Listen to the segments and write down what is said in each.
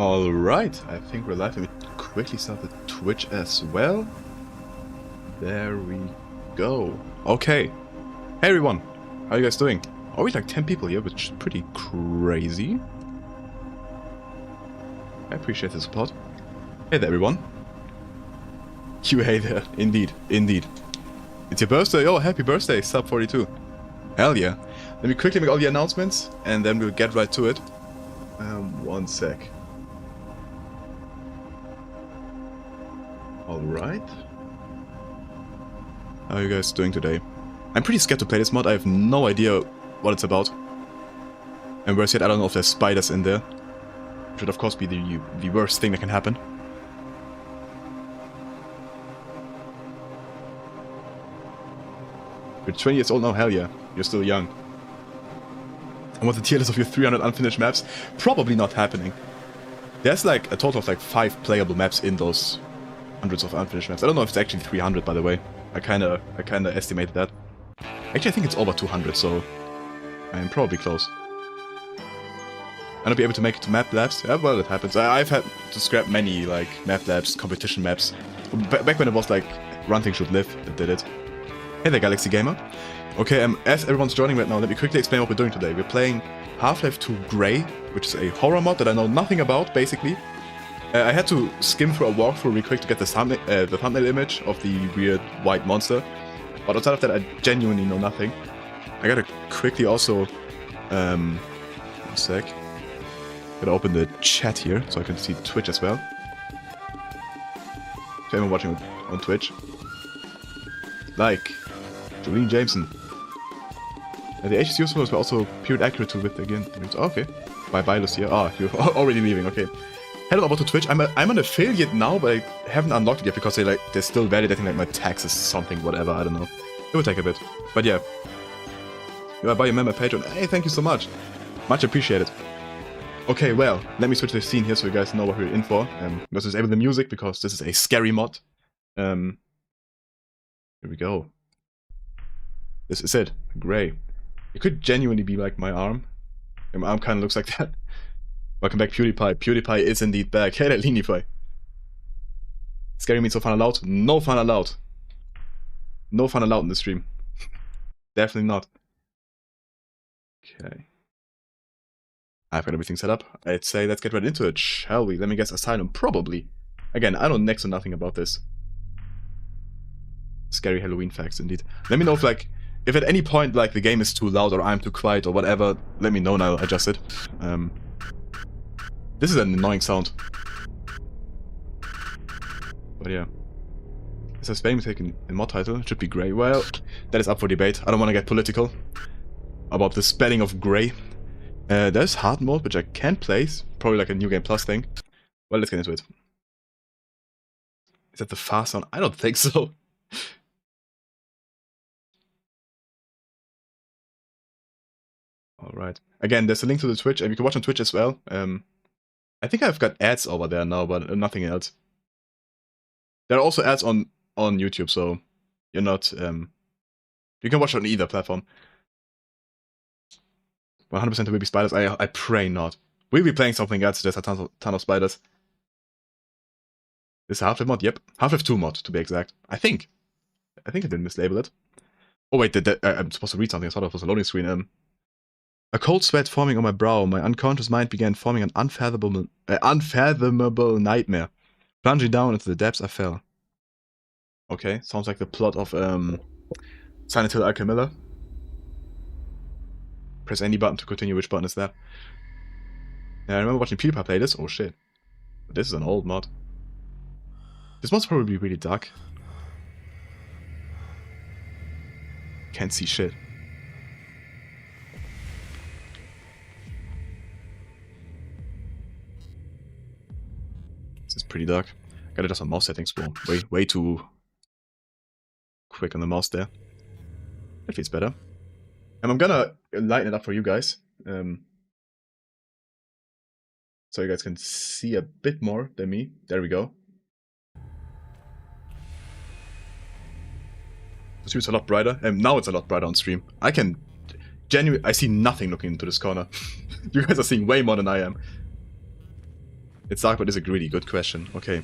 Alright, I think we're live. Let me quickly start the Twitch as well. There we go. Okay. Hey everyone, how are you guys doing? Always like 10 people here, which is pretty crazy. I appreciate the support. Hey there everyone. You hey there, indeed, indeed. It's your birthday, oh happy birthday, sub42. Hell yeah. Let me quickly make all the announcements and then we'll get right to it. One sec. Alright. How are you guys doing today? I'm pretty scared to play this mod, I have no idea what it's about. And worse yet, I don't know if there's spiders in there. Which would of course be the worst thing that can happen. You're 20 years old now, hell yeah. You're still young. And what's the tier list of your 300 unfinished maps? Probably not happening. There's like a total of like 5 playable maps in those hundreds of unfinished maps. I don't know if it's actually 300 by the way. I kinda estimated that. Actually I think it's over 200, so I am probably close. I'll not be able to make it to map labs. Yeah, well, it happens. I've had to scrap many like map labs, competition maps. Back when it was like Run Things Should Live that did it. Hey there, Galaxy Gamer. Okay, as everyone's joining right now, let me quickly explain what we're doing today. We're playing Half-Life 2 Grey, which is a horror mod that I know nothing about, basically. I had to skim through a walkthrough real quick to get the thumbnail image of the weird white monster. But outside of that, I genuinely know nothing. I gotta quickly also... one sec. Gotta open the chat here, so I can see Twitch as well. If anyone watching on Twitch. Like... Jolene Jameson. The age is useful, but also period accurate to with again. Oh, okay. Bye, Lucia. Oh, you're already leaving. Okay. Head on over to Twitch. I'm an affiliate now, but I haven't unlocked it yet because they're still validating like my taxes, something, whatever. I don't know. It will take a bit, but yeah. You are by your member Patreon. Hey, thank you so much. Much appreciated. Okay, well, let me switch the scene here so you guys know what we're in for. Let's disable the music because this is a scary mod. Here we go. This is it. Grey. It could genuinely be like my arm. My arm kind of looks like that. Welcome back, PewDiePie. PewDiePie is indeed back. Hey there, Leanify. Scary means no fun allowed? No fun allowed. No fun allowed in the stream. Definitely not. Okay. I've got everything set up. I'd say let's get right into it, shall we? Let me guess, Asylum. Probably. Again, I know next to nothing about this. Scary Halloween facts, indeed. Let me know if, like, if at any point, like, the game is too loud or I'm too quiet or whatever, let me know and I'll adjust it. This is an annoying sound. But yeah. Is a spelling mistake in mod title? It should be Grey. Well, that is up for debate. I don't want to get political about the spelling of Grey. There's hard mode, which I can play. Probably like a New Game Plus thing. Well, let's get into it. Is that the fast sound? I don't think so. Alright. Again, there's a link to the Twitch, and you can watch on Twitch as well. I think I've got ads over there now, but nothing else. There are also ads on YouTube, so you're not... you can watch on either platform. 100% there will be spiders. I pray not. We'll be playing something else, there's a ton of spiders. This is a Half-Life mod? Yep. Half-Life 2 mod, to be exact. I think I didn't mislabel it. Oh wait, I'm supposed to read something. I thought it was a loading screen. A cold sweat forming on my brow, my unconscious mind began forming an unfathomable nightmare. Plunging down into the depths, I fell. Okay, sounds like the plot of Silent Hill Alchemilla. Press any button to continue. Which button is that? Yeah, I remember watching PewDiePie play this. Oh shit. But this is an old mod. This mod's probably really dark. Can't see shit. This is pretty dark. Gotta adjust my mouse settings, bro. Way too quick on the mouse there. That feels better. And I'm gonna lighten it up for you guys. So you guys can see a bit more than me. There we go. The stream's a lot brighter. Now it's a lot brighter on stream. I see nothing looking into this corner. You guys are seeing way more than I am. It's dark, but it's a really good question. Okay.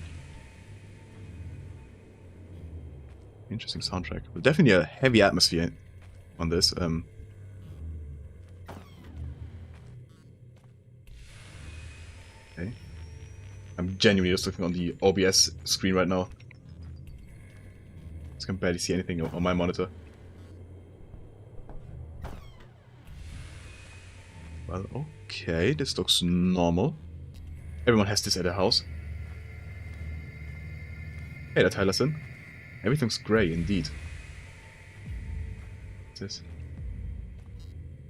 Interesting soundtrack. But definitely a heavy atmosphere on this. Okay. I'm genuinely just looking on the OBS screen right now. I can barely see anything on my monitor. Well, okay, this looks normal. Everyone has this at their house. Hey there, Tylerson. Everything's grey, indeed. What's this?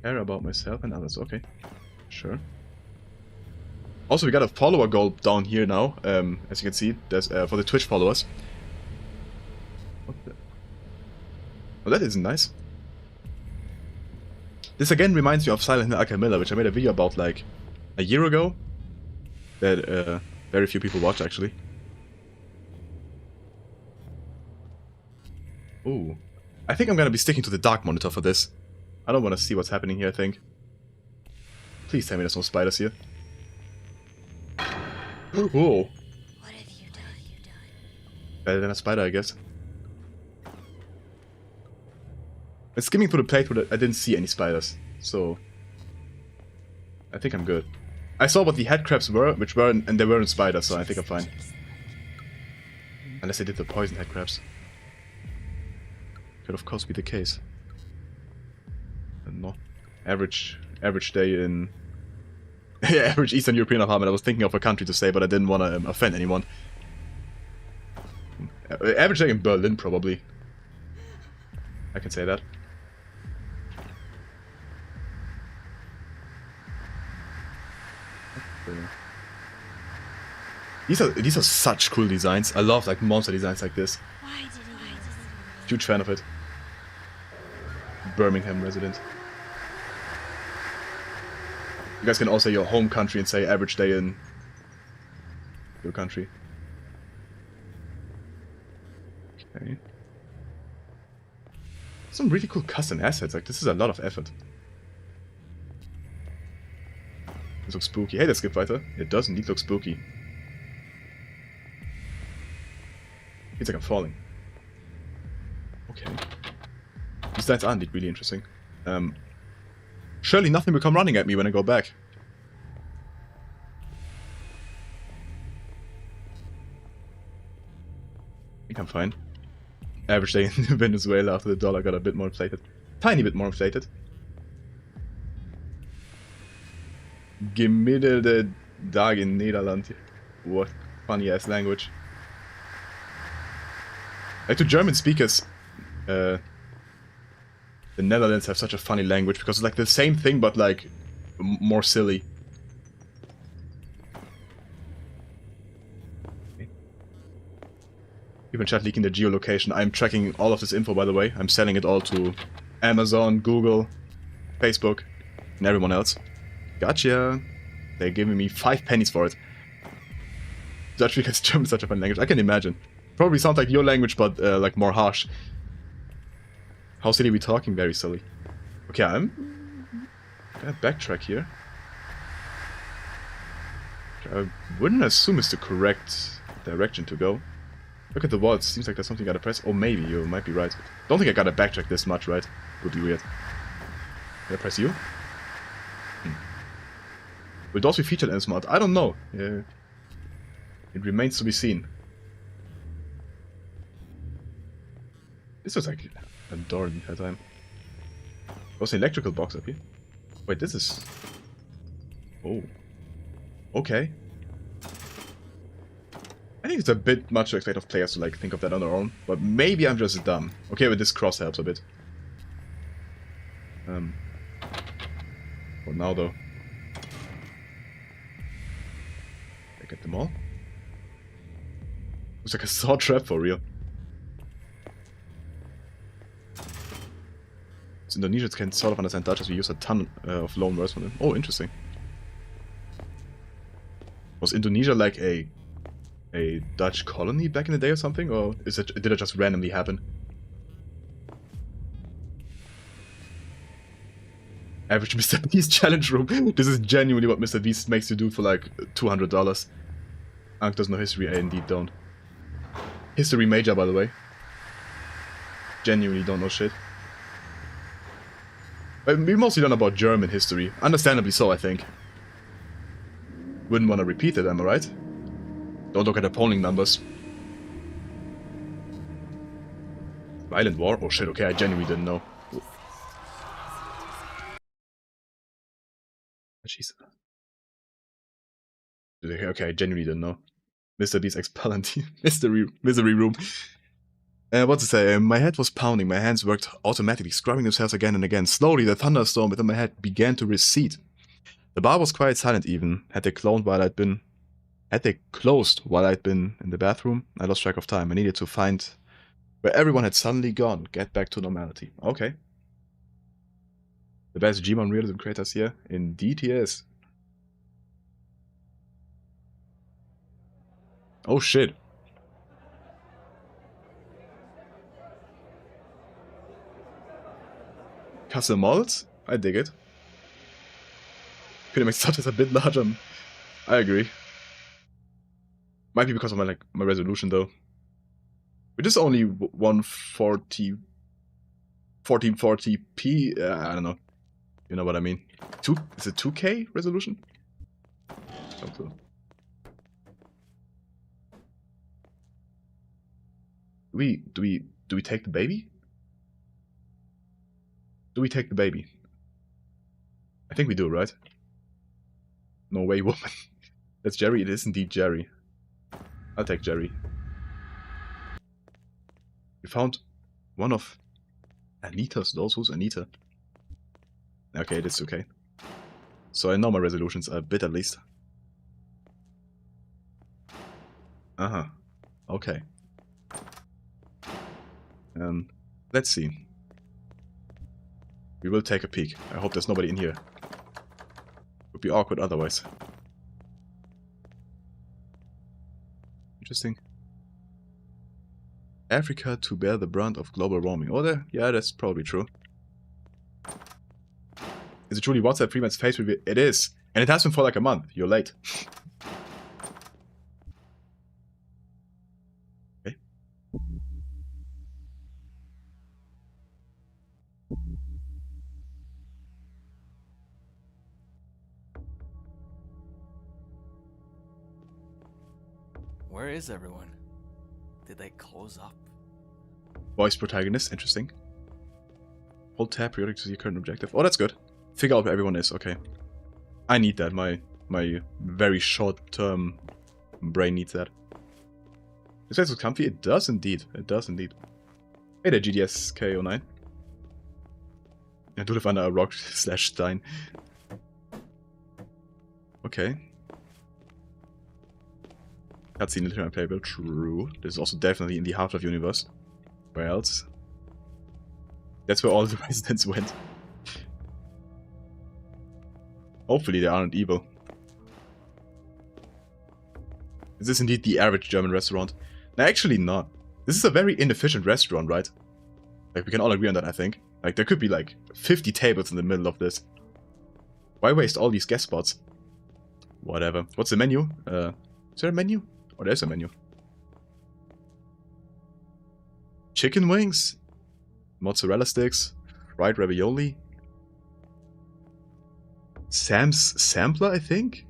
Care about myself and others. Okay, sure. Also, we got a follower goal down here now. As you can see, there's for the Twitch followers. What the? Oh, that isn't nice. This again reminds me of Silent Hill Alchemilla, which I made a video about like a year ago. That very few people watch actually. Ooh. I think I'm gonna be sticking to the dark monitor for this. I don't want to see what's happening here, I think. Please tell me there's no spiders here. Whoa. What have you done? Better than a spider, I guess. And skimming through the playthrough, I didn't see any spiders, so I think I'm good. I saw what the headcrabs were, which weren't, and they weren't spiders, so I think I'm fine. Unless they did the poison headcrabs. Could of course be the case. No. Average day in... yeah, average Eastern European apartment. I was thinking of a country to say, but I didn't want to offend anyone. Average day in Berlin, probably. I can say that. These are such cool designs. I love like monster designs like this. Why did he? Huge fan of it. Birmingham resident. You guys can also say your home country and say average day in your country. Okay. Some really cool custom assets. Like this is a lot of effort. This looks spooky. Hey, let's skip weiter. It does indeed look spooky. Feels like I'm falling. Okay. These designs are indeed really interesting. Surely nothing will come running at me when I go back. I think I'm fine. Average day in Venezuela after the dollar got a bit more inflated. Tiny bit more inflated. Gemiddelde Dag in Nederland. What funny ass language. Like to German speakers, the Netherlands have such a funny language because it's like the same thing but like more silly. Okay. Even chat leaking the geolocation. I'm tracking all of this info, by the way. I'm selling it all to Amazon, Google, Facebook, and everyone else. Gotcha. They're giving me 5 pennies for it. Dutch because German is such a fun language. I can imagine. Probably sounds like your language, but like more harsh. How silly are we talking? Very silly. Okay, I'm gonna backtrack here. I wouldn't assume it's the correct direction to go. Look at the wall, it seems like there's something I gotta press. Oh, maybe, you might be right. Don't think I gotta backtrack this much, right? Would be weird. Can I press you? Will those be featured in Smart? I don't know. It remains to be seen. This was like a door the entire time. There's an electrical box up here. Wait, this is... Oh. Okay. I think it's a bit much to expect of players to like think of that on their own, but maybe I'm just dumb. Okay, but this cross helps a bit. For now though. Did I get them all? Looks like a saw trap for real. Indonesians can sort of understand Dutch as we use a ton of loan words from them. Oh, interesting. Was Indonesia like a Dutch colony back in the day or something, or did it just randomly happen? Average Mr. Beast challenge room. This is genuinely what Mr. Beast makes you do for like $200. Ankh doesn't know history, I indeed don't. History major, by the way. Genuinely don't know shit. But we mostly don't know about German history. Understandably so, I think. Wouldn't want to repeat it, am I right? Don't look at the polling numbers. Violent war? Oh shit, okay, I genuinely didn't know. Jeez. Okay, I genuinely didn't know. Mr. B's expellant. Misery room. What to say? My head was pounding, my hands worked automatically, scrubbing themselves again and again. Slowly, the thunderstorm within my head began to recede. The bar was quite silent even. Had they closed while I'd been in the bathroom? I lost track of time. I needed to find where everyone had suddenly gone. Get back to normality. Okay. The best Gmon realism creators here? Indeed he is. Oh shit. Custom models? I dig it. Could make stuff is a bit larger. I agree. Might be because of my resolution though. Which is only 1440p. I don't know. You know what I mean. Is it 2K resolution? No clue. Do we take the baby? Do we take the baby? I think we do, right? No way, woman. That's Jerry. It is indeed Jerry. I'll take Jerry. We found one of Anita's dolls. Who's Anita? Okay, that's okay. So I know my resolutions a bit at least. Uh-huh. Okay. Let's see. We will take a peek. I hope there's nobody in here. Would be awkward otherwise. Interesting. Africa to bear the brunt of global warming. Oh, yeah, that's probably true. Is it truly WhatsApp Freeman's face reveal? It is. And it has been for like a month. You're late. Okay. Where is everyone? Did they close up? Voice protagonist, interesting. Hold tab periodic to see your current objective. Oh, that's good. Figure out where everyone is, okay. I need that, my very short-term brain needs that. This place looks comfy? It does indeed. It does indeed. Hey there, GDSK09. I do live under a rock / stein. Okay. Cutscene literally unplayable. True. This is also definitely in the Half-Life universe. Where else? That's where all the residents went. Hopefully they aren't evil. Is this indeed the average German restaurant? No, actually not. This is a very inefficient restaurant, right? Like, we can all agree on that, I think. Like, there could be like 50 tables in the middle of this. Why waste all these guest spots? Whatever. What's the menu? Is there a menu? Oh, there's a menu. Chicken wings? Mozzarella sticks? Fried ravioli? Sam's Sampler, I think?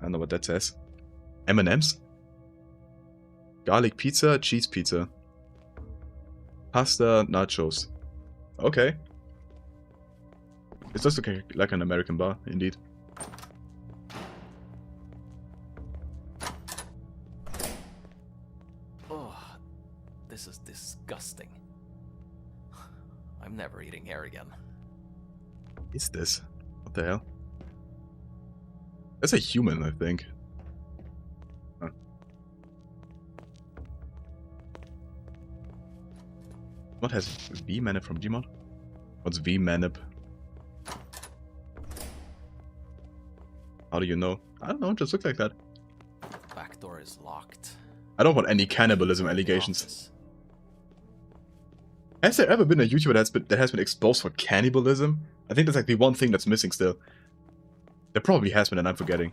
I don't know what that says. M&M's? Garlic pizza, cheese pizza. Pasta, nachos. Okay. It does look like an American bar, indeed. Oh, this is disgusting. I'm never eating here again. What is this? What the hell? That's a human, I think. Huh. What has V-Manip from Gmod? What's V-Manip? How do you know? I don't know, it just looks like that. Back door is locked. I don't want any cannibalism allegations. Has there ever been a YouTuber that has been exposed for cannibalism? I think that's like the one thing that's missing still. There probably has been and I'm forgetting.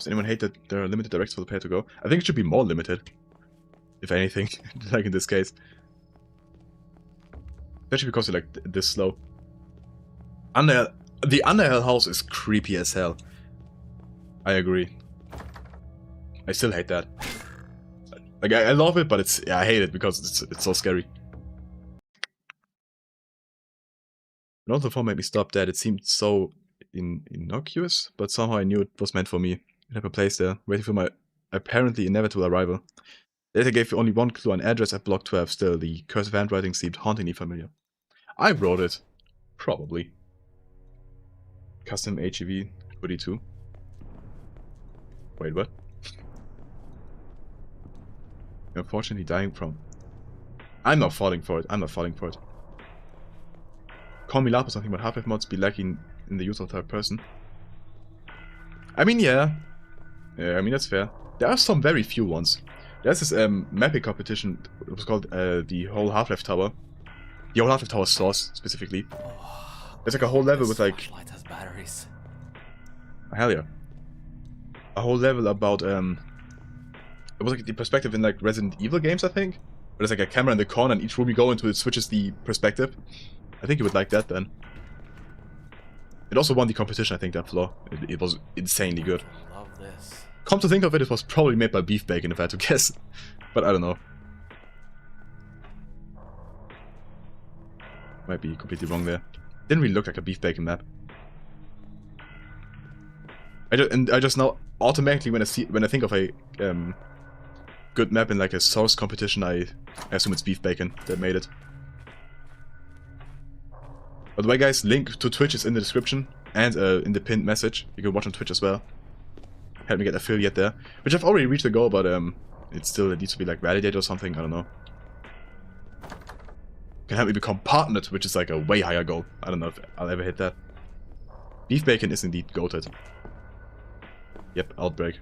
Does anyone hate that there are limited directs for the player to go? I think it should be more limited. If anything, like in this case. Especially because you're like this slow. The Underhill house is creepy as hell. I agree. I still hate that. Like I love it, but I hate it because it's so scary. And also the phone made me stop that. It seemed so innocuous, but somehow I knew it was meant for me. I have a place there, waiting for my apparently inevitable arrival. Later gave you only one clue, an address at block 12. Still, the cursive handwriting seemed hauntingly familiar. I wrote it. Probably. Custom HEV hoodie 2. Wait, what? You're unfortunately dying from... I'm not falling for it. I'm not falling for it. Call me lap or something, but half-life mods be lacking in the use of third person. I mean, yeah. Yeah, I mean, that's fair. There are some very few ones. There's this mapping competition. It was called the whole Half-Life Tower. The whole Half-Life Tower source, specifically. There's like a whole level with like... Has batteries. Hell yeah. A whole level about it was like the perspective in like Resident Evil games, I think. Where there's like a camera in the corner and each room you go into it switches the perspective. I think you would like that then. It also won the competition, I think, that floor. It was insanely good. Love this. Come to think of it, it was probably made by Beef Bacon, if I had to guess. But I don't know. Might be completely wrong there. Didn't really look like a Beef Bacon map. I just now automatically when I think of a good map in like a source competition, I assume it's Beef Bacon that made it. By the way, guys, link to Twitch is in the description and in the pinned message. You can watch on Twitch as well. Help me get affiliate there, which I've already reached the goal, but it needs to be like validated or something. I don't know. Can help me become partnered, which is like a way higher goal. I don't know if I'll ever hit that. Beef Bacon is indeed goated. Yep, Outbreak.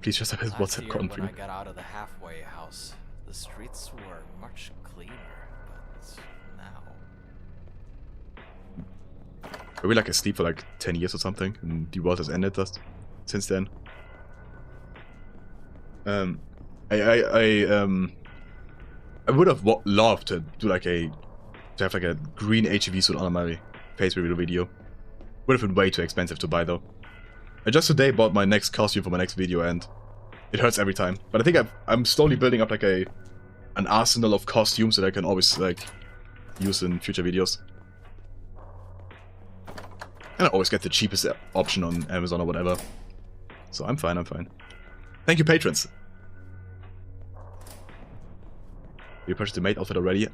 Please just have his WhatsApp country. When I got out of the halfway house, the streets were much cleaner, but now... Are we like asleep for like 10 years or something, and the world has ended just since then? I would have loved to do like to have like a green HEV suit on my face reveal video. Would have been way too expensive to buy though. I just today bought my next costume for my next video and it hurts every time. But I think I'm slowly building up like an arsenal of costumes that I can always like use in future videos. And I always get the cheapest option on Amazon or whatever. So I'm fine, I'm fine. Thank you, patrons. You purchased the maid outfit already?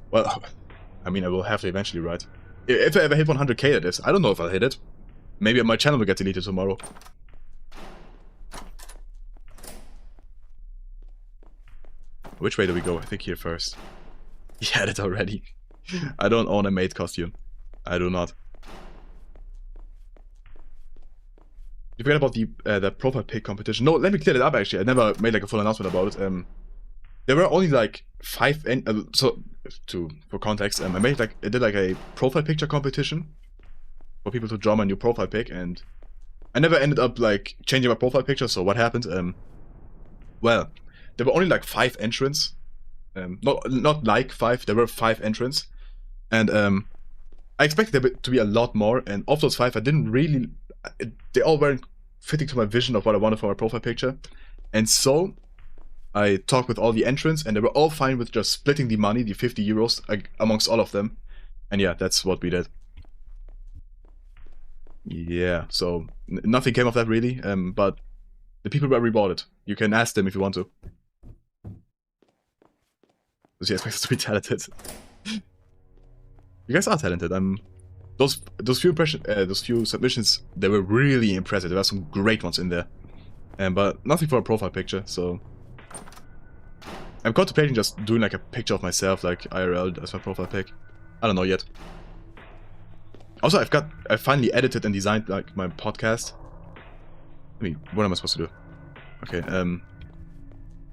Well, I mean, I will have to eventually, right? If I ever hit 100k at this, I don't know if I'll hit it. Maybe my channel will get deleted tomorrow. Which way do we go? I think here first. He had it already. I don't own a maid costume. I do not. You forgot about the profile pic competition. No, let me clear it up actually. I never made like a full announcement about it. There were only like 5 for context, I did like a profile picture competition for people to draw my new profile pic, and I never ended up like changing my profile picture. So what happened? Well, there were only like 5 entrants. Not like 5. There were 5 entrants, and I expected there to be a lot more. And of those 5, I didn't really. They all weren't fitting to my vision of what I wanted for my profile picture, and so I talked with all the entrants, and they were all fine with just splitting the money, the 50 euros, amongst all of them. And yeah, that's what we did. Yeah, so nothing came of that really, but the people were rewarded. You can ask them if you want to. Does he expect us to be talented? You guys are talented. Those few submissions, they were really impressive. There were some great ones in there, but nothing for a profile picture. So I'm contemplating just doing like a picture of myself, like IRL, as my profile pic. I don't know yet. Also, I finally edited and designed like my podcast. I mean, what am I supposed to do? Okay,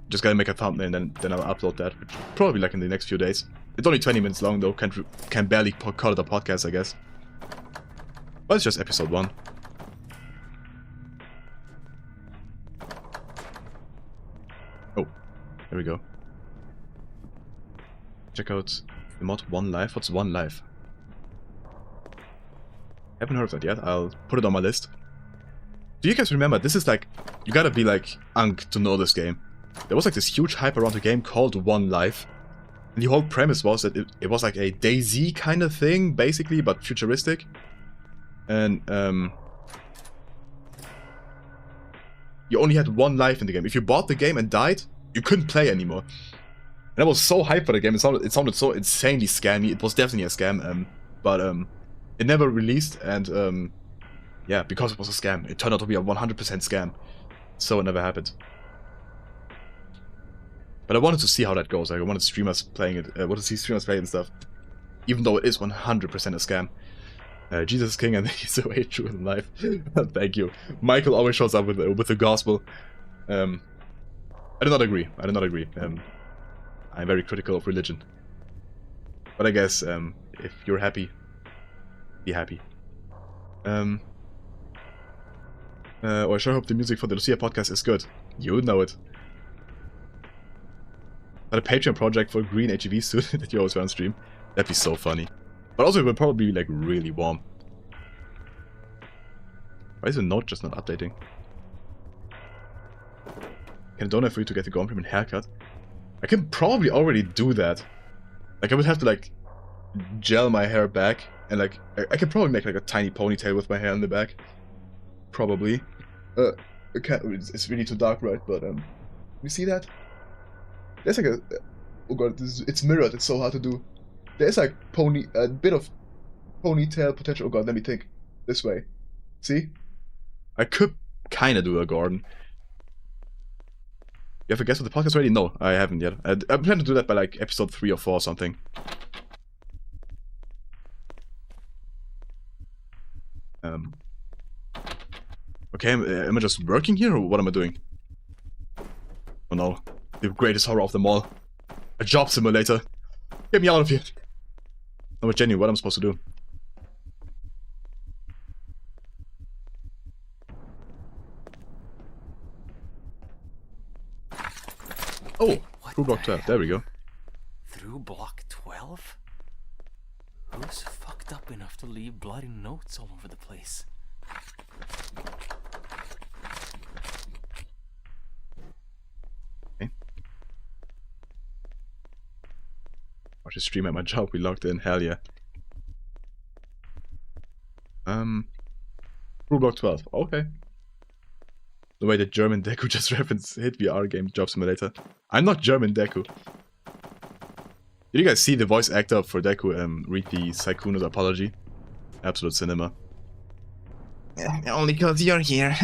just gotta make a thumbnail and then I'll upload that, which probably like in the next few days. It's only 20 minutes long though, can barely call it a podcast, I guess. But it's just episode 1. Oh, there we go. Check out the mod One Life. What's One Life? Haven't heard of that yet. I'll put it on my list. Do you guys remember? This is like, you gotta be like Ankh to know this game. There was like this huge hype around the game called One Life. And the whole premise was that it was like a DayZ kind of thing, basically, but futuristic. And you only had one life in the game. If you bought the game and died, you couldn't play anymore. And I was so hyped for the game. It sounded so insanely scammy. It was definitely a scam. But it never released, and yeah, because it was a scam, it turned out to be a 100% scam. So it never happened. But I wanted to see how that goes. Like, I wanted streamers playing it. I wanted to see streamers play it and stuff. Even though it is 100% a scam. Jesus is king and he's so way true in life. Thank you. Michael always shows up with the gospel. I do not agree. I do not agree. I'm very critical of religion. But I guess if you're happy, be happy. I sure hope the music for the Lucia podcast is good. You know it. But a Patreon project for a green HEV suit that you always wear on stream. That'd be so funny. But also it would probably be like really warm. Why is the note just not updating? Can I donate for you to get the Gone Premium haircut? I can probably already do that. Like I would have to like gel my hair back and like I could probably make like a tiny ponytail with my hair in the back. Probably. I can't, it's really too dark, right? But you see that? There's like oh god, it's mirrored. It's so hard to do. There's like a bit of ponytail potential. Oh god, let me think. This way. See? I could kind of do a Gordon. You have a guess what the podcast already? No, I haven't yet. I plan to do that by like episode 3 or 4 or something. Okay, am I just working here or what am I doing? Oh no, the greatest horror of them all. A job simulator. Get me out of here. No, but Jenny, what am I supposed to do? Oh, through block 12, there we go. Through block 12? Who's fucked up enough to leave bloody notes all over the place? Okay. Watch a stream at my job, we logged in, hell yeah. Through block 12, okay. The way that German Deku just referenced hit VR game Job Simulator. I'm not German Deku. Did you guys see the voice actor for Deku read the Saikuno's apology? Absolute cinema. Only because you're here.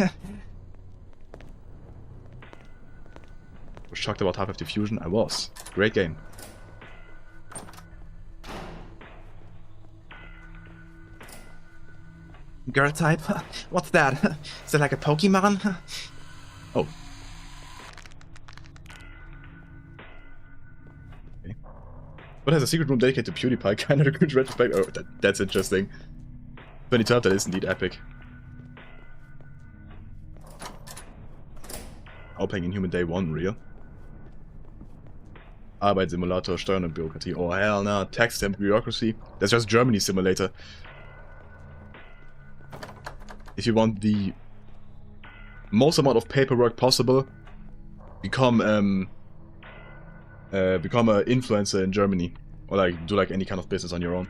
Was shocked about Half-Life Diffusion? I was. Great game. Girl type? What's that? Is it like a Pokemon? Oh. Okay. What has a secret room dedicated to PewDiePie? Kind of a good retrospect. Oh, that's interesting. 2012, that is indeed epic. Auch playing Inhuman Day 1, real. Arbeitssimulator, Steuern und Bürokratie. Oh hell no, tax and bureaucracy. That's just Germany simulator. If you want the most amount of paperwork possible, become an influencer in Germany, or like do like any kind of business on your own.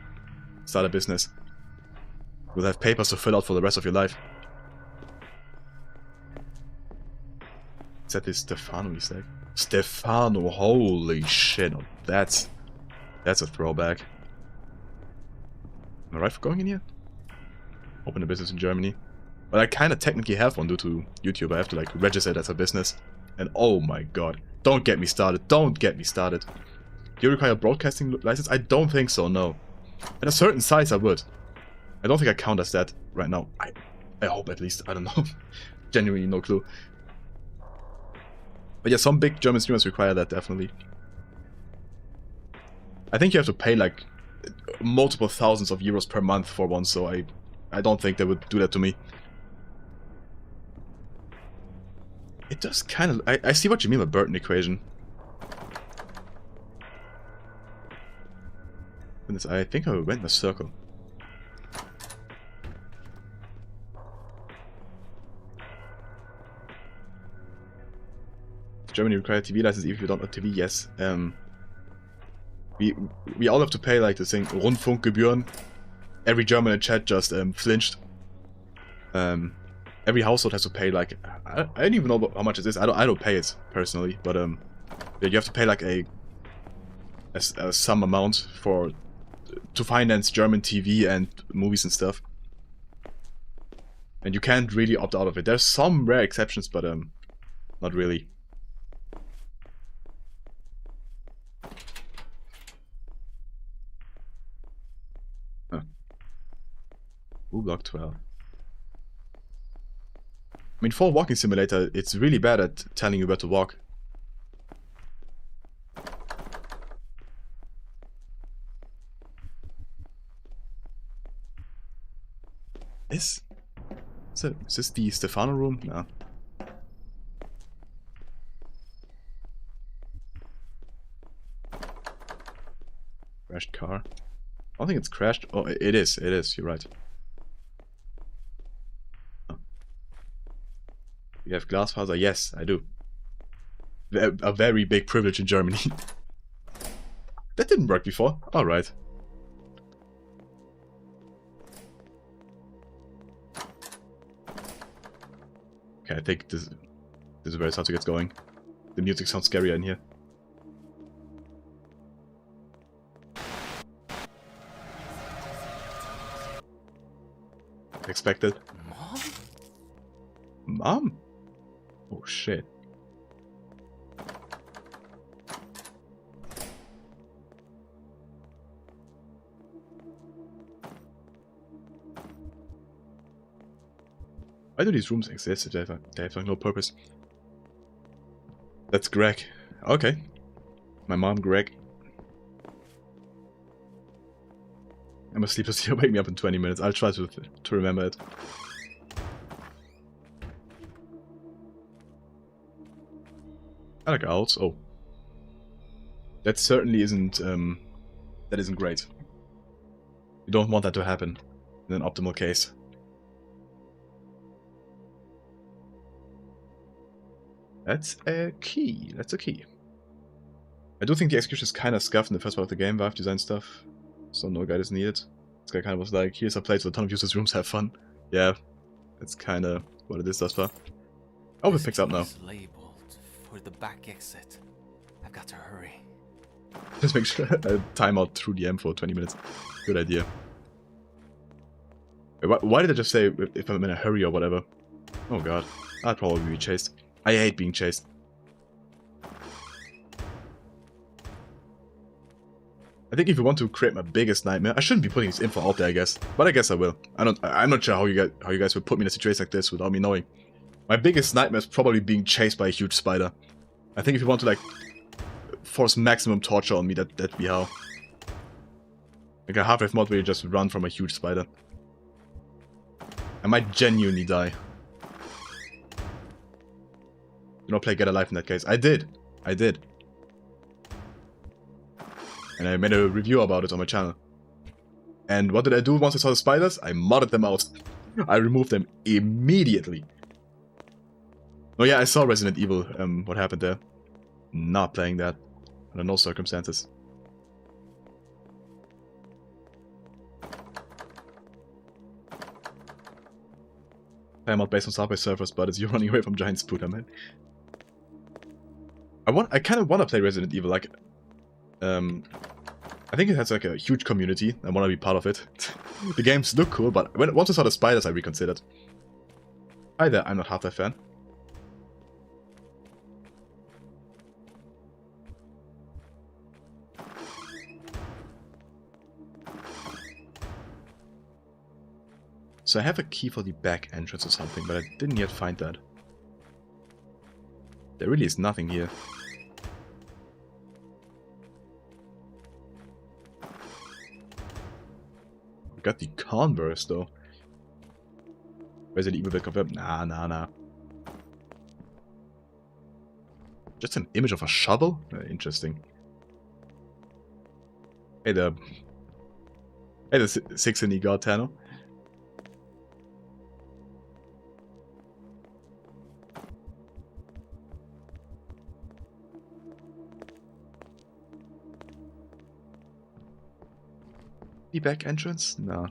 Start a business. You'll have papers to fill out for the rest of your life. Is that this Stefano he's like? Stefano, holy shit! Oh, that's a throwback. Am I right for going in here? Open a business in Germany. But I kind of technically have one due to YouTube. I have to like register it as a business. And oh my god. Don't get me started. Don't get me started. Do you require a broadcasting license? I don't think so, no. At a certain size I would. I don't think I count as that right now. I hope at least. I don't know. Genuinely no clue. But yeah, some big German streamers require that, definitely. I think you have to pay like multiple thousands of euros per month for one, so I don't think they would do that to me. It does kind of... I see what you mean by Burton equation. Goodness, I think I went in a circle. Germany require TV license even if you don't have TV. Yes. We all have to pay like this thing Rundfunkgebühren. Every German in chat just flinched. Every household has to pay like I don't even know how much it is. I don't pay it personally, but yeah, you have to pay like a some amount to finance German TV and movies and stuff. And you can't really opt out of it. There's some rare exceptions, but not really. Huh. Ooh, block 12. I mean, for a walking simulator, it's really bad at telling you where to walk. Is this the Stefano room? No. Crashed car. I don't think it's crashed. Oh, it is. It is. You're right. Oh. You have Glasfaser? Yes, I do. A very big privilege in Germany. That didn't work before. All right. Okay, I think this is where it starts to get going. The music sounds scarier in here. Expected. Mom? Mom? Oh shit. Why do these rooms exist if they have no purpose? That's Greg. Okay. My mom, Greg. I'm asleep, so he'll wake me up in 20 minutes. I'll try to remember it. I like owls. Oh. That certainly isn't, that isn't great. You don't want that to happen in an optimal case. That's a key. That's a key. I do think the execution is kind of scuffed in the first part of the game, Valve design stuff. So no guide is needed. This guy kind of was like, here's a place with a ton of useless rooms, have fun. Yeah, that's kind of what it is thus far. Oh, it picks up now. It's labeled for the back exit. I've got to hurry. Just make sure I time out through the M for 20 minutes. Good idea. Wait, why did I just say if I'm in a hurry or whatever? Oh god, I'd probably be chased. I hate being chased. I think if you want to create my biggest nightmare, I shouldn't be putting this info out there, I guess. But I guess I will. I'm not sure how you guys would put me in a situation like this without me knowing. My biggest nightmare is probably being chased by a huge spider. I think if you want to like force maximum torture on me, that'd be how. Like a half-life mod where you just run from a huge spider. I might genuinely die. Do not play Get Alive in that case. I did. And I made a review about it on my channel. And what did I do once I saw the spiders? I modded them out. I removed them immediately. Oh yeah, I saw Resident Evil, what happened there. Not playing that. Under no circumstances. Timeout based on Subway servers, but it's you running away from giant spooter, man. I kind of want to play Resident Evil, like, I think it has like a huge community. I want to be part of it. The games look cool, but once I saw the spiders, I reconsidered. Hi there, I'm not Half-Life fan. So I have a key for the back entrance or something, but I didn't yet find that. There really is nothing here. We got the Converse though. Resident Evil will confirm. Nah. Just an image of a shovel? Interesting. Hey the 6 in the god Tano. The back entrance? No.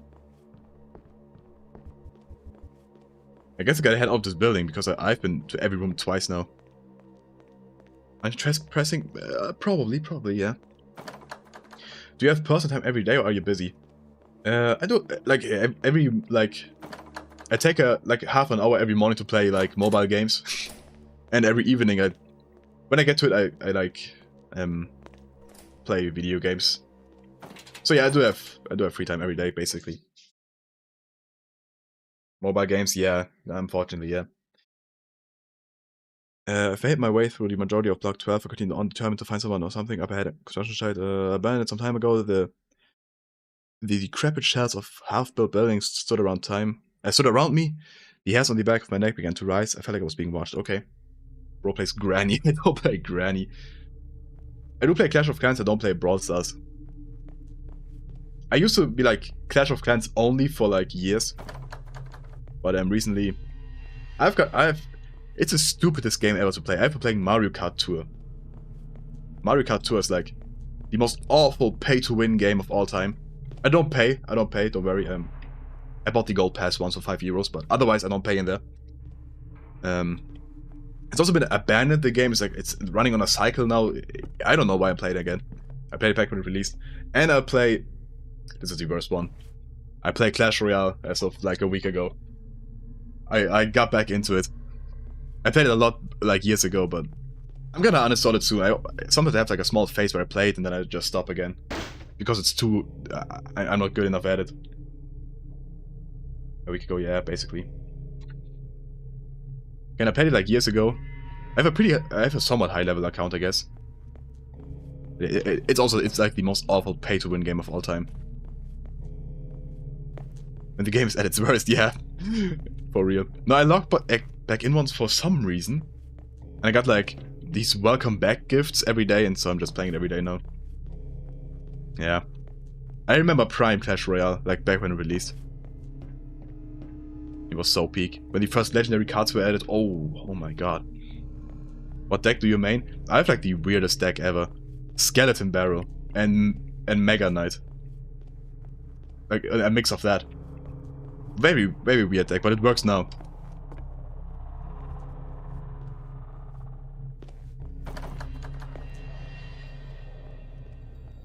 I guess I gotta head out of this building because I've been to every room twice now. I'm pressing? Probably, yeah. Do you have personal time every day or are you busy? I do, like, every, like... I take like half an hour every morning to play, like, mobile games. And every evening when I get to it, I like, play video games. So yeah, I do have free time every day, basically. Mobile games, yeah, unfortunately, yeah. If I hit my way through the majority of Block 12, I continue on determined to find someone or something up ahead. Construction site abandoned some time ago. The decrepit shells of half-built buildings stood around me. The hairs on the back of my neck began to rise. I felt like I was being watched. Okay. Bro plays Granny. I don't play Granny. I do play Clash of Clans, I don't play Brawl Stars. I used to be like Clash of Clans only for like years. But recently it's the stupidest game ever to play. I've been playing Mario Kart Tour. Mario Kart Tour is like the most awful pay-to-win game of all time. I don't pay, don't worry. I bought the gold pass once for €5, but otherwise I don't pay in there. It's also been abandoned, the game is like, it's running on a cycle now. I don't know why I played it again. I played it back when it released. And I play, this is the worst one. I play Clash Royale as of like a week ago. I got back into it. I played it a lot like years ago, but I'm gonna uninstall it soon. Sometimes I have like a small phase where I play it and then I just stop again. Because it's too... I'm not good enough at it. A week ago, yeah, basically. And I played it like years ago. I have a somewhat high level account, I guess. It's like the most awful pay to win game of all time. And the game is at its worst, yeah. For real. No, I logged back in once for some reason. And I got like these welcome back gifts every day, and so I'm just playing it every day now. Yeah. I remember Prime Clash Royale, like back when it released. It was so peak. When the first legendary cards were added, oh my god. What deck do you main? I have like the weirdest deck ever. Skeleton Barrel and Mega Knight. Like a mix of that. Very, very weird deck, but it works now.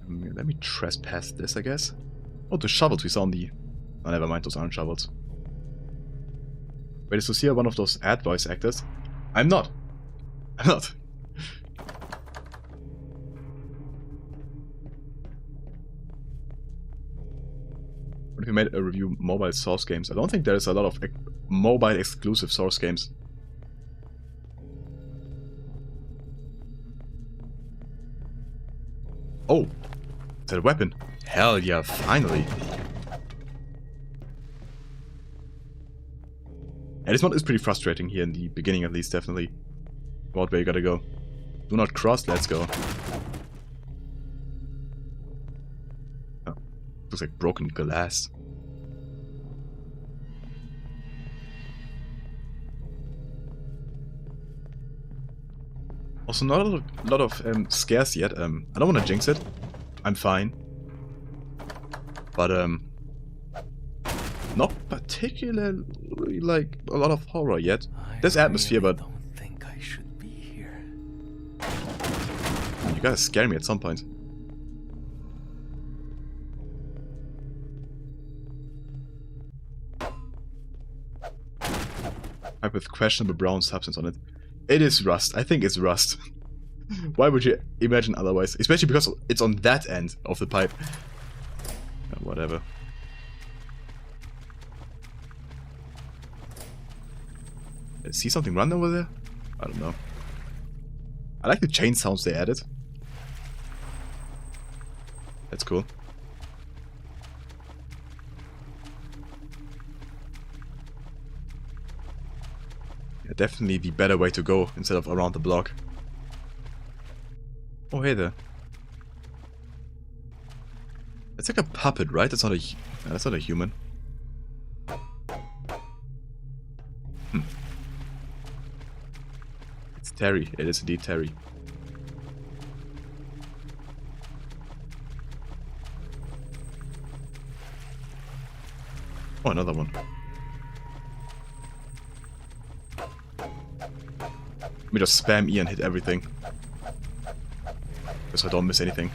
Let me trespass this, I guess. Oh, the shovels we saw on the... Oh, never mind, those aren't shovels. Wait, is Lucia one of those ad voice actors? I'm not. I'm not. What if we made a review mobile Source games? I don't think there's a lot of mobile exclusive Source games. Oh! Is that a weapon? Hell yeah, finally! And this one is pretty frustrating here in the beginning at least, definitely. About where you gotta go. Do not cross, let's go. Oh, looks like broken glass. Also not a lot of scares yet. I don't want to jinx it. I'm fine. But not particularly like a lot of horror yet. There's atmosphere, but don't think I should be here. You gotta scare me at some point. Pipe with questionable brown substance on it. It is rust. I think it's rust. Why would you imagine otherwise? Especially because it's on that end of the pipe. Whatever. See something run over there? I don't know. I like the chain sounds they added. That's cool. Yeah, definitely the better way to go instead of around the block. Oh, hey there. It's like a puppet, right? That's not a... That's not a human. It's Terry. It is indeed Terry. Oh, another one. Let me just spam E and hit everything. Just so I don't miss anything.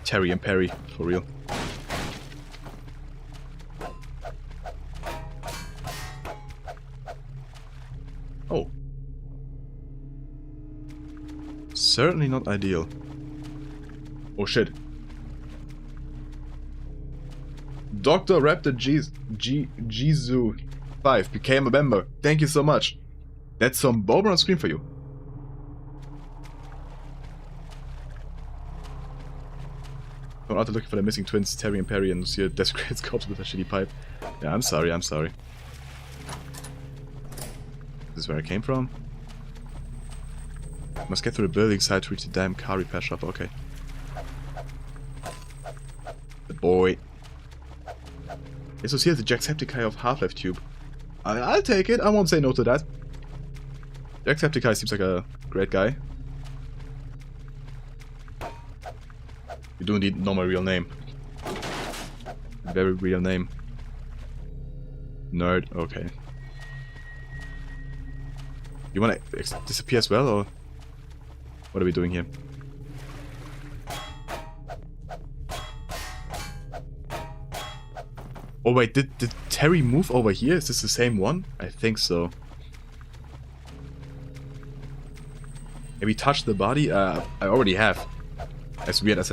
Terry and Perry, for real. Oh. Certainly not ideal. Oh shit. Dr. Raptor Jizu 5 became a member. Thank you so much. That's some Bober on screen for you. I'm out looking for the missing twins, Terry and Perry, and Lucia desecrates corpse with a shitty pipe. Yeah, I'm sorry, I'm sorry. This is where I came from. Must get through the building side to reach the damn car repair shop, okay. The boy. Yeah, so here's the Jacksepticeye of Half-Life Tube. I'll take it, I won't say no to that. Jacksepticeye seems like a great guy. You do indeed know my real name. Very real name. Nerd, okay. You wanna disappear as well, or what are we doing here? Oh wait, did Terry move over here? Is this the same one? I think so. Maybe touch the body? I already have. As weird as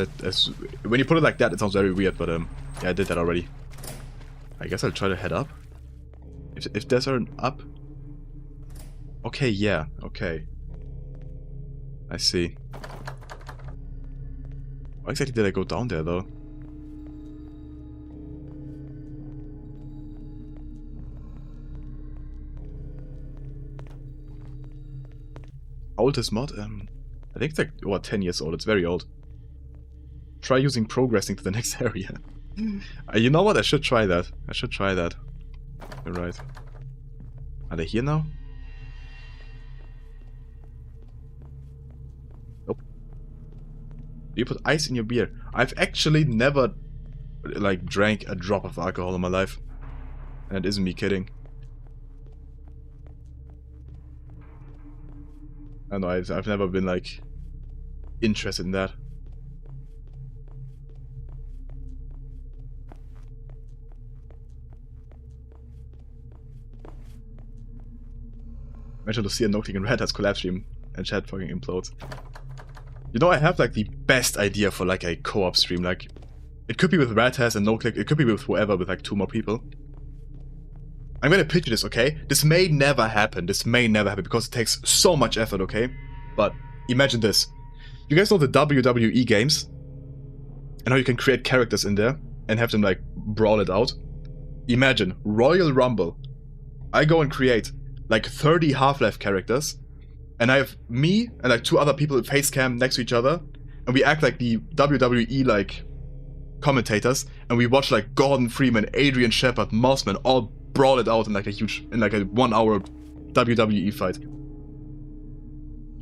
when you put it like that, it sounds very weird, but yeah, I did that already. I guess I'll try to head up. If there's an up. Okay, yeah, okay. I see. Why exactly did I go down there though? Oldest mod? I think it's like, what, 10 years old. It's very old. Try using progressing to the next area. You know what? I should try that. I should try that. You're right. Are they here now? Nope. You put ice in your beer. I've actually never, like, drank a drop of alcohol in my life. And it isn't me kidding. I know, I've never been, like, interested in that. Imagine Lucia noting in Red has collapse stream and chat fucking implodes. You know, I have, like, the best idea for, like, a co-op stream. Like, it could be with Red has and NoClick, it could be with whoever, with, like, 2 more people. I'm gonna pitch this, okay? This may never happen. This may never happen because it takes so much effort, okay? But imagine this. You guys know the WWE games? And how you can create characters in there and have them, like, brawl it out? Imagine, Royal Rumble. I go and create, like, 30 Half-Life characters. And I have me and, like, 2 other people face cam next to each other. And we act like the WWE, like, commentators. And we watch, like, Gordon Freeman, Adrian Shepard, Mossman all brawl it out in like a huge, in like a 1 hour WWE fight.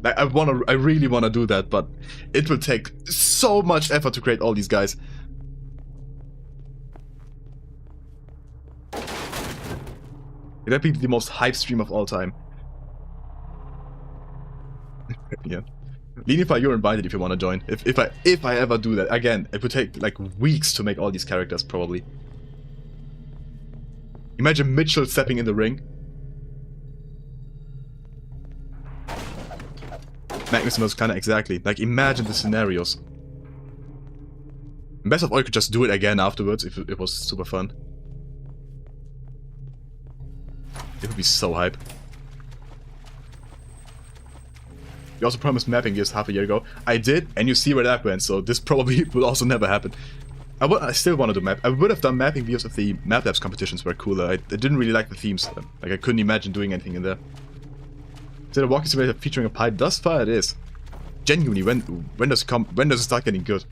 Like I really wanna do that, but it will take so much effort to create all these guys. That'd be the most hype stream of all time. Yeah. Lenify, you're invited if you wanna join. If I ever do that. Again, it would take like weeks to make all these characters probably. Imagine Mitchell stepping in the ring. Magnus knows kinda exactly. Like, imagine the scenarios. Best of all, you could just do it again afterwards if it was super fun. It would be so hype. You also promised mapping videos half a year ago. I did, and you see where that went, so this probably will also never happen. I still want to do map. I would have done mapping videos if the Map Labs competitions were cooler. I didn't really like the themes. Like, I couldn't imagine doing anything in there. Is it a walking simulator featuring a pipe? Thus far it is. Genuinely, when does it start getting good?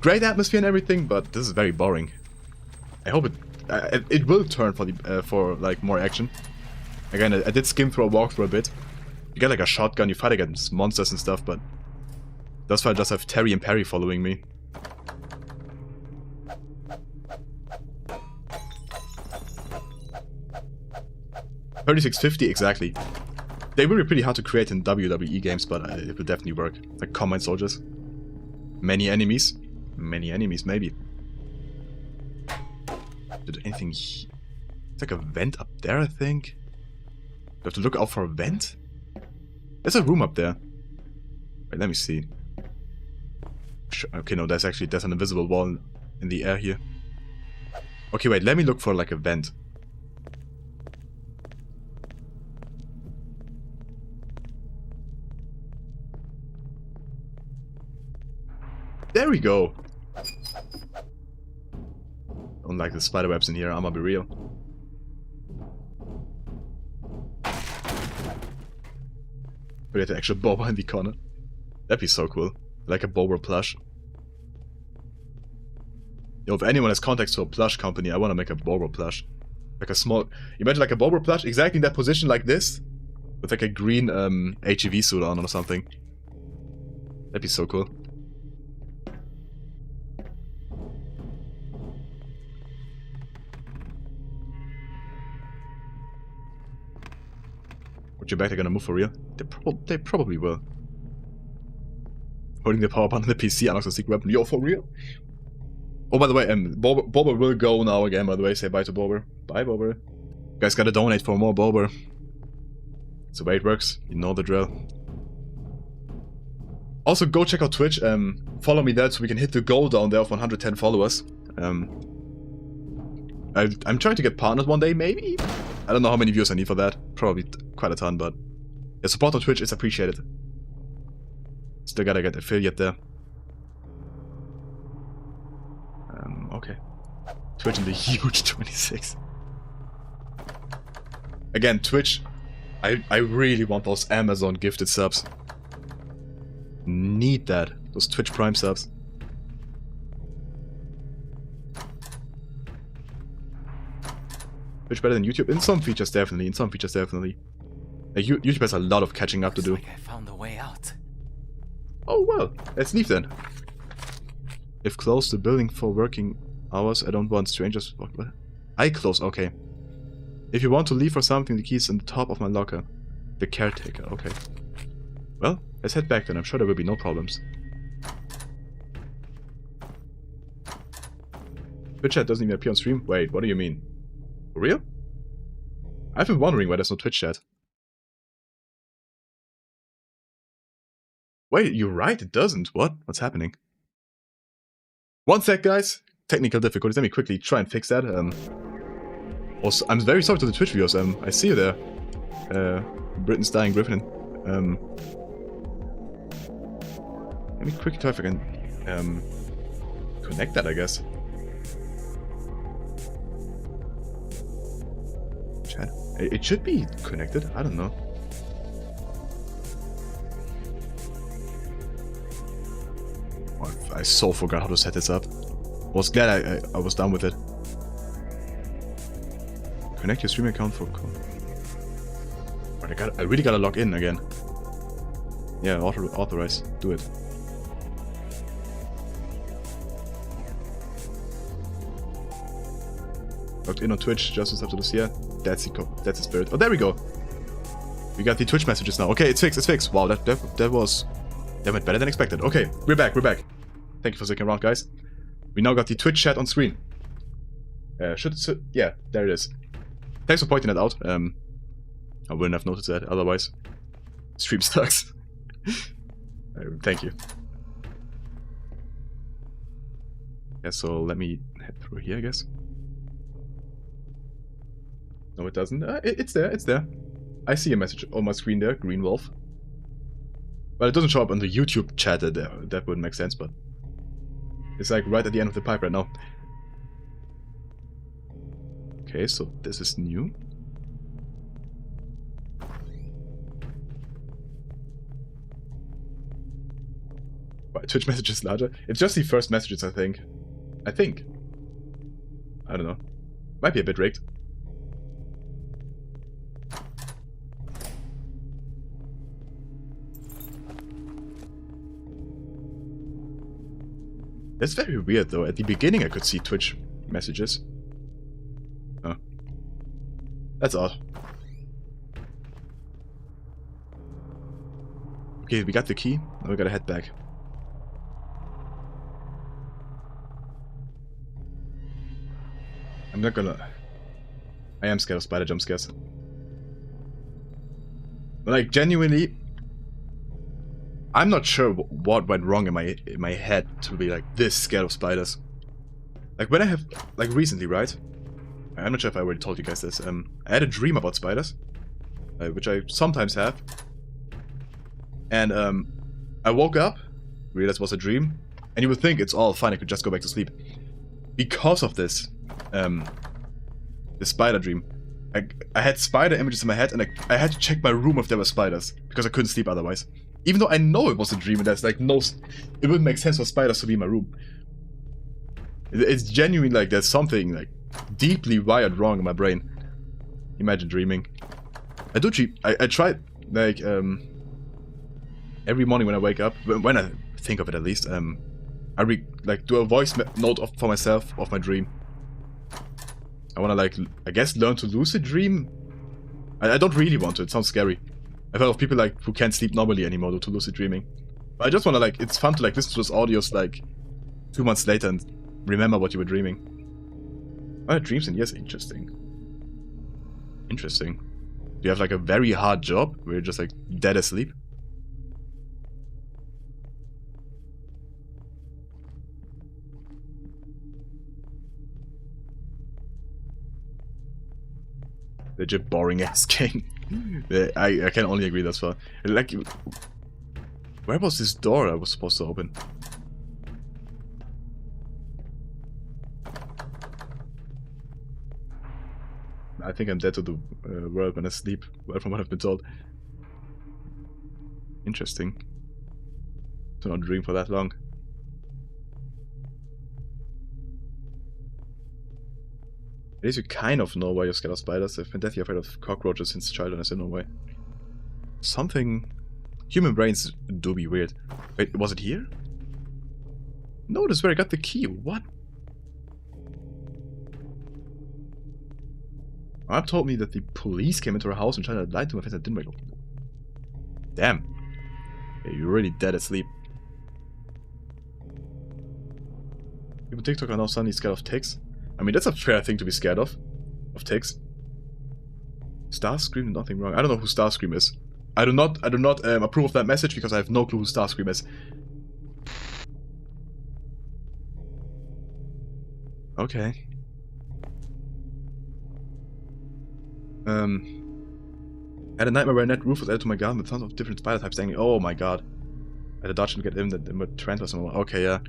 Great atmosphere and everything, but this is very boring. I hope it will turn for like more action. Again, I did skim through a walkthrough a bit. You get like a shotgun, you fight against monsters and stuff, but thus far I just have Terry and Perry following me. $36.50 exactly. They will be pretty hard to create in WWE games, but it will definitely work. Like Combine Soldiers. Many enemies. Many enemies, maybe. Did anything... It's like a vent up there, I think. Do I have to look out for a vent? There's a room up there. Wait, let me see. Okay, no, there's an invisible wall in the air here. Okay, wait, let me look for like a vent. There we go! Don't like the spider webs in here, I'ma be real. We get an actual boba in the corner. That'd be so cool. Like a boba plush. Yo, if anyone has contacts to a plush company, I wanna make a boba plush. Like a small... Imagine like a boba plush exactly in that position like this. With like a green HEV suit on or something. That'd be so cool. Would you bet they're gonna move for real? They probably will. Holding the power button on the PC unlocks a secret weapon. Yo, for real? Oh, by the way, Bober will go now again, by the way. Say bye to Bober. Bye, Bober. You guys gotta donate for more Bober. That's the way it works. You know the drill. Also, go check out Twitch. Follow me there so we can hit the goal down there of 110 followers. I'm trying to get partnered one day, maybe? I don't know how many views I need for that. Probably quite a ton, but... Yeah, support on Twitch is appreciated. Still gotta get affiliate there. Okay. Twitch in the huge 26. Again, Twitch... I really want those Amazon gifted subs. Need that. Those Twitch Prime subs. Twitch better than YouTube? In some features, definitely. Like, YouTube has a lot of catching up to do. Like I found a way out. Oh well, let's leave then. If close the building for working hours, I don't want strangers. What? I close, okay. If you want to leave or something, the key is in the top of my locker. The caretaker, okay. Well, let's head back then. I'm sure there will be no problems. Twitch chat doesn't even appear on stream? Wait, what do you mean? For real? I've been wondering why there's no Twitch chat. Wait, you're right, it doesn't. What? What's happening? One sec, guys. Technical difficulties. Let me quickly try and fix that. Also, I'm very sorry to the Twitch viewers. I see you there. Britain's dying Griffin. Let me quickly try if I can connect that, I guess. Chat. It should be connected. I don't know. Oh, I so forgot how to set this up. I was glad I was done with it. Connect your stream account for call. I really gotta log in again. Yeah, authorize. Do it. Logged in on Twitch, just after Lucia. That's the spirit. Oh, there we go. We got the Twitch messages now. Okay, it's fixed. Wow, that went better than expected. Okay, we're back. Thank you for sticking around, guys. We now got the Twitch chat on screen. Yeah, there it is. Thanks for pointing that out. I wouldn't have noticed that otherwise. Stream sucks. Thank you. Yeah, so let me head through here, I guess. No, it doesn't. It's there. I see a message on my screen there, Green Wolf. Well, it doesn't show up on the YouTube chat. That wouldn't make sense, but it's like right at the end of the pipe right now. Okay, so this is new. Twitch messages larger. It's just the first messages, I think. I don't know. Might be a bit rigged. That's very weird though. At the beginning I could see Twitch messages. Oh. That's odd. Okay, we got the key. Now we gotta head back. I'm not gonna... I am scared of spider jump scares. But like, genuinely... I'm not sure what went wrong in my head to be like this scared of spiders. Like when I have... Like recently, right? I'm not sure if I already told you guys this. I had a dream about spiders. Which I sometimes have. And I woke up, realized it was a dream, and you would think it's all fine, I could just go back to sleep. Because of this, the spider dream, I had spider images in my head, and I had to check my room if there were spiders, because I couldn't sleep otherwise. Even though I know it was a dream, and there's like no... It wouldn't make sense for spiders to be in my room. It's genuinely like there's something like deeply wired wrong in my brain. Imagine dreaming. I do dream... I tried, like, every morning when I wake up, when I think of it at least, I do a voice note for myself of my dream. I wanna like, I guess learn to lucid dream? I don't really want to, it sounds scary. I've heard of people like who can't sleep normally anymore due to lucid dreaming. But I just wanna like, it's fun to like listen to those audios like 2 months later and remember what you were dreaming. Oh, dreams and yes, interesting. Interesting. Do you have like a very hard job where you're just like dead asleep? Legit boring ass game. I can only agree thus far. Like, where was this door I was supposed to open? I think I'm dead to the world when I sleep, well, from what I've been told. Interesting. To not dream for that long. At least you kind of know why you're scared of spiders. I've been deathly afraid of cockroaches since childhood, I said no way. Something... Human brains do be weird. Wait, was it here? No, this is where I got the key. What? Mom told me that the police came into her house and tried to lie to my face. I didn't wake up. Damn. Yeah, you're really dead asleep. People TikTok are now suddenly scared of ticks. I mean, that's a fair thing to be scared of ticks. Starscream, nothing wrong. I don't know who Starscream is. I do not approve of that message because I have no clue who Starscream is. Okay. Had a nightmare where a net roof was added to my garden with tons of different spider types dangling. Oh my god. I had a dodge and get in that would transfer someone. Okay, yeah.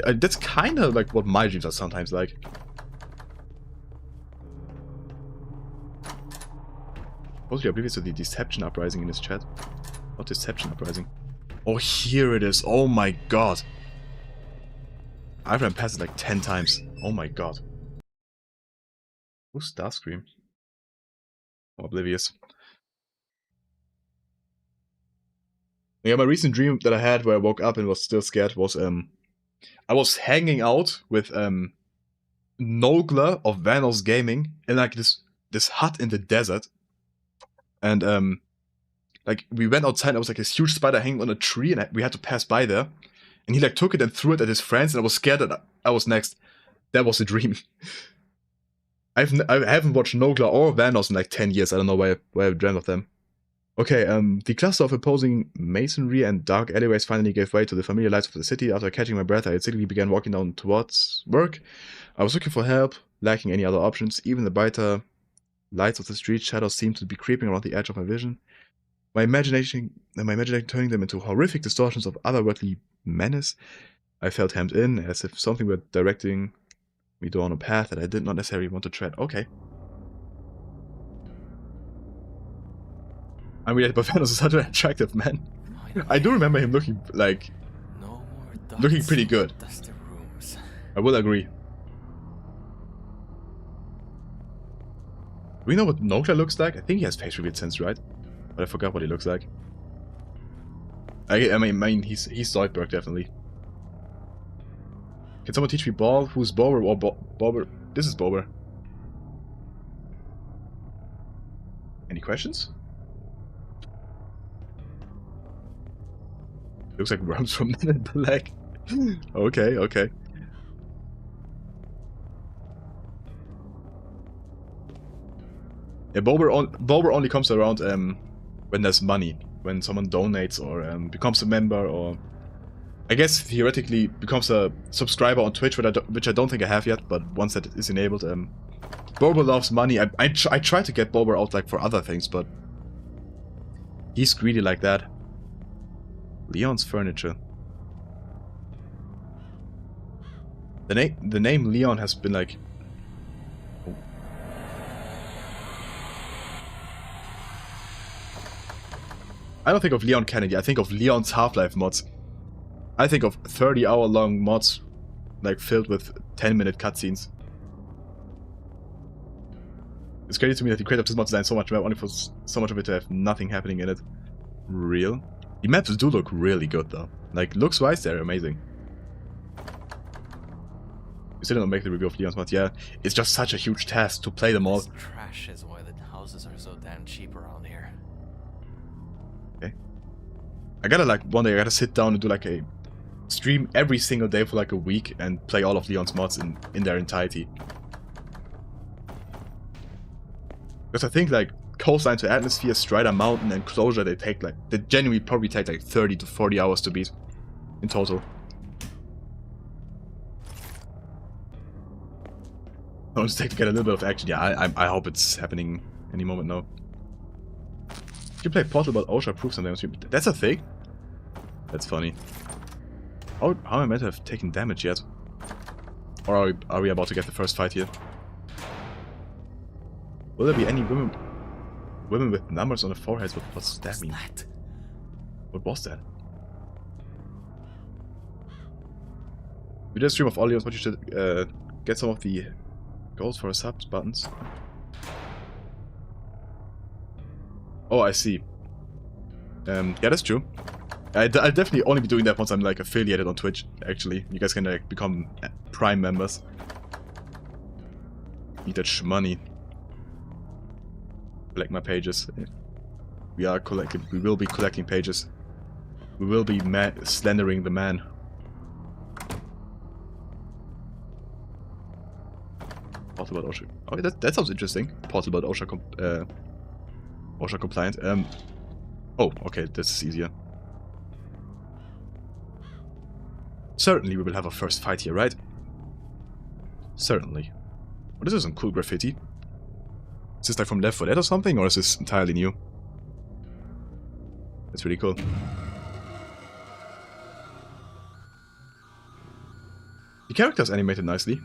That's kind of like what my dreams are sometimes like. Supposedly oblivious to the Deception Uprising in this chat. What Deception Uprising? Oh, here it is. Oh my god. I've run past it like 10 times. Oh my god. Who's Starscream? Oh, oblivious. Yeah, my recent dream that I had where I woke up and was still scared was I was hanging out with Nogla of Vanos Gaming in like this hut in the desert. And like we went outside and there was like this huge spider hanging on a tree and we had to pass by there. And he like took it and threw it at his friends and I was scared that I was next. That was a dream. I haven't watched Nogla or Vanos in like 10 years. I don't know why I dreamt of them. Okay, the cluster of opposing masonry and dark alleyways finally gave way to the familiar lights of the city. After catching my breath, I instantly began walking down towards work. I was looking for help, lacking any other options. Even the brighter lights of the street shadows seemed to be creeping around the edge of my vision. My imagination turning them into horrific distortions of otherworldly menace. I felt hemmed in, as if something were directing me down a path that I did not necessarily want to tread. Okay. I mean, but Vanos is such an attractive man. I do remember him looking like... No. looking pretty good. Dusty rooms. I will agree. Do we know what Nokia looks like? I think he has face reveal sense, right? But I forgot what he looks like. I mean, he's Zoidberg, definitely. Can someone teach me Ball? Who's Bober or Bober? This is Bober. Any questions? Looks like worms from Men in Black. Okay, okay. Yeah, Bober only comes around when there's money, when someone donates or becomes a member, or I guess theoretically becomes a subscriber on Twitch, which I don't think I have yet. But once that is enabled, Bober loves money. I try to get Bober out like for other things, but he's greedy like that. Leon's Furniture. The name Leon has been like. Oh. I don't think of Leon Kennedy. I think of Leon's Half-Life mods. I think of 30-hour-long mods, like filled with 10-minute cutscenes. It's crazy to me that the creator of this mod designed so much map only for so much of it to have nothing happening in it. Real? The maps do look really good though. Like, looks-wise, they're amazing. We still don't make the review of Leon's mod. Yeah, it's just such a huge task to play them all. This trash is why the houses are so damn cheap around here. Okay. I gotta like one day I gotta sit down and do like a stream every single day for like a week and play all of Leon's mods in their entirety. Because I think like Coastline to Atmosphere, Strider Mountain, and Closure, they genuinely probably take like 30 to 40 hours to beat in total. I'll just take to get a little bit of action. Yeah, I hope it's happening any moment now. If you play Portal but OSHA proves something on stream. That's a thing? That's funny. How am I meant to have taken damage yet? Or are we about to get the first fight here? Will there be any women with numbers on their foreheads? What's that mean? What was that? We did a stream of Oleos, but you should get some of the goals for subs buttons. Oh, I see. Yeah, that's true. I'll definitely only be doing that once I'm like affiliated on Twitch, actually. You guys can like become Prime members. Need that shmoney. Collect my pages. We will be collecting pages. We will be slandering the man. Portal about OSHA. Okay, that sounds interesting. Portal about OSHA OSHA compliant. Oh, okay, this is easier. Certainly we will have a first fight here, right? Certainly. Oh, this is some cool graffiti. Is this like from Left 4 Dead or something, or is this entirely new? That's really cool. The character's animated nicely.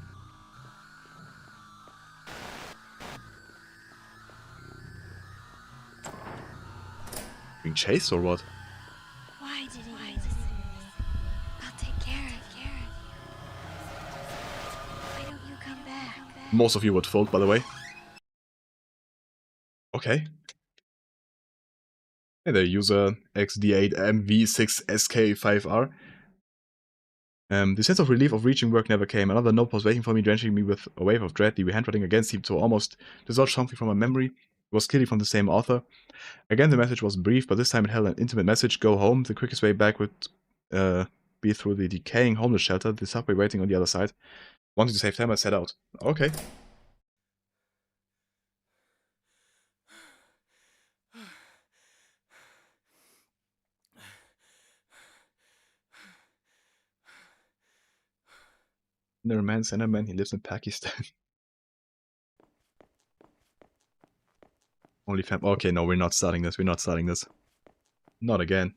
Being chased or what? Why did he do this? I'll take care of you. Why don't you come back? Most of you would fold, by the way. Okay. Hey there, user XD8MV6SK5R. The sense of relief of reaching work never came. Another note was waiting for me, drenching me with a wave of dread. The handwriting again seemed to almost dislodge something from my memory. It was clearly from the same author. Again, the message was brief, but this time it held an intimate message. Go home. The quickest way back would be through the decaying homeless shelter, the subway waiting on the other side. Wanting to save time, I set out. Okay. Enderman, Senderman, he lives in Pakistan. Only fam. Okay, no, we're not starting this. We're not starting this. Not again.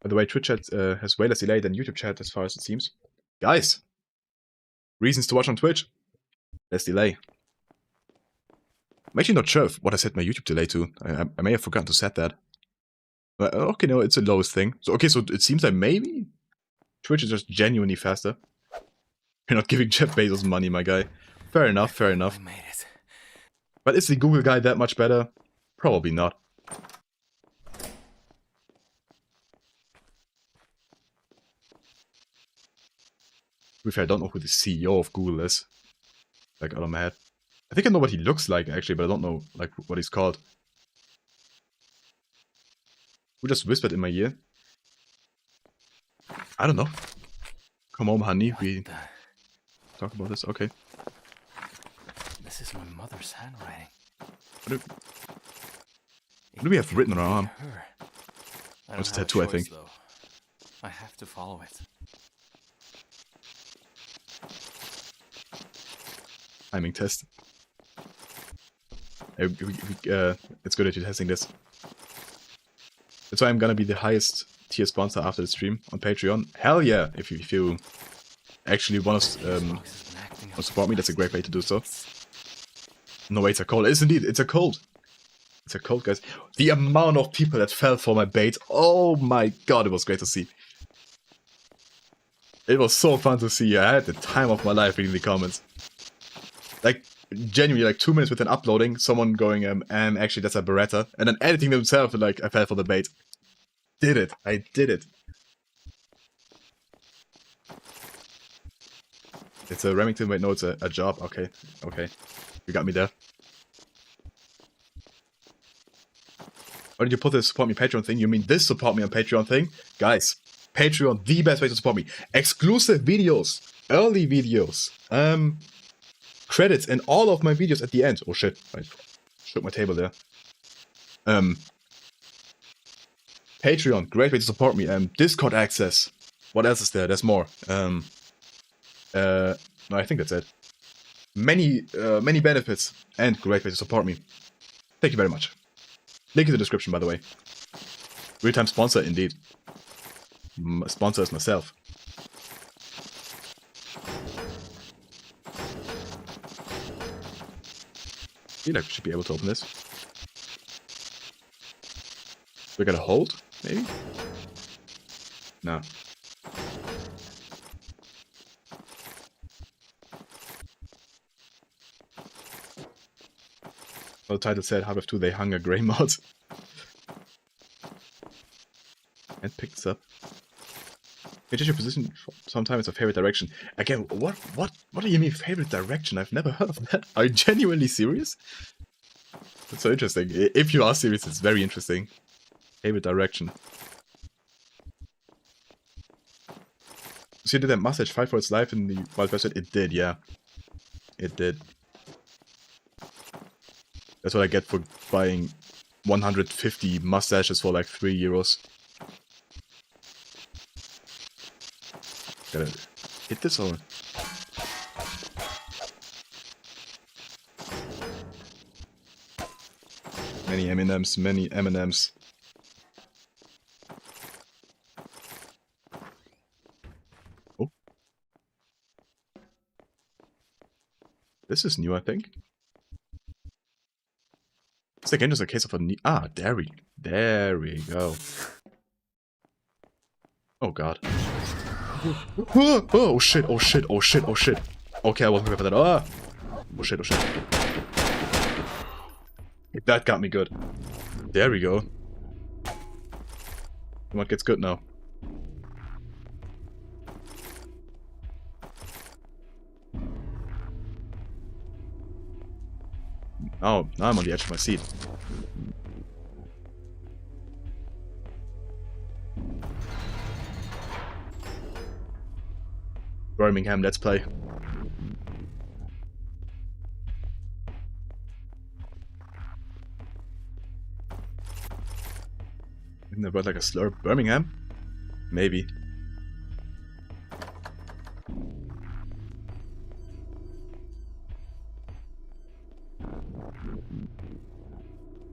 By the way, Twitch chat has way less delay than YouTube chat as far as it seems. Guys! Reasons to watch on Twitch? Less delay. I'm actually not sure what I set my YouTube delay to. I may have forgotten to set that. But, okay, no, it's a lowest thing. So, okay, so it seems like maybe Twitch is just genuinely faster. You're not giving Jeff Bezos money, my guy. Fair enough, fair enough. I made it. But is the Google guy that much better? Probably not. To be fair, I don't know who the CEO of Google is. Like, out of my head. I think I know what he looks like, actually, but I don't know, like, what he's called. Who just whispered in my ear? I don't know. Come home, honey. We talk about this. Okay. This is my mother's handwriting. What do we have written on our arm? Her. I It's a don't have tattoo, I choice, think. though. I have to follow it. Timing test. It's good that you're testing this. That's why I'm gonna be the highest tier sponsor after the stream on Patreon. Hell yeah! If you actually want to support me, that's a great way to do so. No way, it's a cold. It is indeed, it's a cold. It's a cold, guys. The amount of people that fell for my bait. Oh my god, it was great to see. It was so fun to see. I had the time of my life reading the comments. Like, genuinely, like 2 minutes within uploading, someone going, actually that's a Beretta, and then editing themselves, like, I fell for the bait. Did it. I did it. It's a Remington, wait, no, it's a job. Okay, okay. You got me there. Why did you put the support me Patreon thing? You mean this support me on Patreon thing? Guys, Patreon, the best way to support me. Exclusive videos, early videos, credits in all of my videos at the end. Oh shit, I shook my table there. Patreon, great way to support me. Discord access. What else is there? There's more. No, I think that's it. Many benefits and great way to support me. Thank you very much. Link in the description, by the way. Real-time sponsor, indeed. Sponsor is myself. I feel like we should be able to open this. We gotta hold, maybe? No. Well, the title said, Half-Life 2, they hung a grey mod. And picked this up. It is your position sometimes it's a favorite direction. Again, what do you mean favorite direction? I've never heard of that. Are you genuinely serious? That's so interesting. If you are serious, it's very interesting. Favorite direction. So did that mustache fight for its life in the Wild West? It did, yeah. It did. That's what I get for buying 150 mustaches for like €3. Gotta hit this or... Many M&Ms, many M&Ms. Oh. This is new, I think. It's again just a case of a knee. Ah, there we go. Oh god. Oh shit, oh shit, oh shit, oh shit. Okay, I wasn't prepared for that. Ah! Oh shit, oh shit. That got me good. There we go. What gets good now? Oh, now I'm on the edge of my seat. Birmingham, let's play. Isn't that word like a slur? Birmingham? Maybe.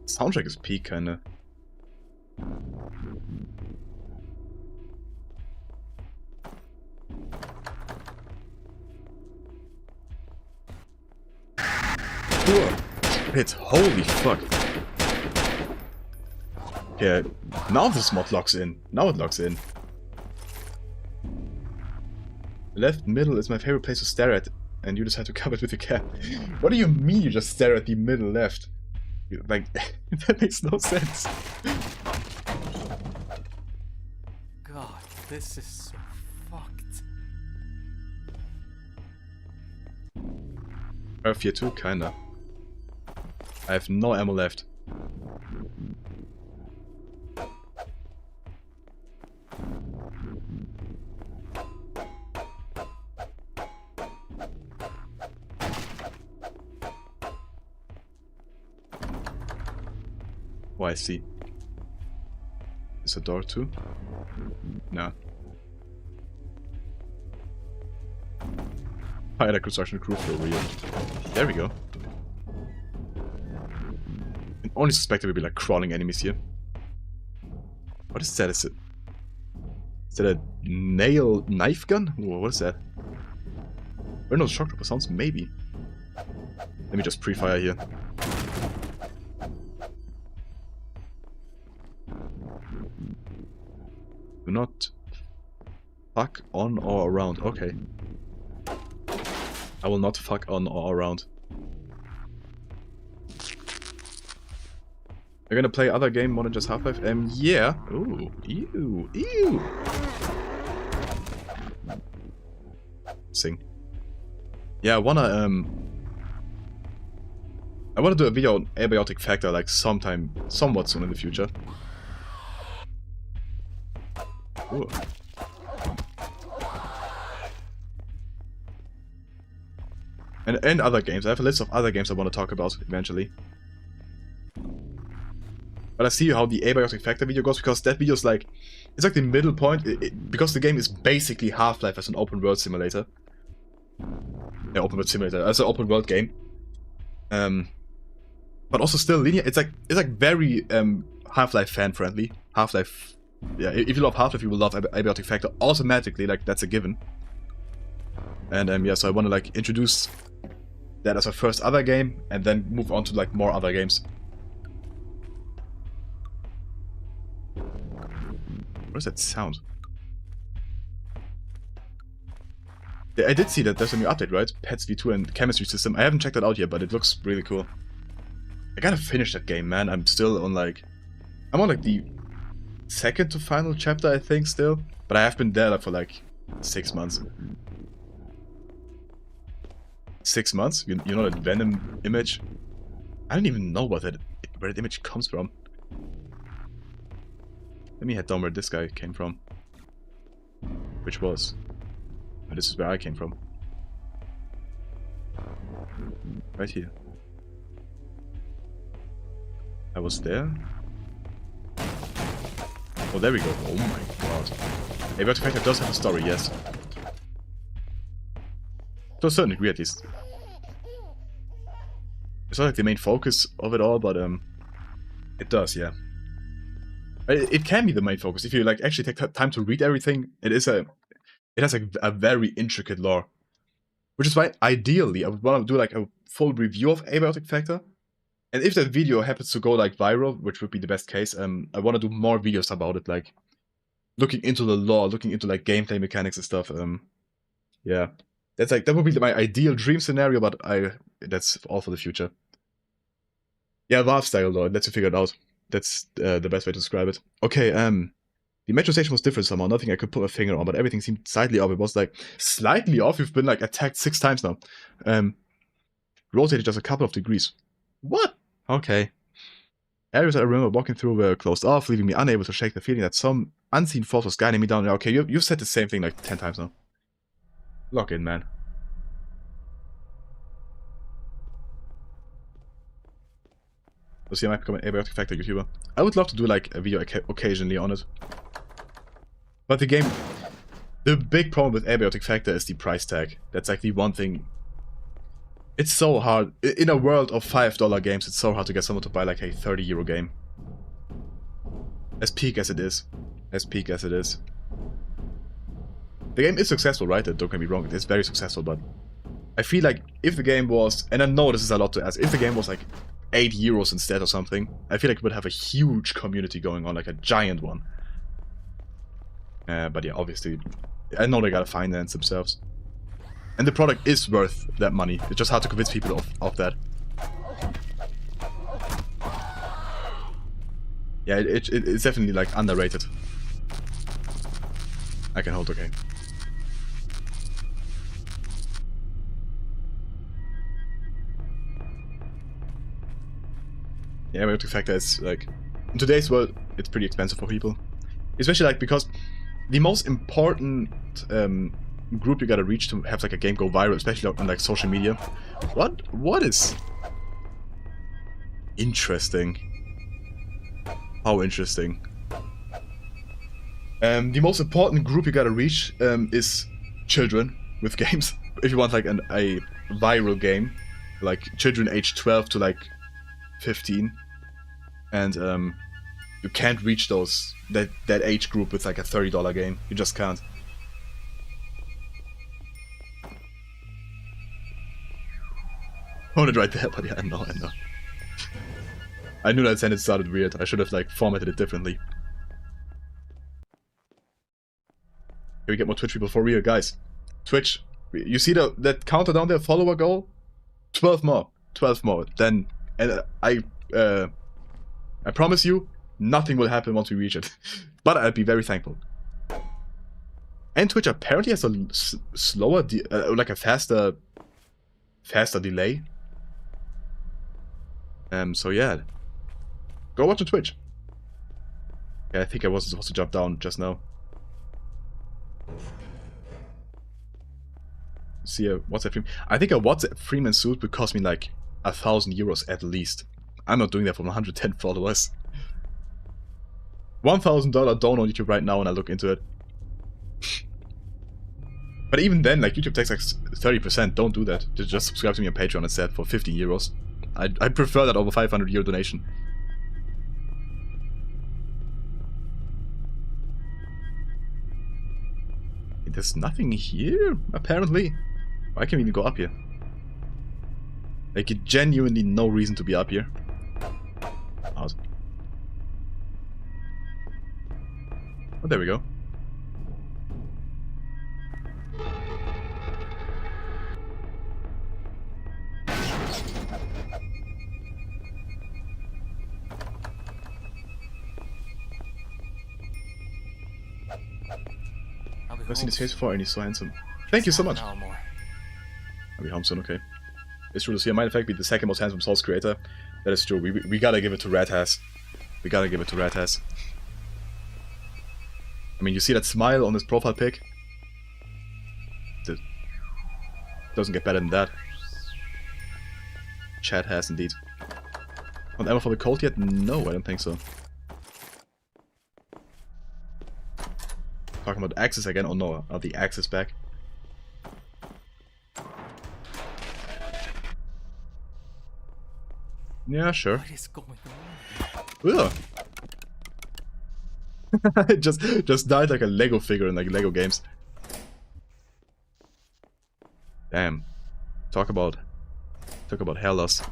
Soundtrack is peak, kinda. Hit, holy fuck. Okay, now this mod locks in. Now it locks in. Left middle is my favorite place to stare at, and you decide to cover it with your cap. What do you mean you just stare at the middle left? Like, that makes no sense. God, this is so fucked. Earth here too, kinda. I have no ammo left. Oh, I see. Is a door too? No. Hire a construction crew for over here. There we go. And only suspect there will be like crawling enemies here. What is that? Is that a nail knife gun? Whoa, what is that? Reynolds shock trooper sounds maybe. Let me just pre-fire here. Do not fuck on or around. Okay. I will not fuck on or around. You're gonna play other game more than just Half-Life? Yeah. Ooh, ew, ew. Sing. Yeah, I wanna do a video on abiotic factor like somewhat soon in the future. Ooh. And other games. I have a list of other games I want to talk about eventually. But I see how the abiotic factor video goes, because that video is like... It's like the middle point, because the game is basically Half-Life as an open world simulator. Yeah, open world simulator, as an open world game. But also still linear. It's like very Half-Life fan friendly. Half-Life... Yeah, if you love Half-Life, you will love abiotic factor automatically, like that's a given. And yeah, so I want to like introduce that as a first other game, and then move on to like more other games. What is that sound? Yeah, I did see that there's a new update, right? Pets V2 and chemistry system. I haven't checked that out yet, but it looks really cool. I gotta finish that game, man. I'm still on like... I'm on like the second to final chapter, I think, still. But I have been there for like 6 months. 6 months? You know that Venom image? I don't even know where that image comes from. Let me head down where this guy came from. Which was... Oh, this is where I came from. Right here. I was there. Oh, there we go. Oh my god. Abiotic Factor does have a story, yes. To a certain degree, at least. It's not like the main focus of it all, but it does, yeah. It can be the main focus if you like actually take time to read everything. It has a very intricate lore, which is why ideally I would want to do like a full review of Abiotic Factor. And if that video happens to go like viral, which would be the best case, I want to do more videos about it, like looking into the lore, looking into like gameplay mechanics and stuff. Yeah, that would be my ideal dream scenario, but that's all for the future. Yeah, Valve style though. Let's figure it out. That's the best way to describe it. Okay, the metro station was different somehow. Nothing I could put my finger on, but everything seemed slightly off. It was like slightly off. You've been like attacked 6 times now. Rotated just a couple of degrees. What? Okay. Areas I remember walking through were closed off, leaving me unable to shake the feeling that some unseen force was guiding me down. Okay, you've said the same thing like 10 times now. Log in, man. So I might become an Abiotic Factor YouTuber. I would love to do like a video occasionally on it. But the big problem with Abiotic Factor is the price tag. That's like the one thing. It's so hard. In a world of $5 games, it's so hard to get someone to buy like a €30 game. As peak as it is. As peak as it is. The game is successful, right? Don't get me wrong, it's very successful, but I feel like if the game was, and I know this is a lot to ask, if the game was like €8 instead or something, I feel like it would have a huge community going on, like a giant one. But yeah, obviously, I know they gotta finance themselves. And the product is worth that money. It's just hard to convince people of that. Yeah, it's definitely like underrated. I can hold, okay. Yeah, but the fact that it's like in today's world, it's pretty expensive for people, especially like because the most important group you gotta reach to have like a game go viral, especially on like social media. What is interesting? How interesting? The most important group you gotta reach is children with games. If you want like a viral game, like children aged 12 to like 15. And you can't reach that age group with like a $30 game. You just can't. Hold it right there, but yeah, I know. I knew that sentence started weird. I should have like formatted it differently. Here we get more Twitch people for real, guys. Twitch, you see that counter down there, follower goal? 12 more. 12 more. Then, and I promise you, nothing will happen once we reach it. But I'll be very thankful. And Twitch apparently has a slower, like a faster delay. So yeah. Go watch on Twitch. Yeah, I think I wasn't supposed to jump down just now. See a WhatsApp stream. I think a WhatsApp Freeman suit would cost me like €1,000 at least. I'm not doing that for 110 followers. $1,000 don't on YouTube right now and I look into it. But even then, like YouTube takes like 30%. Don't do that. Just subscribe to me on Patreon instead for €15. I prefer that over €500 donation. There's nothing here, apparently. Why can't we even go up here? Like, genuinely no reason to be up here. Out. Oh, there we go. I've seen his face before and he's so handsome. Thank you so much. I'll be home soon, okay. It's true, Lucia might in fact be the second most handsome Souls creator. That is true. We gotta give it to Radhass. We gotta give it to Radhass. I mean, you see that smile on his profile pic? It doesn't get better than that. Chad has indeed. Want ammo for the Colt yet? No, I don't think so. Talking about axes again? Oh no, are the axes back? Yeah, sure. What is going on? Ugh. just died like a Lego figure in like Lego games. Damn. Talk about hair loss.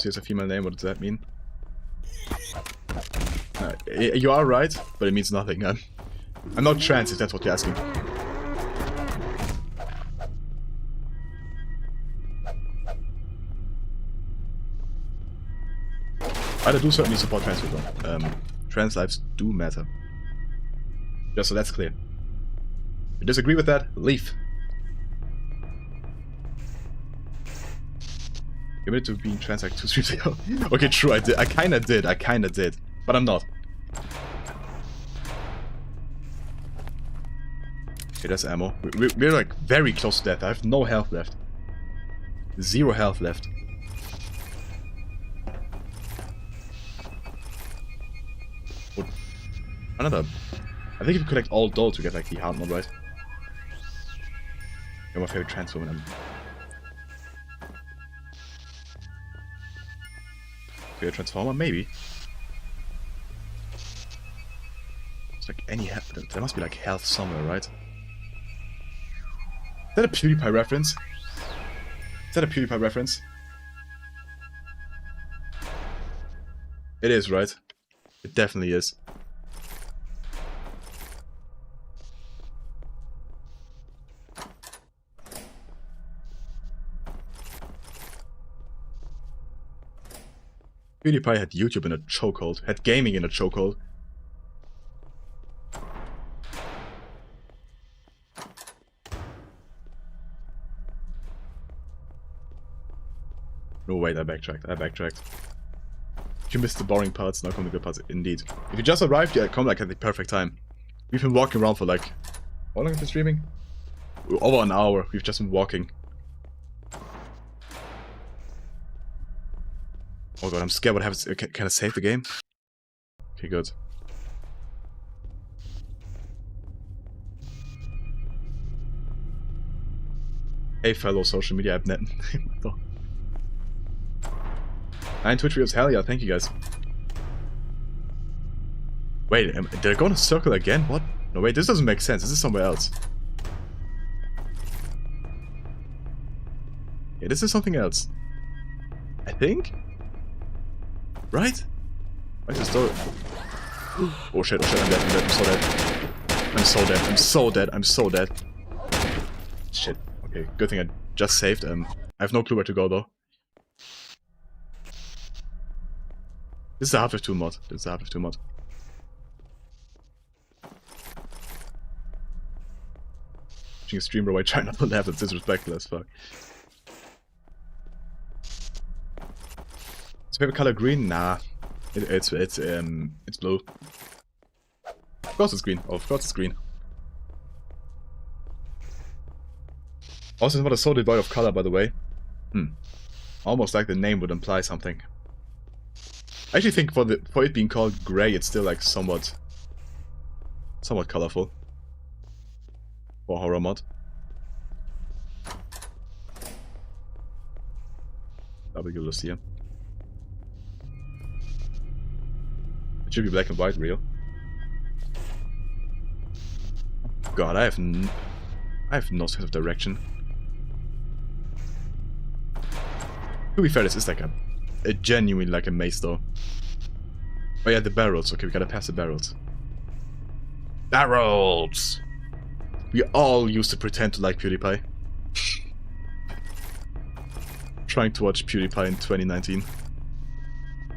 Here's a female name, what does that mean? You are right, but it means nothing. I'm not trans if that's what you're asking. I do certainly support trans people. Trans lives do matter. Just so that's clear. If you disagree with that, leave. Committed to being trans like 2 streams ago. Okay, true, I did. I kinda did. But I'm not. Okay, that's ammo. We're like very close to death. I have no health left. 0 health left. What? Another. I think if you collect all those, you get like the hard mode, right? You're my favorite trans woman. Okay, a transformer, maybe. It's like any health. There must be like health somewhere, right? Is that a PewDiePie reference? that a PewDiePie reference? It is, right? It definitely is. PewDiePie had YouTube in a chokehold, had gaming in a chokehold. No, wait, I backtracked. If you missed the boring parts, now come the good parts. Indeed. If you just arrived, yeah, come like at the perfect time. We've been walking around for like... How long have we been streaming? Over an hour. We've just been walking. Oh god, I'm scared what happens. Can I save the game? Okay, good. Hey, fellow social media app net. 9 Twitch videos, hell yeah, thank you guys. Wait, did I go in a circle again? What? No, wait, this doesn't make sense. This is somewhere else. Yeah, this is something else. I think? Right? Where's the story? Oh shit, I'm dead, I'm so dead. Shit. Okay, good thing I just saved. I have no clue where to go though. This is a Half-Life 2 mod. Watching a streamer while trying not to laugh, that's disrespectful as fuck. Is your favorite color green? Nah. It's blue. Of course it's green. Oh, of course it's green. Also, it's not so devoid of color, by the way. Almost like the name would imply something. I actually think for it being called grey, it's still like somewhat colorful for a horror mod. W Lucia. It should be black and white, real. God, I have no sense of direction. To be fair, this is like a genuine like a maze though. Oh yeah, the barrels. Okay, we gotta pass the barrels. Barrels! We all used to pretend to like PewDiePie. Trying to watch PewDiePie in 2019.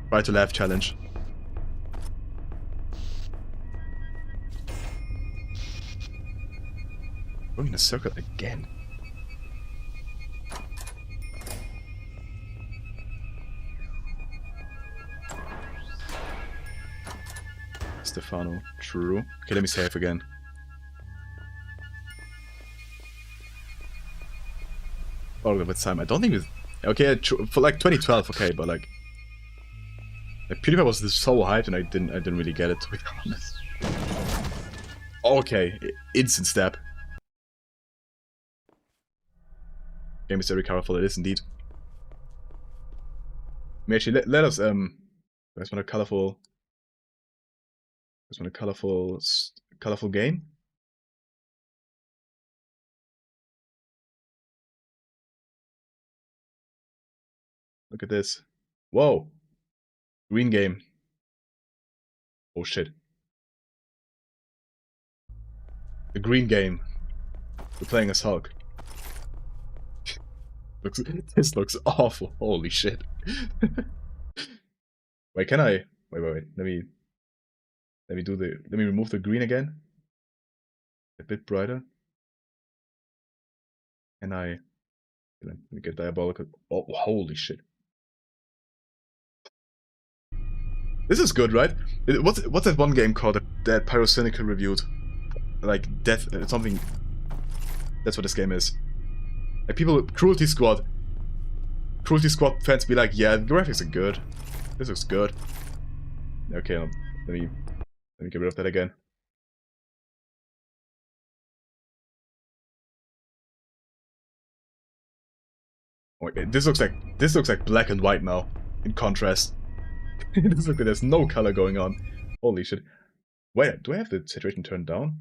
Try to laugh challenge. Going in a circle again. Stefano, true. Okay, let me save again. Oh, what time? I don't think it's... Okay, for like 2012, okay, but like PewDiePie was so hyped and I didn't really get it, to be honest. Okay, instant stab. Game is very colorful, it is indeed. I mean, actually, let us, there's one a colorful game. Look at this. Whoa. Green game. Oh shit. The green game. We're playing as Hulk. This looks awful. Holy shit. Wait, can I? Wait. Let me remove the green again. A bit brighter. Can I? Let me get diabolical. Oh, holy shit. This is good, right? What's that one game called that Pyrocynical reviewed? Like Death something. That's what this game is. Like people, Cruelty Squad fans be like, yeah, the graphics are good. This looks good. Okay, let me get rid of that again. Okay, this looks like black and white now. In contrast, this looks like there's no color going on. Holy shit! Wait, do I have the saturation turned down?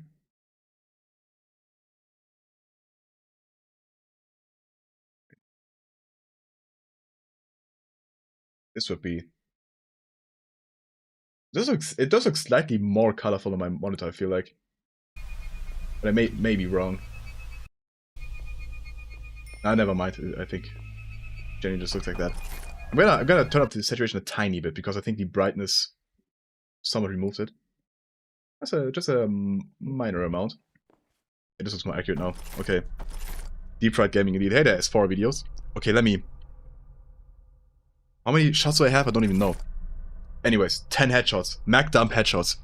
This would be... It does look slightly more colorful on my monitor, I feel like. But I may be wrong. Nah, never mind. I think Jenny just looks like that. I'm gonna turn up the saturation a tiny bit because I think the brightness somewhat removes it. That's just a minor amount. It just looks more accurate now. Okay. Deep fried gaming indeed. Hey there, S4 videos. Okay, let me... How many shots do I have? I don't even know. Anyways, 10 headshots. Mac dump headshots.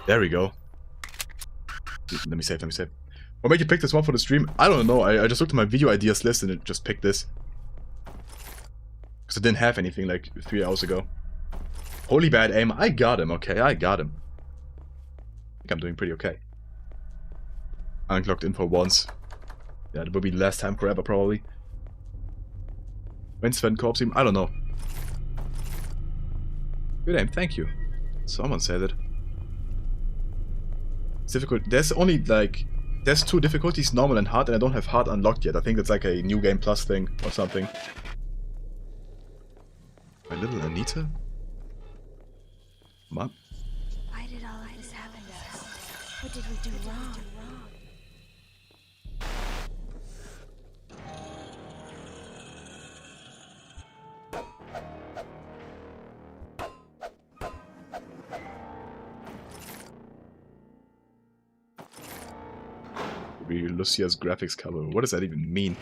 There we go. Let me save. What made you pick this one for the stream? I don't know. I just looked at my video ideas list and it just picked this. Because I didn't have anything like 3 hours ago. Holy bad aim. I got him, okay? I got him. I think I'm doing pretty okay. Unclocked in for once. Yeah, that will be the last time forever, probably. When's Sven Corp team? I don't know. Good aim, thank you. Someone said it. It's difficult. There's only like... There's 2 difficulties, normal and hard, and I don't have hard unlocked yet. I think it's like a new game plus thing or something. My little Anita? Mom? Why did all of this happen to us? What did we do wrong? Lucia's graphics cover. What does that even mean?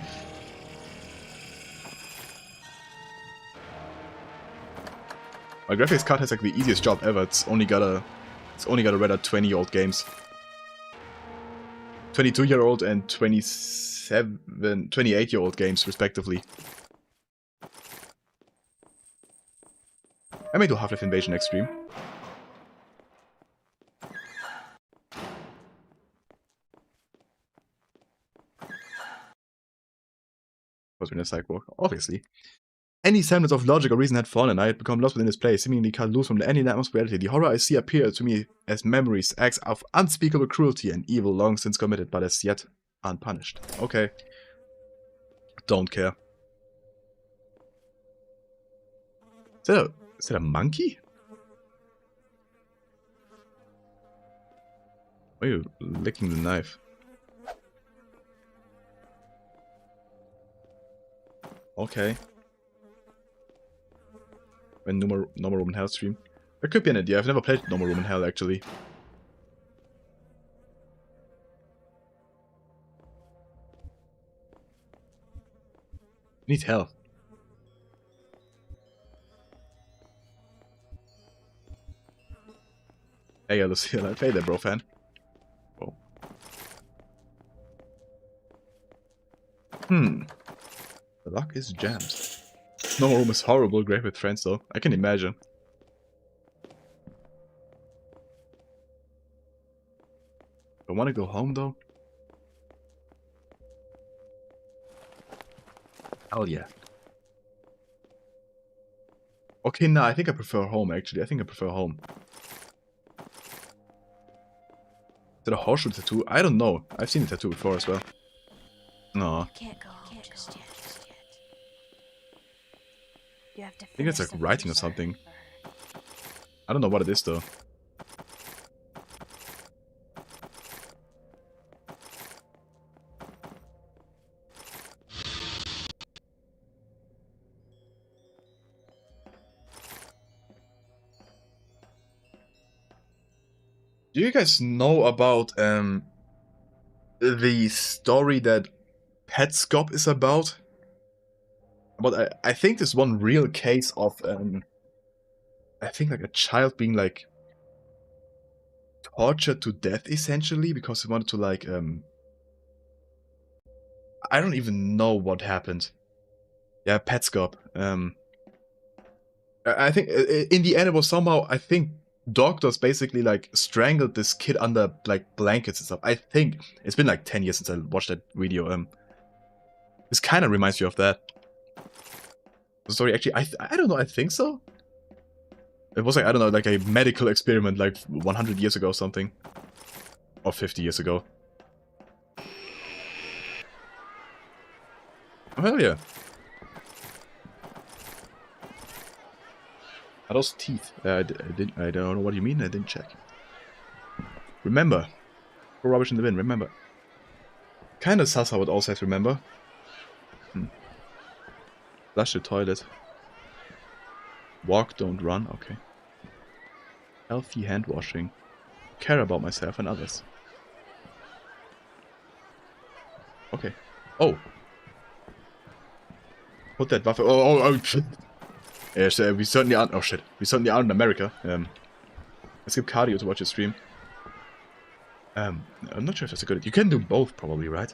My graphics card has like the easiest job ever. It's only gotta render 20-year-old games. 22-year-old and 28-year-old games respectively. I may do Half-Life Invasion next stream. Was in a sidewalk, obviously. Any semblance of logic or reason had fallen, and I had become lost within this place, seemingly cut loose from any atmosphere of reality. The horror I see appear to me as memories, acts of unspeakable cruelty and evil long since committed, but as yet unpunished. Okay. Don't care. Is that a monkey? Why are you licking the knife? Okay. When normal Roman Hell stream. That could be an idea. I've never played normal Roman Hell actually. Need health. Hey, Lucia. Hey there, bro fan. Whoa. The lock is jammed. No room is horrible, great with friends though. I can imagine. I want to go home though. Hell yeah. Okay, nah, I think I prefer home actually. I think I prefer home. Is that a horseshoe tattoo? I don't know. I've seen the tattoo before as well. No. Can't go home just yet. You have to I think it's like writing or something. I don't know what it is though. Do you guys know about the story that Petscop is about? But I think there's one real case of I think like a child being like tortured to death essentially because he wanted to like I don't even know what happened. Yeah, Petscop. I think in the end it was somehow, I think doctors basically like strangled this kid under like blankets and stuff. I think it's been like 10 years since I watched that video. This kind of reminds you of that. Sorry, actually, I don't know. I think so. It was like, I don't know, like a medical experiment like 100 years ago or something. Or 50 years ago. Oh, hell yeah. Are those teeth? I don't know what you mean, I didn't check. Remember. Throw rubbish in the bin, remember. Kinda sus how it also says remember. Flush the toilet. Walk, don't run, okay. Healthy hand washing. Care about myself and others. Okay. Oh. Put that buffer. Oh. Yes, we certainly aren't. Oh shit. We certainly aren't in America. Let's skip cardio to watch a stream. I'm not sure if that's a good idea. You can do both, probably, right?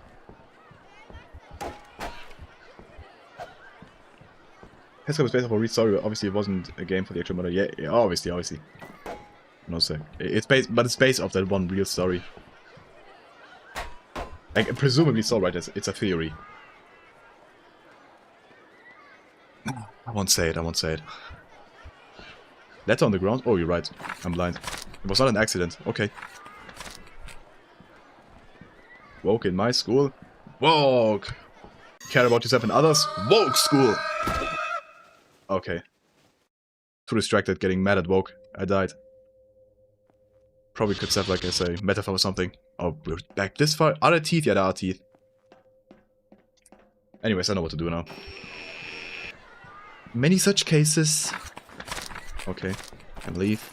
Tesco was based off a real story. Obviously, it wasn't a game for the actual mother. Yeah, obviously. No sec. It's based, but it's based off that one real story. Like, presumably so, right? It's a theory. I won't say it. Letter on the ground? Oh, you're right. I'm blind. It was not an accident. Okay. Woke in my school. Woke! Care about yourself and others? Woke school! Okay. Too distracted getting mad at woke. I died. Probably could have like as a metaphor or something. Oh, we're back this far? Are there teeth? Yeah, there are teeth. Anyways, I know what to do now. Many such cases. Okay, can leave.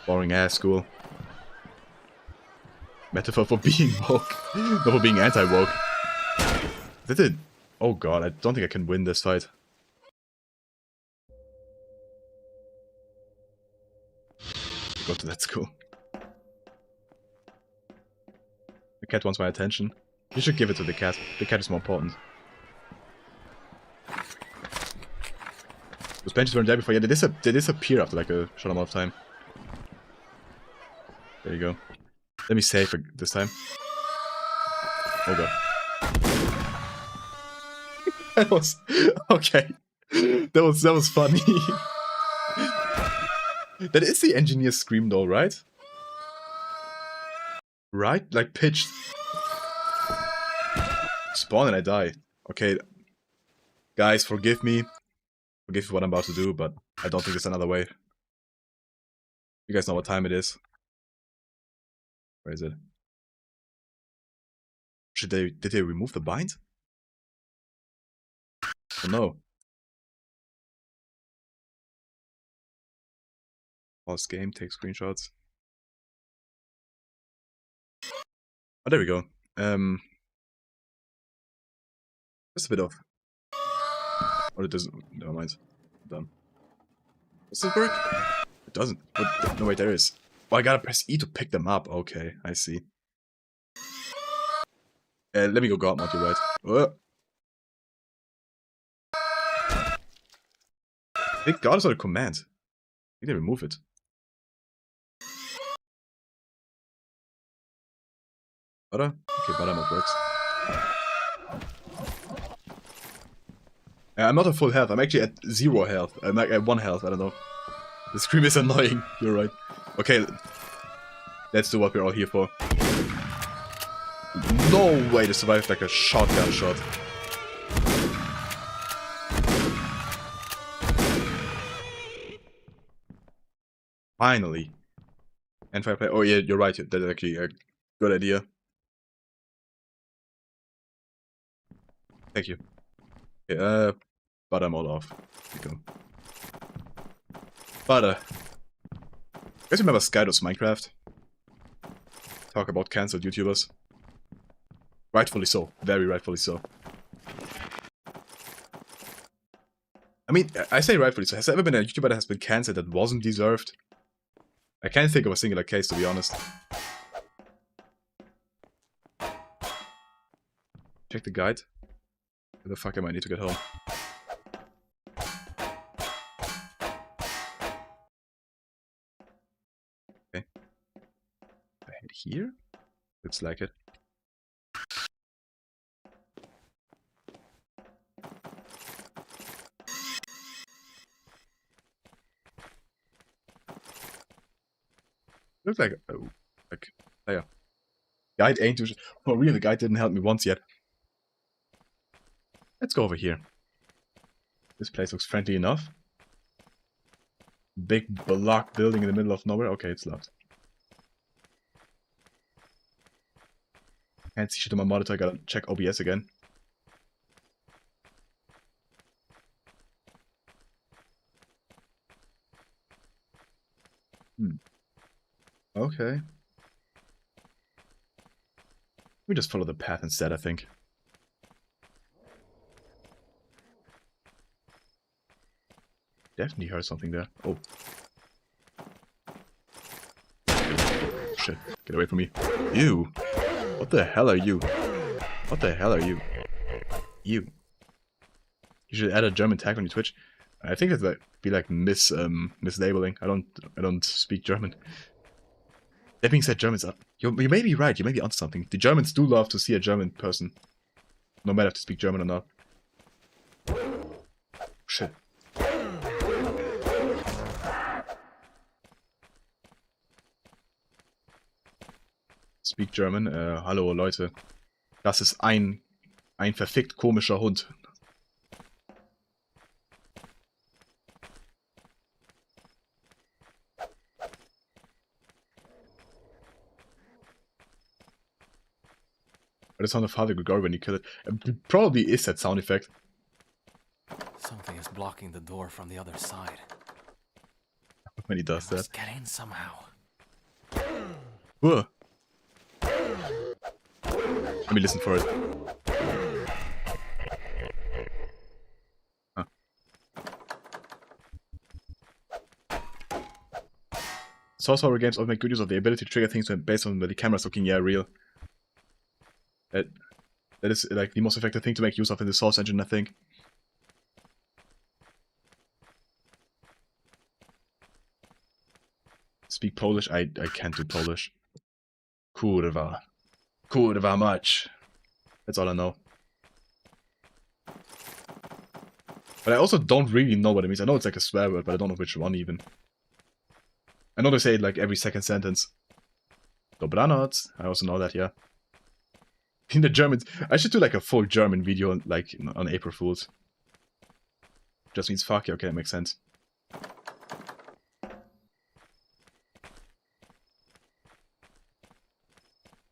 Boring ass school. Metaphor for being woke. Not for being anti-woke. Did it? Oh god, I don't think I can win this fight. Go to that school. The cat wants my attention. You should give it to the cat. The cat is more important. Those benches weren't there before. Yeah, they disappear after like a short amount of time. There you go. Let me save for this time. Oh god. That was okay. That was funny. That is the engineer's scream though, right? Right? Like pitched. Spawn and I die. Okay. Guys, forgive me. Forgive me for what I'm about to do, but I don't think there's another way. You guys know what time it is. Where is it? Did they remove the bind? Oh no. Pause game, take screenshots. Oh, there we go. Just a bit of... Or it doesn't... Never mind. Done. Does it work? It doesn't. What? No, wait, there is. Oh, I gotta press E to pick them up. Okay, I see. Let me go God mode, you're right. I think God is not a command. I think they remove it. Butter? Okay, butter mode works. I'm not at full health. I'm actually at 0 health. I'm like at 1 health. I don't know. The scream is annoying. You're right. Okay. Let's do what we're all here for. No way to survive like a shotgun shot. Finally. And fireplay. Oh yeah, you're right. That's actually a good idea. Thank you. Okay, but I'm all off. Here we go. But you guys remember Skydos Minecraft? Talk about cancelled YouTubers. Rightfully so. Very rightfully so. I mean, I say rightfully so. Has there ever been a YouTuber that has been cancelled that wasn't deserved? I can't think of a singular case, to be honest. Check the guide. Where the fuck am I need to get home? Okay. I head here? Looks like it. Looks like yeah. Guide ain't too. For real, the guide didn't help me once yet. Let's go over here. This place looks friendly enough. Big block building in the middle of nowhere. Okay, it's locked. Can't see shit on my monitor. I gotta check OBS again. Okay. We just follow the path instead, I think. Definitely heard something there. Oh. Shit. Get away from me. Ew. What the hell are you? What the hell are you? You. You should add a German tag on your Twitch. I think it's like be like mislabeling. I don't speak German. That being said, Germans are you may be right, you may be onto something. The Germans do love to see a German person. No matter if they speak German or not. Shit. Speak German. Hallo Leute. Das ist ein verfickt komischer Hund. But the sound of Father Gregory when you kill it. It probably is that sound effect. Something is blocking the door from the other side. When he does I that. must get in somehow. Whoa. Let me listen for it. Huh. Source horror games often make good use of the ability to trigger things based on where the camera's looking. Yeah, real. That is like the most effective thing to make use of in the Source engine, I think. Speak Polish? I can't do Polish. Kurwa. Kurwa mać. That's all I know. But I also don't really know what it means. I know it's like a swear word, but I don't know which one even. I know they say it like every second sentence. Dobranoc. I also know that, yeah. In the Germans, I should do like a full German video like on April Fools. Just means fuck, yeah, okay, that makes sense.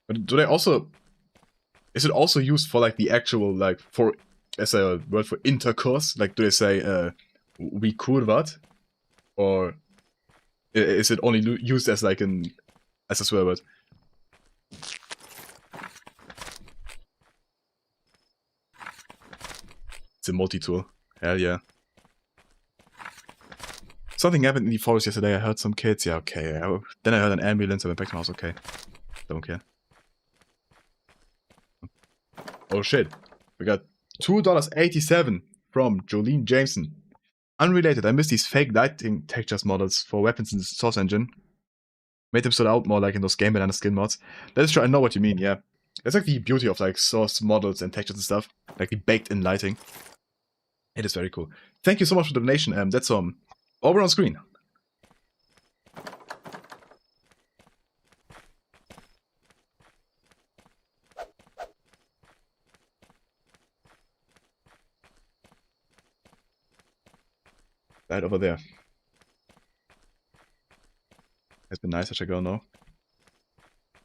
But do they also... Is it also used for like the actual, like, for... As a word for intercourse? Like, do they say, we kurvat? Or... Is it only used as like as a swear word? It's a multi-tool. Hell yeah. Something happened in the forest yesterday. I heard some kids. Yeah, okay. Then I heard an ambulance. I went back to my house. Okay. Don't care. Oh shit. We got $2.87 from Jolene Jameson. Unrelated. I miss these fake lighting textures models for weapons in the Source engine. Made them stood out more like in those Game Banana skin mods. That is true. I know what you mean. Yeah. That's like the beauty of like Source models and textures and stuff. Like the baked in lighting. It is very cool. Thank you so much for the donation. That's over on screen. Right over there. Has been nice, I should go now.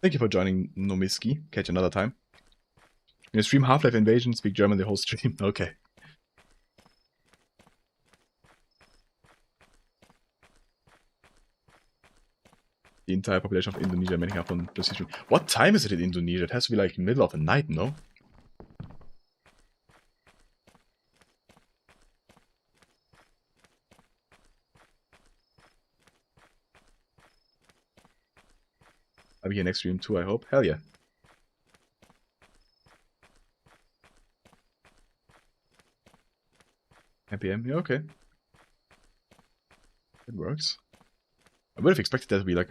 Thank you for joining, Nomiski. Catch you another time. In the stream Half-Life Invasion, speak German the whole stream. Okay. The entire population of Indonesia making up on the stream. What time is it in Indonesia? It has to be like middle of the night, no? I'll be here next stream too, I hope. Hell yeah. PM? Yeah, okay. It works. I would have expected that to be like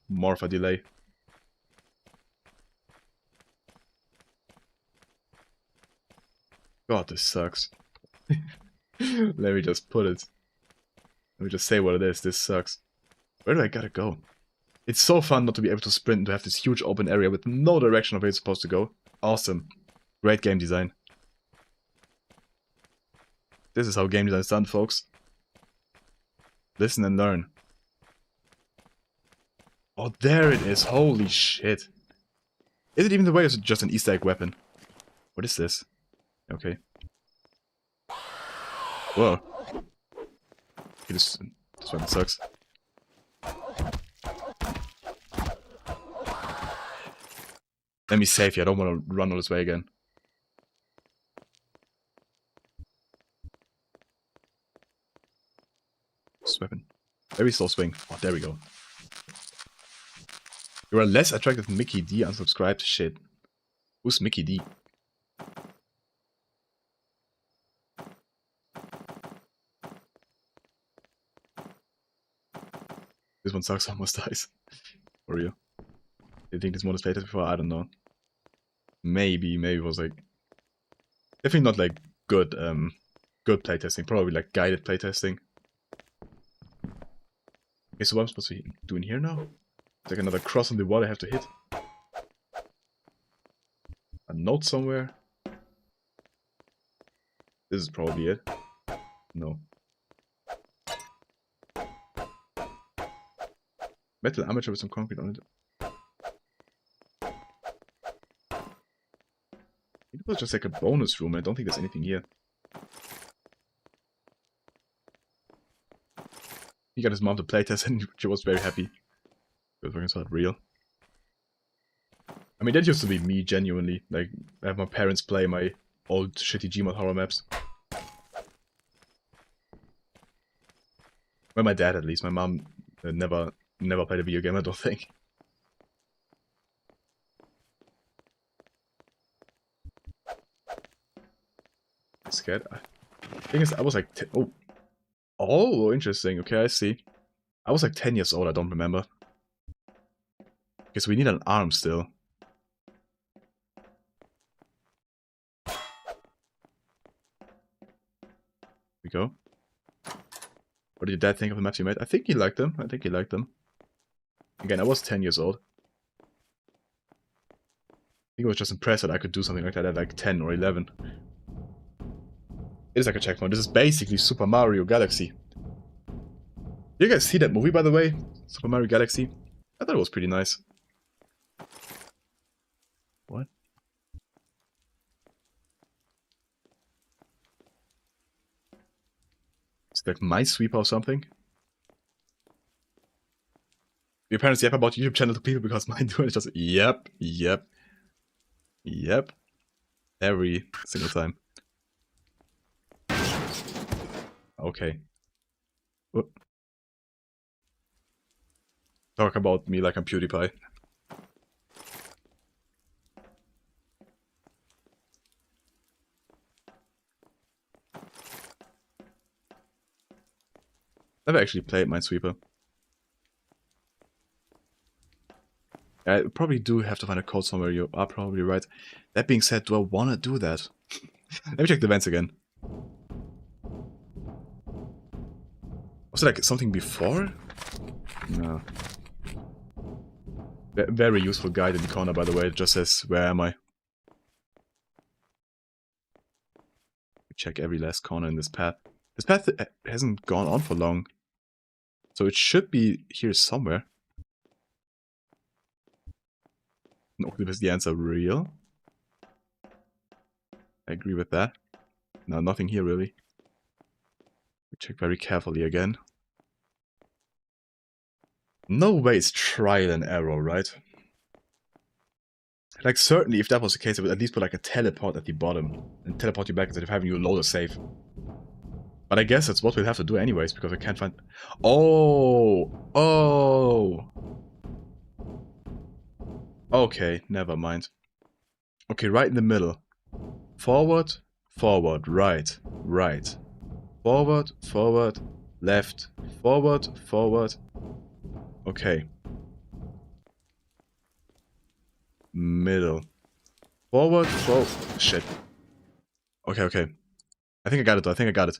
more of a delay. God, this sucks. Let me just put it. Let me just say what it is. This sucks. Where do I gotta go? It's so fun not to be able to sprint and to have this huge open area with no direction of where it's supposed to go. Awesome. Great game design. This is how game design is done, folks. Listen and learn. Oh, there it is. Holy shit. Is it even the way or is it just an Easter egg weapon? What is this? Okay. Whoa. Okay, this weapon sucks. Let me save you. I don't want to run all this way again. This weapon. Very slow swing. Oh, there we go. You are less attractive than Mickey D. Unsubscribed. Shit. Who's Mickey D? This one sucks. Almost dies. For real. Do you think this one is playtest before? I don't know. Maybe it was like... Definitely not like good, good playtesting. Probably like guided playtesting. Okay, so what am I supposed to be doing here now? Is like another cross on the wall I have to hit? A note somewhere? This is probably it. No. Metal armature with some concrete on it. It was just like a bonus room. I don't think there's anything here. He got his mom to playtest and she was very happy. It was not real. I mean, that used to be me, genuinely. Like, I have my parents play my old shitty Gmod horror maps. Well, my dad at least. My mom never played a video game, I don't think. I'm scared. Thing is, I was like... Oh, interesting. Okay, I see. I was like 10 years old, I don't remember. Okay, so we need an arm still. Here we go. What did your dad think of the maps you made? I think he liked them. Again, I was 10 years old. I think I was just impressed that I could do something like that at like 10 or 11. It is like a checkpoint. This is basically Super Mario Galaxy. Did you guys see that movie, by the way? Super Mario Galaxy? I thought it was pretty nice. What? Is it like Minesweeper or something? Your parents yap about YouTube channel to people because mine do, and it's just yep. Every single time. Okay. Whoop. Talk about me like I'm PewDiePie. Never actually played Minesweeper. I probably do have to find a code somewhere, you are probably right. That being said, do I want to do that? Let me check the vents again. Was it like something before? No. Very useful guide in the corner, by the way. It just says, where am I? Check every last corner in this path. This path hasn't gone on for long. So it should be here somewhere. No, is the answer real? I agree with that. No, nothing here really. Check very carefully again. No way it's trial and error, right? Like, certainly if that was the case, I would at least put like a teleport at the bottom and teleport you back instead of having you load a save. But I guess that's what we'll have to do anyways, because I can't find... Oh! Okay, never mind. Okay, right in the middle. Forward, forward, right, right. Forward, forward, left, forward, forward. Okay. Middle. Forward, forward. Shit. Okay, okay. I think I got it though. I think I got it.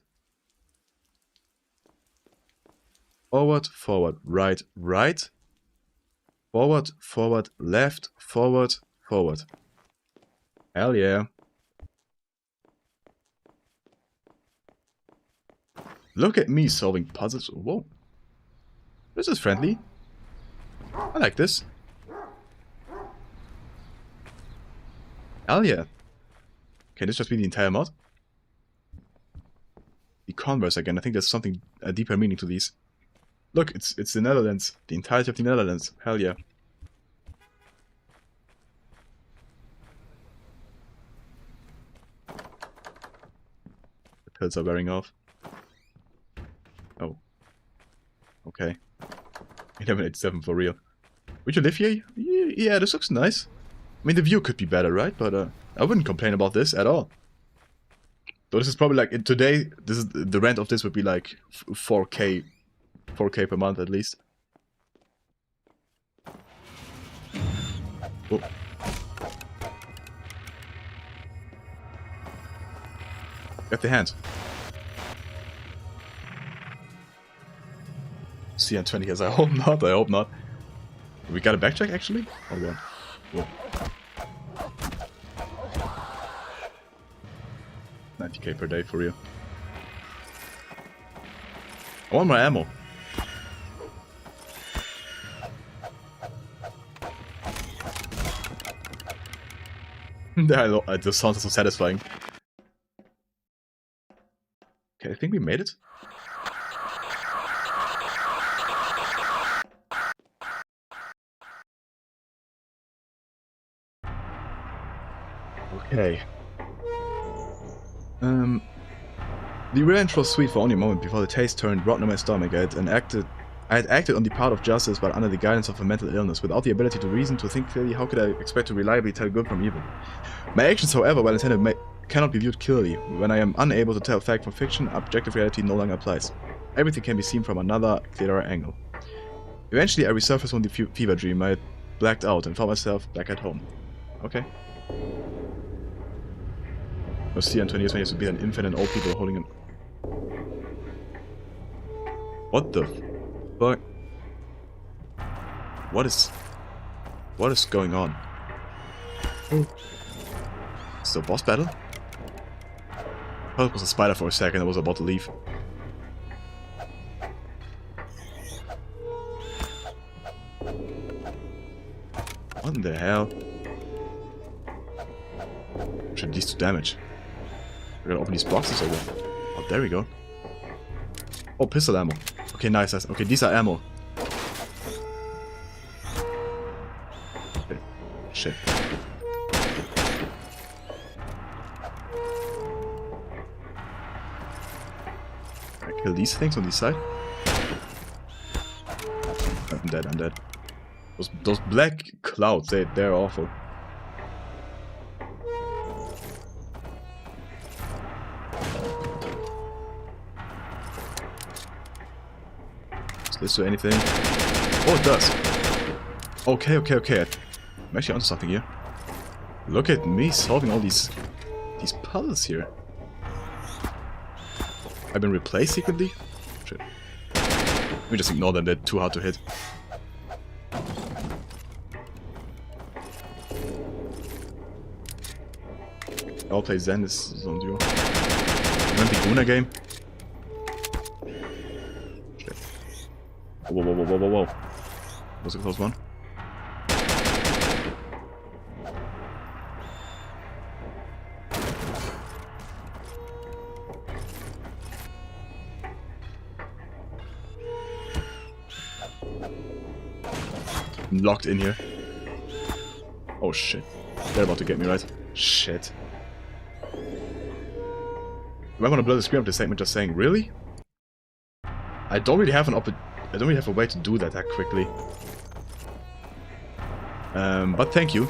Forward, forward, right, right. Forward, forward, left, forward, forward. Hell yeah. Look at me solving puzzles. Whoa. This is friendly. I like this. Hell yeah. Can this just be the entire mod? The Converse again. I think there's something, a deeper meaning to these. Look, it's the Netherlands. The entirety of the Netherlands. Hell yeah. The pills are wearing off. Oh. Okay. 1187 for real. Would you live here? Yeah, this looks nice. I mean, the view could be better, right? But I wouldn't complain about this at all. So this is probably like, today, this is the rent of this would be like 4K per month at least. Oh. Get the hand. CN20 yes, I hope not, I hope not. We got a backtrack actually? Hold on. Whoa. 90k per day for real. I want my ammo. The sounds are so satisfying. Okay, I think we made it. Okay. The revenge was sweet for only a moment before the taste turned rotten in my stomach. I had acted on the part of justice, but under the guidance of a mental illness. Without the ability to reason, to think clearly, how could I expect to reliably tell good from evil? My actions, however, well intended, cannot be viewed clearly. When I am unable to tell fact from fiction, objective reality no longer applies. Everything can be seen from another, clearer angle. Eventually, I resurfaced from the fever dream. I had blacked out and found myself back at home. Okay. Lucia and 20 years when he has to be an infant and old people holding him. What the fuck? What is going on? It's the boss battle? I thought it was a spider for a second. I was about to leave. What in the hell? Should these do damage? We're gonna open these boxes over. Oh, there we go. Oh, pistol ammo. Okay, nice. Okay, these are ammo. Okay. Shit. Can I kill these things on this side? I'm dead, I'm dead. Those black clouds, they're awful. Does this do anything? Oh, it does. Okay, okay, okay. I'm actually onto something here. Look at me solving all these puzzles here. I've been replaced secretly? Shit. Let me just ignore them, they're too hard to hit. I'll play Zen, this is on duo. Remember the Guna game? Shit. Whoa, whoa, whoa, whoa, whoa, whoa. Was it a close one? I'm locked in here. Oh shit. They're about to get me, right? Shit. You might want to blow the screen up this segment just saying, really? I don't really have a way to do that quickly. But thank you.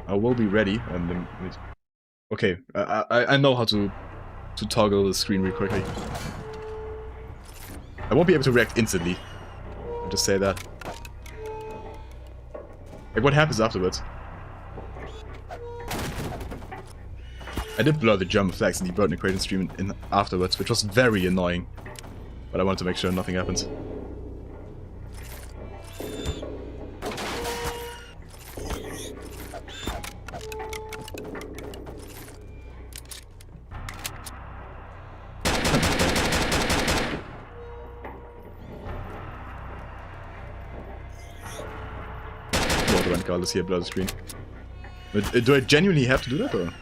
I will be ready. Okay, I know how to toggle the screen real quickly. I won't be able to react instantly. I'll just say that. Like, what happens afterwards? I did blur the German flags in the Burden Equation stream in afterwards, which was very annoying. But I wanted to make sure nothing happens. Lord, regardless here, blood screen. But, do I genuinely have to do that, or?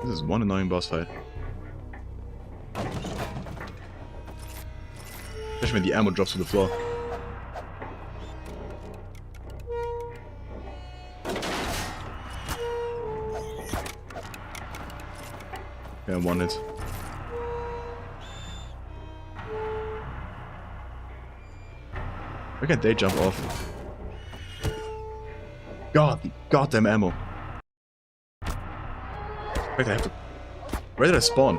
This is one annoying boss fight. Especially when the ammo drops to the floor. Yeah, one hit. Why can't they jump off? Goddamn ammo. Wait, I have to... Where did I spawn?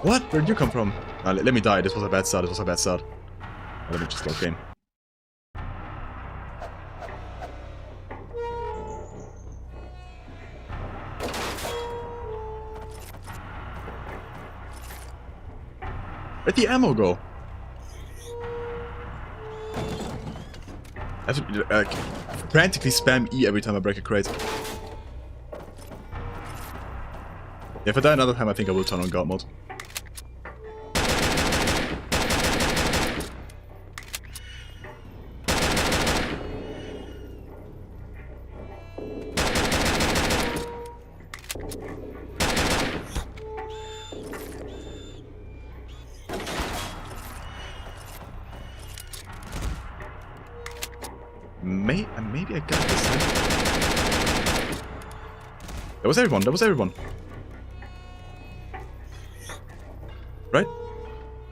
What? Where did you come from? Let me die. This was a bad start. This was a bad start. Let me just log game. Where'd the ammo go? I have to frantically spam E every time I break a crate. If I die another time, I think I will turn on God mode. Maybe I got this then. That was everyone, that was everyone. Right?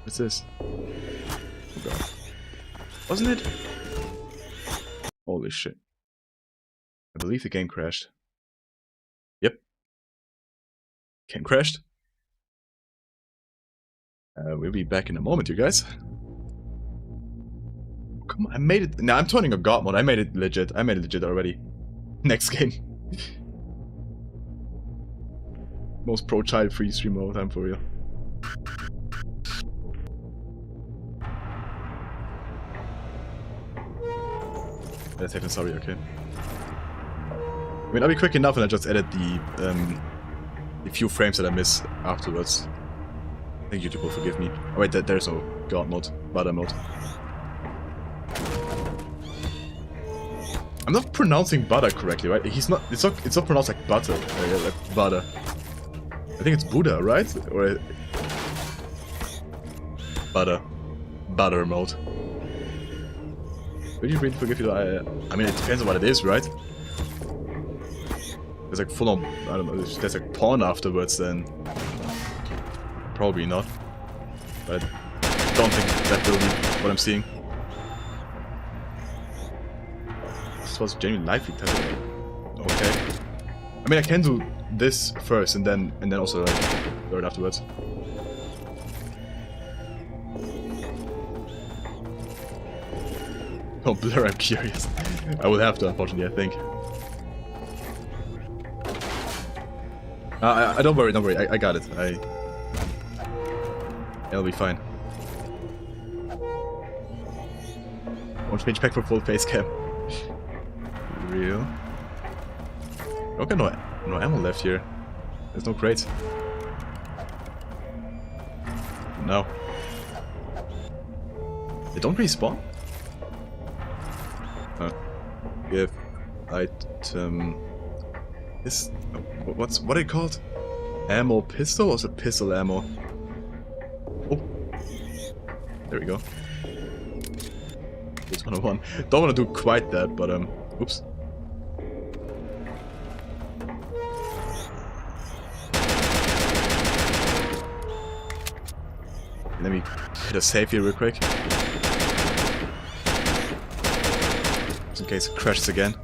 What's this? Oh god. Wasn't it? Holy shit. I believe the game crashed. Yep. Game crashed. We'll be back in a moment, you guys. Come on, I made it. Nah, I'm turning on God mode. I made it legit. I made it legit already. Next game. Most pro child free stream of all time for real. That's even sorry, okay. I mean, I'll be quick enough and I just edit the few frames that I miss afterwards. I think YouTube will forgive me. Oh wait, there's no God mode, butter mode. I'm not pronouncing butter correctly, right? It's not pronounced like butter, like butter. I think it's Buddha, right? Or butter mode. Will you really forgive you? I mean, it depends on what it is, right? There's like full on, I don't know, there's like porn afterwards, then probably not. But I don't think that will be what I'm seeing. This was genuine life leak. Okay. I mean, I can do this first and then also like learn afterwards. Oh, Blur, I'm curious. I will have to, unfortunately, I think. Don't worry, I got it. It'll be fine. Won't change back for full face cam. Real. Okay, no ammo left here. There's no crates. No. They don't respawn? Give item. This. What are they called? Ammo pistol or is it pistol ammo? Oh. There we go. It's 101. Don't want to do quite that, but oops. Let me hit a save here real quick. Just in case it crashes again.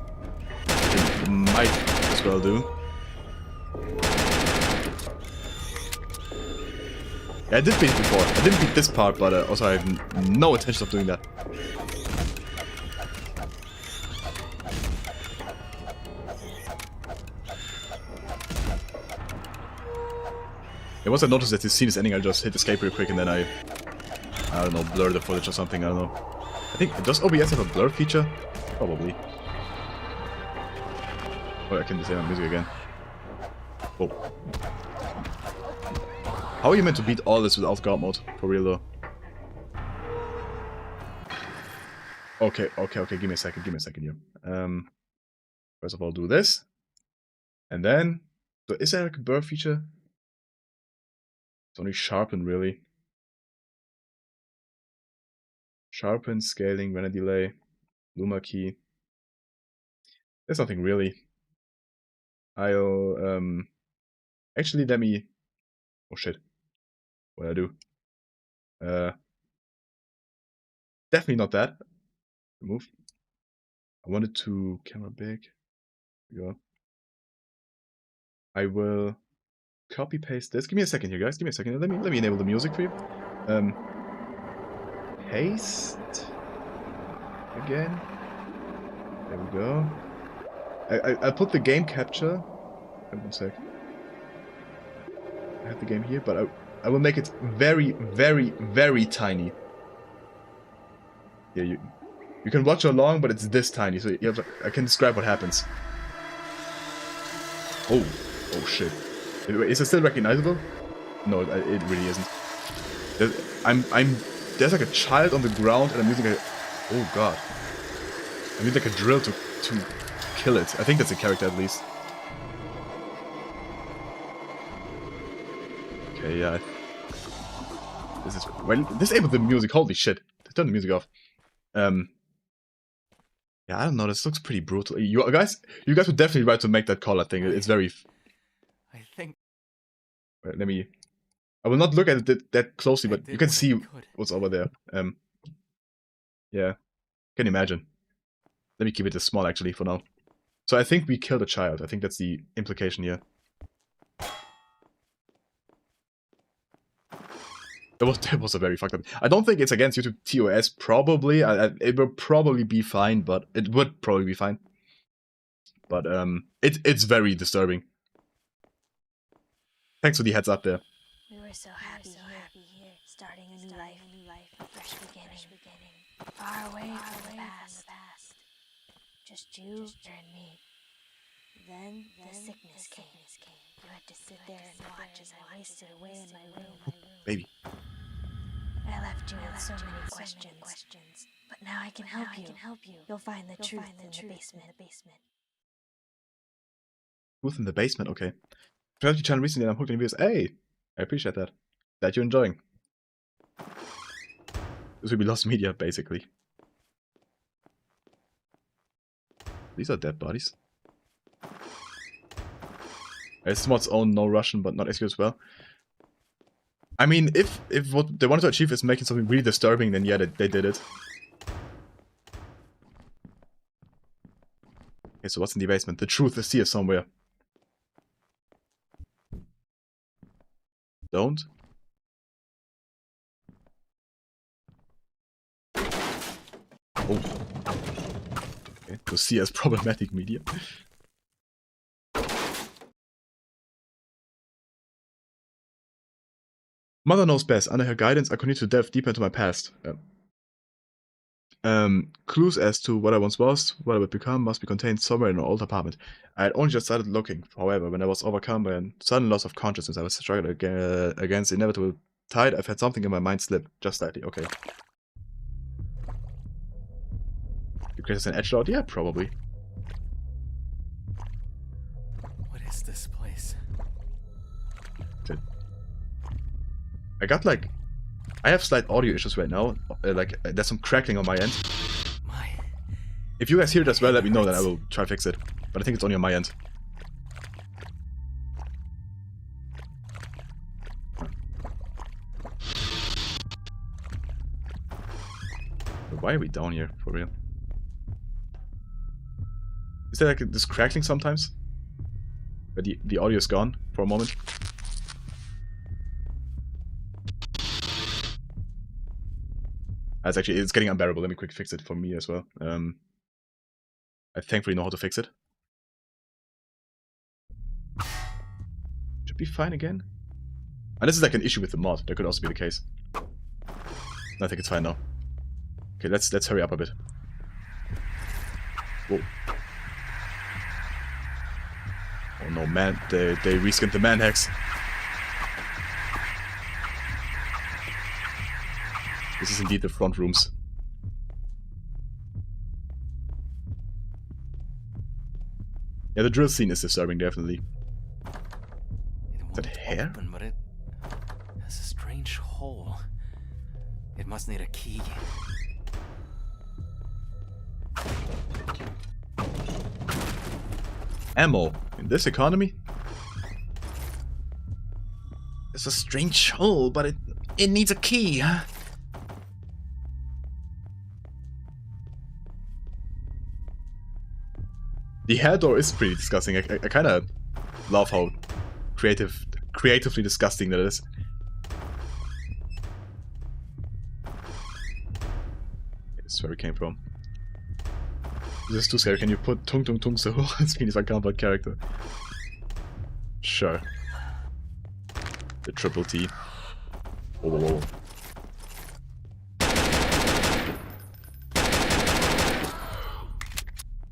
It might as well do. Yeah, I did beat it before. I didn't beat this part, but also I have no intention of doing that. Yeah, once I notice that this scene is ending, I'll just hit escape real quick and then I don't know, blur the footage or something, I don't know. I think, does OBS have a blur feature? Probably. Oh, I can disable my music again. Oh. How are you meant to beat all this without God mode? For real though. Okay, give me a second here. First of all, do this. And then, so is there like a blur feature? It's only sharpen, really. Sharpen, scaling, render delay, luma key. There's nothing really. I'll, actually let me, oh shit. What do I do? Definitely not that. Remove. I wanted to camera big. Here we go. I will copy paste this. Give me a second here, guys. Give me a second. Let me enable the music for you. Paste again. There we go. I put the game capture. Wait one sec. I have the game here, but I will make it very, very, very tiny. Yeah, you can watch along, but it's this tiny, so you have, I can describe what happens. Oh shit. Is it still recognizable? No, it really isn't. There's like a child on the ground, and I'm using a, oh god. I need like a drill to kill it. I think that's a character at least. Okay, yeah. This is, well, disable the music. Holy shit! Turn the music off. Yeah, I don't know. This looks pretty brutal. You guys would definitely right to make that call. I think it's very. I think. Wait, let me. I will not look at it that closely, but you can see what's over there. Yeah, can imagine. Let me keep it this small actually for now. So I think we killed a child. I think that's the implication here. That was a very fucked up. I don't think it's against YouTube TOS. Probably, it will probably be fine, but it would probably be fine. But it's very disturbing. Thanks for the heads up there. We were so happy here, starting a new life, a fresh beginning, far away from the past. Just you and me. Then the sickness came. You had to sit there and watch as I wasted away in my room. Baby. I left you with so many questions, but now I can help you. You'll find the truth in the basement. Truth in the basement, okay. Tried your channel recently and I'm hooked on videos. Hey! I appreciate that. That you're enjoying. This will be lost media, basically. These are dead bodies. It's mod's own no Russian, but not SQ as well. I mean, if what they wanted to achieve is making something really disturbing, then yeah, they did it. Okay, so what's in the basement? The truth is here somewhere. Don't. Oh. Okay, to see as problematic media. Mother knows best. Under her guidance, I continue to delve deeper into my past. Clues as to what I once was, what I would become, must be contained somewhere in an old apartment. I had only just started looking. However, when I was overcome by a sudden loss of consciousness, I was struggling against the inevitable tide. I've had something in my mind slip, just slightly. Okay. You create an edgelord? Yeah, probably. What is this place? I got like, I have slight audio issues right now. Like, there's some crackling on my end. If you guys hear it as well, let me know, then I will try to fix it. But I think it's only on my end. But why are we down here, for real? Is there like this crackling sometimes? Where the audio is gone for a moment? It's getting unbearable. Let me quick fix it for me as well. I thankfully know how to fix it. Should be fine again. And this is like an issue with the mod. That could also be the case. I think it's fine now. Okay, let's hurry up a bit. Whoa. Oh no, man, they reskinned the man hex. This is indeed the front rooms. Yeah, the drill scene is disturbing, definitely. It that won't hair? open, but it has a strange hole. It must need a key. Ammo in this economy? It's a strange hole, but it needs a key. The hair door is pretty disgusting. I kind of love how creatively disgusting that is. This is where we came from. This is too scary. Can you put Tung Tung Tung so on screen if I can't play character? Sure. The triple T. Whoa, whoa, whoa.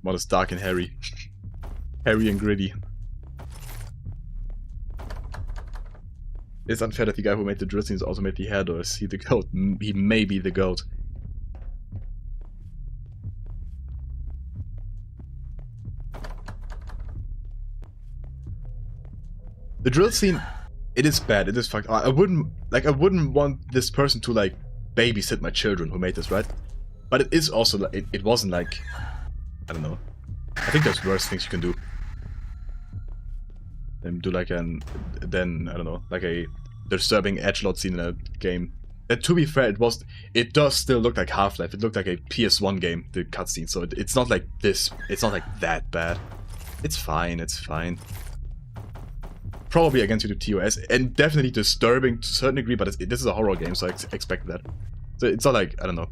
Mod is dark and hairy. Hairy and gritty. It's unfair that the guy who made the drill scenes also made the hair door. Is he the goat? He may be the goat. The drill scene, it is bad. It is fucked. I wouldn't want this person to like babysit my children who made this, right? But it is also like it wasn't like, I don't know. I think there's worse things you can do. Do like I don't know, like a disturbing edgelord scene in a game. And to be fair, it does still look like Half-Life. It looked like a PS1 game, the cutscene. So it's not like this. It's not like that bad. It's fine. It's fine. Probably against YouTube TOS, and definitely disturbing to a certain degree. But this is a horror game, so I expect that. So it's not like, I don't know.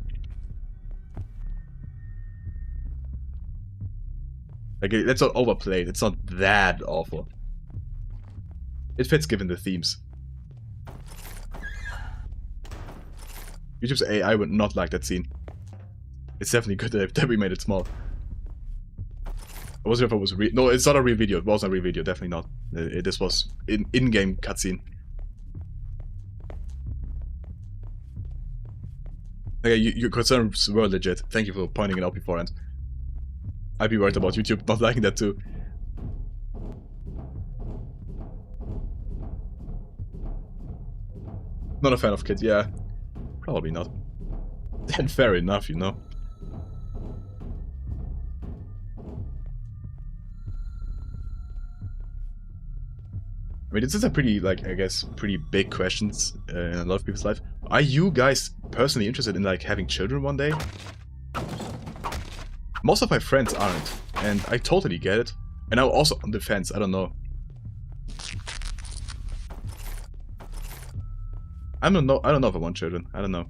Like, it's not overplayed. It's not that awful. It fits given the themes. YouTube's AI would not like that scene. It's definitely good that we made it small. I wasn't sure if it was real. No, it's not a real video. It wasn't a real video. Definitely not. This was in-game cutscene. Okay, your concerns were legit. Thank you for pointing it out beforehand. I'd be worried about YouTube not liking that too. Not a fan of kids, yeah. Probably not. And fair enough, you know. I mean, this is a pretty, like, I guess, pretty big questions in a lot of people's life. Are you guys personally interested in, like, having children one day? Most of my friends aren't, and I totally get it. And I'm also on the fence, I don't know. I don't know if I want children, I don't know.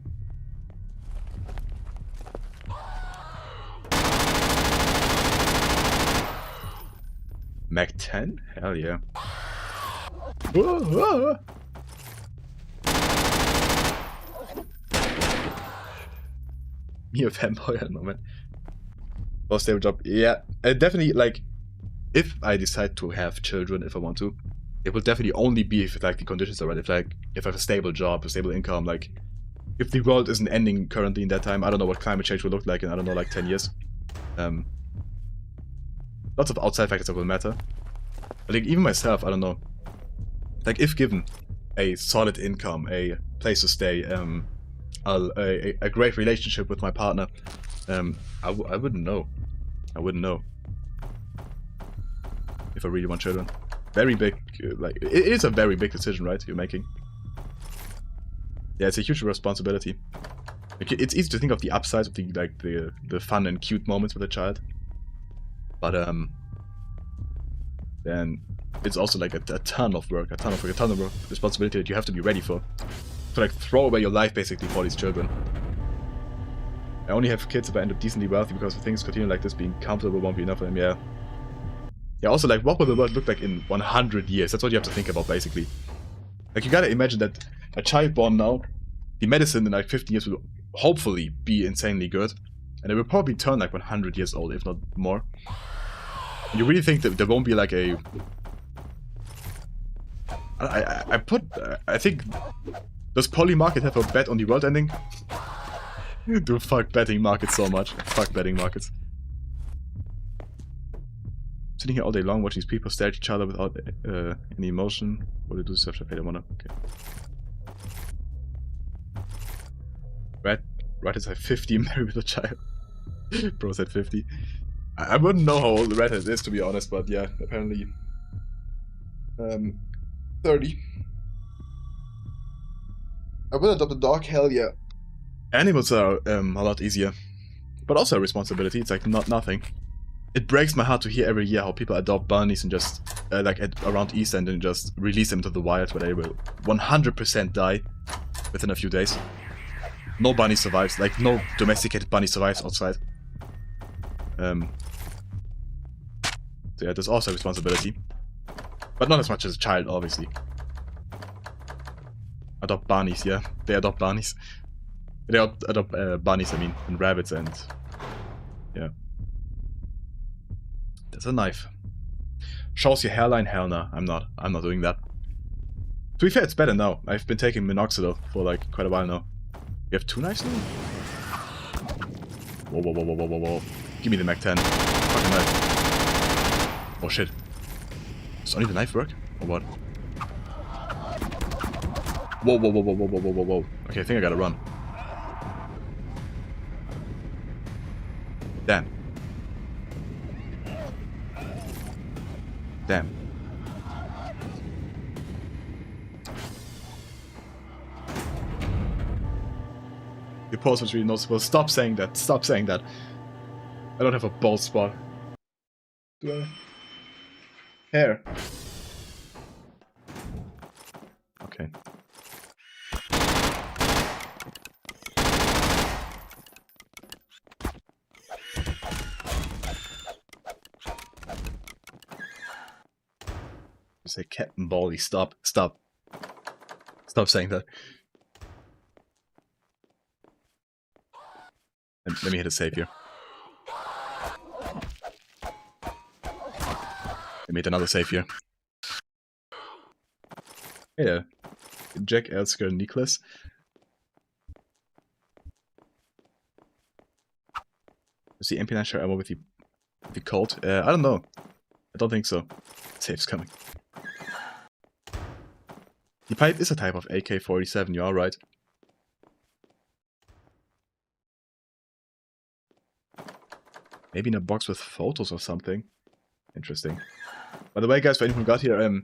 Mac 10? Hell yeah. Whoa, whoa. Me a fanboy, I don't know, man. Well, stable job, yeah. Definitely, like, if I decide to have children, if I want to, it will definitely only be if, like, the conditions are right. If I have a stable job, a stable income, like, if the world isn't ending currently in that time, I don't know what climate change will look like in, I don't know, like 10 years. Lots of outside factors that will matter. But, like, even myself, I don't know. Like, if given a solid income, a place to stay, a great relationship with my partner, I wouldn't know. I wouldn't know if I really want children. Very big, like, it is a very big decision, right, you're making. Yeah, it's a huge responsibility. Like, it's easy to think of the upsides of the fun and cute moments with a child. But, then it's also like a ton of work, a ton of responsibility that you have to be ready for. To like throw away your life basically for these children. I only have kids if I end up decently wealthy because if things continue like this, being comfortable won't be enough for them, yeah. Yeah, also like, what will the world look like in 100 years? That's what you have to think about basically. Like, you gotta imagine that a child born now, the medicine in like 50 years will hopefully be insanely good. And it will probably turn like 100 years old, if not more. And you really think that there won't be like a... I think... Does Poly Market have a bet on the world ending? Dude, fuck betting markets so much. Fuck betting markets. Sitting here all day long watching these people stare at each other without any emotion. What do they do stuff to pay the money? Okay. Rat is like 50, married with a child. Bro said 50. I wouldn't know how old Rat is, to be honest, but yeah, apparently 30. I would adopt a dog, hell yeah. Animals are a lot easier, but also a responsibility. It's like nothing. It breaks my heart to hear every year how people adopt bunnies and just like around East End and just release them to the wild, where they will 100% die within a few days. No bunny survives, like no domesticated bunny survives outside. So yeah, there's also a responsibility, but not as much as a child, obviously. Adopt bunnies, yeah, they adopt bunnies. They adopt bunnies, I mean, and rabbits, and yeah. There's a knife. Shows your hairline? Hell no, I'm not doing that. To be fair, it's better now. I've been taking minoxidil for like quite a while now. You have 2 knives now? Whoa, whoa, whoa, whoa, whoa, whoa, whoa. Give me the Mac 10. Fucking knife. Oh shit. Does only the knife work? Or what? Whoa, whoa, whoa, whoa, whoa, whoa, whoa, whoa, whoa. Okay, I think I gotta run. Damn. Damn. Your pause was really noticeable. Stop saying that. Stop saying that. I don't have a bald spot. Do I? Hair. Okay. You say Captain Baldy. Stop. Stop. Stop saying that. Let me hit a save here. Let me hit another save here. Yeah. Jack, Elsker, Nicholas. Is the MP9 share ammo with the Colt? I don't know. I don't think so. Save's coming. The pipe is a type of AK-47, you are right. Maybe in a box with photos or something. Interesting. By the way, guys, for anyone who got here,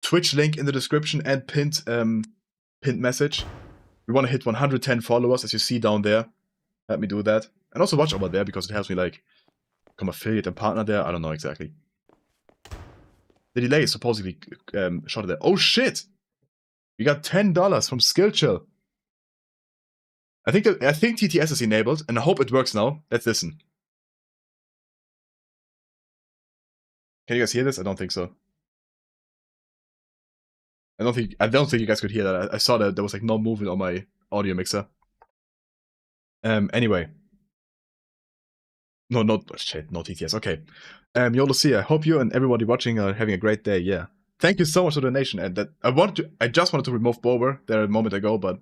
Twitch link in the description and pinned message. We want to hit 110 followers, as you see down there. Help me do that. And also watch over there, because it helps me, like, become affiliate and partner there. I don't know exactly. The delay is supposedly shot there. Oh, shit! We got $10 from Skill Chill. I think TTS is enabled, and I hope it works now. Let's listen. Can you guys hear this? I don't think so. I don't think you guys could hear that. I saw that there was like no movement on my audio mixer. Anyway. No shit, no TTS. Okay. Yo, Lucia, I hope you and everybody watching are having a great day. Yeah. Thank you so much for the donation. And that I just wanted to remove Bober there a moment ago, but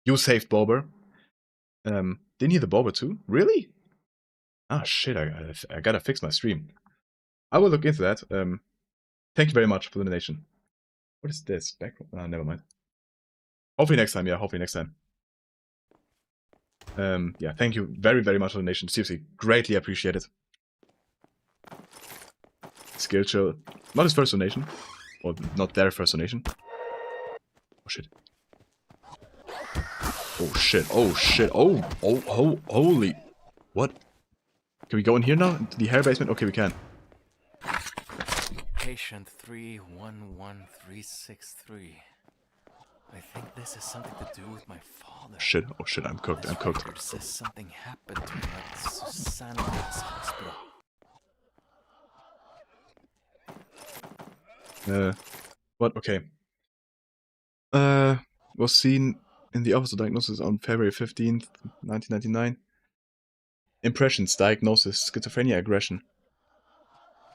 you saved Bober. Didn't hear the Bober too? Really? Ah shit, I gotta fix my stream. I will look into that. Thank you very much for the donation. What is this? Never mind. Hopefully next time, yeah, hopefully next time. Yeah, thank you very, very much for the donation. Seriously, greatly appreciate it. Skill Chill. Not his first donation. Or not their first donation. Oh shit. Oh shit, oh shit, oh, holy. What? Can we go in here now? Into the hair basement? Okay, we can. Patient 311363. I think this has something to do with my father. Shit, oh shit, I'm cooked, I'm cooked. Record says something happened to him at Susanna's hospital. What? Okay. Was seen in the office of diagnosis on February 15th, 1999. Impressions, diagnosis, schizophrenia, aggression.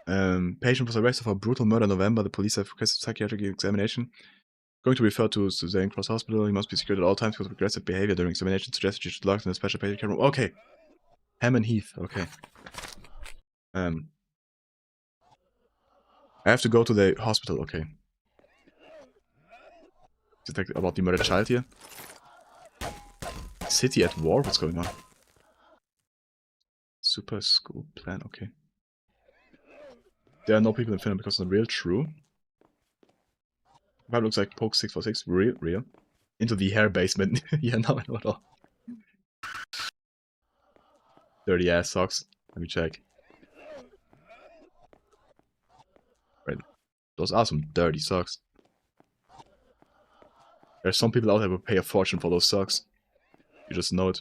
Patient was arrested for brutal murder in November. The police have requested psychiatric examination. Going to refer to Suzanne Cross Hospital. He must be secured at all times because of aggressive behavior during examination. Suggested you should lock in a special patient care room. Okay. Hammond Heath. Okay. I have to go to the hospital. Okay. Is it like about the murdered child here? City at war? What's going on? Super school plan. Okay. There are no people in Finland because of the real. True. That looks like Poke 646. Real. Into the hair basement. Yeah, now I know it all. Dirty ass socks. Let me check. Right. Those are some dirty socks. There's some people out there who pay a fortune for those socks. You just know it.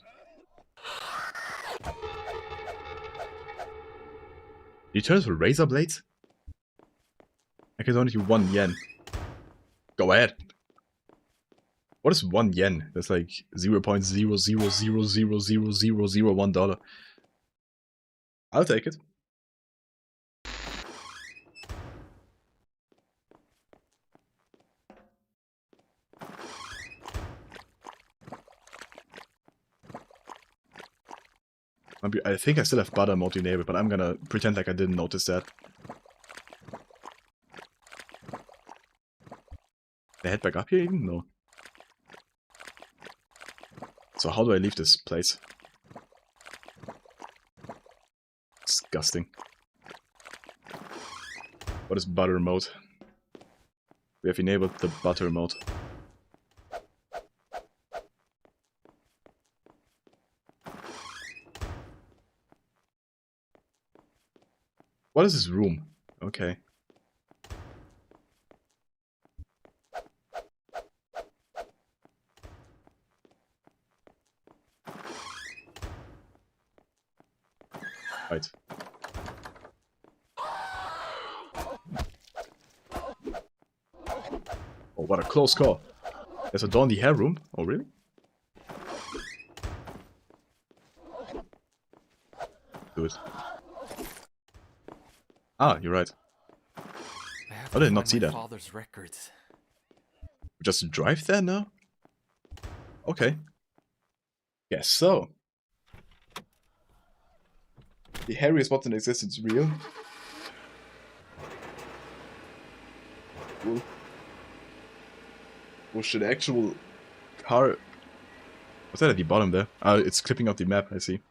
You turn to razor blades? I can only do 1 yen. Go ahead. What is 1 yen? That's like 0.000000001 dollar. I'll take it. I think I still have butter mode enabled, but I'm gonna pretend like I didn't notice that. Can I head back up here even? No. So how do I leave this place? Disgusting. What is butter mode? We have enabled the butter mode. What is this room? Okay. Right. Oh, what a close call. There's a door in the hair room. Oh, really? Do it. Ah, you're right. I did not see that. Father's records. Just drive there now? Okay. Guess so. The hairiest spot in existence real. Well, should actual car... What's that at the bottom there? It's clipping out the map, I see.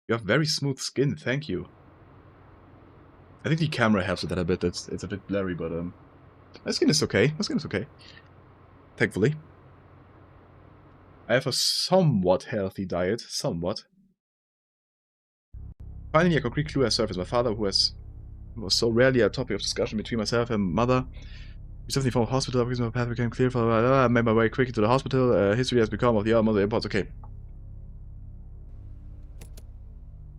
You have very smooth skin, thank you. I think the camera helps with that a bit. It's a bit blurry, but my skin is okay. My skin is okay. Thankfully. I have a somewhat healthy diet. Somewhat. Finally, a concrete clue has surfaced. My father, who was so rarely a topic of discussion between myself and mother, received from the hospital. Because my path became clear for I made my way quickly to the hospital. History has become of the utmost importance. Okay.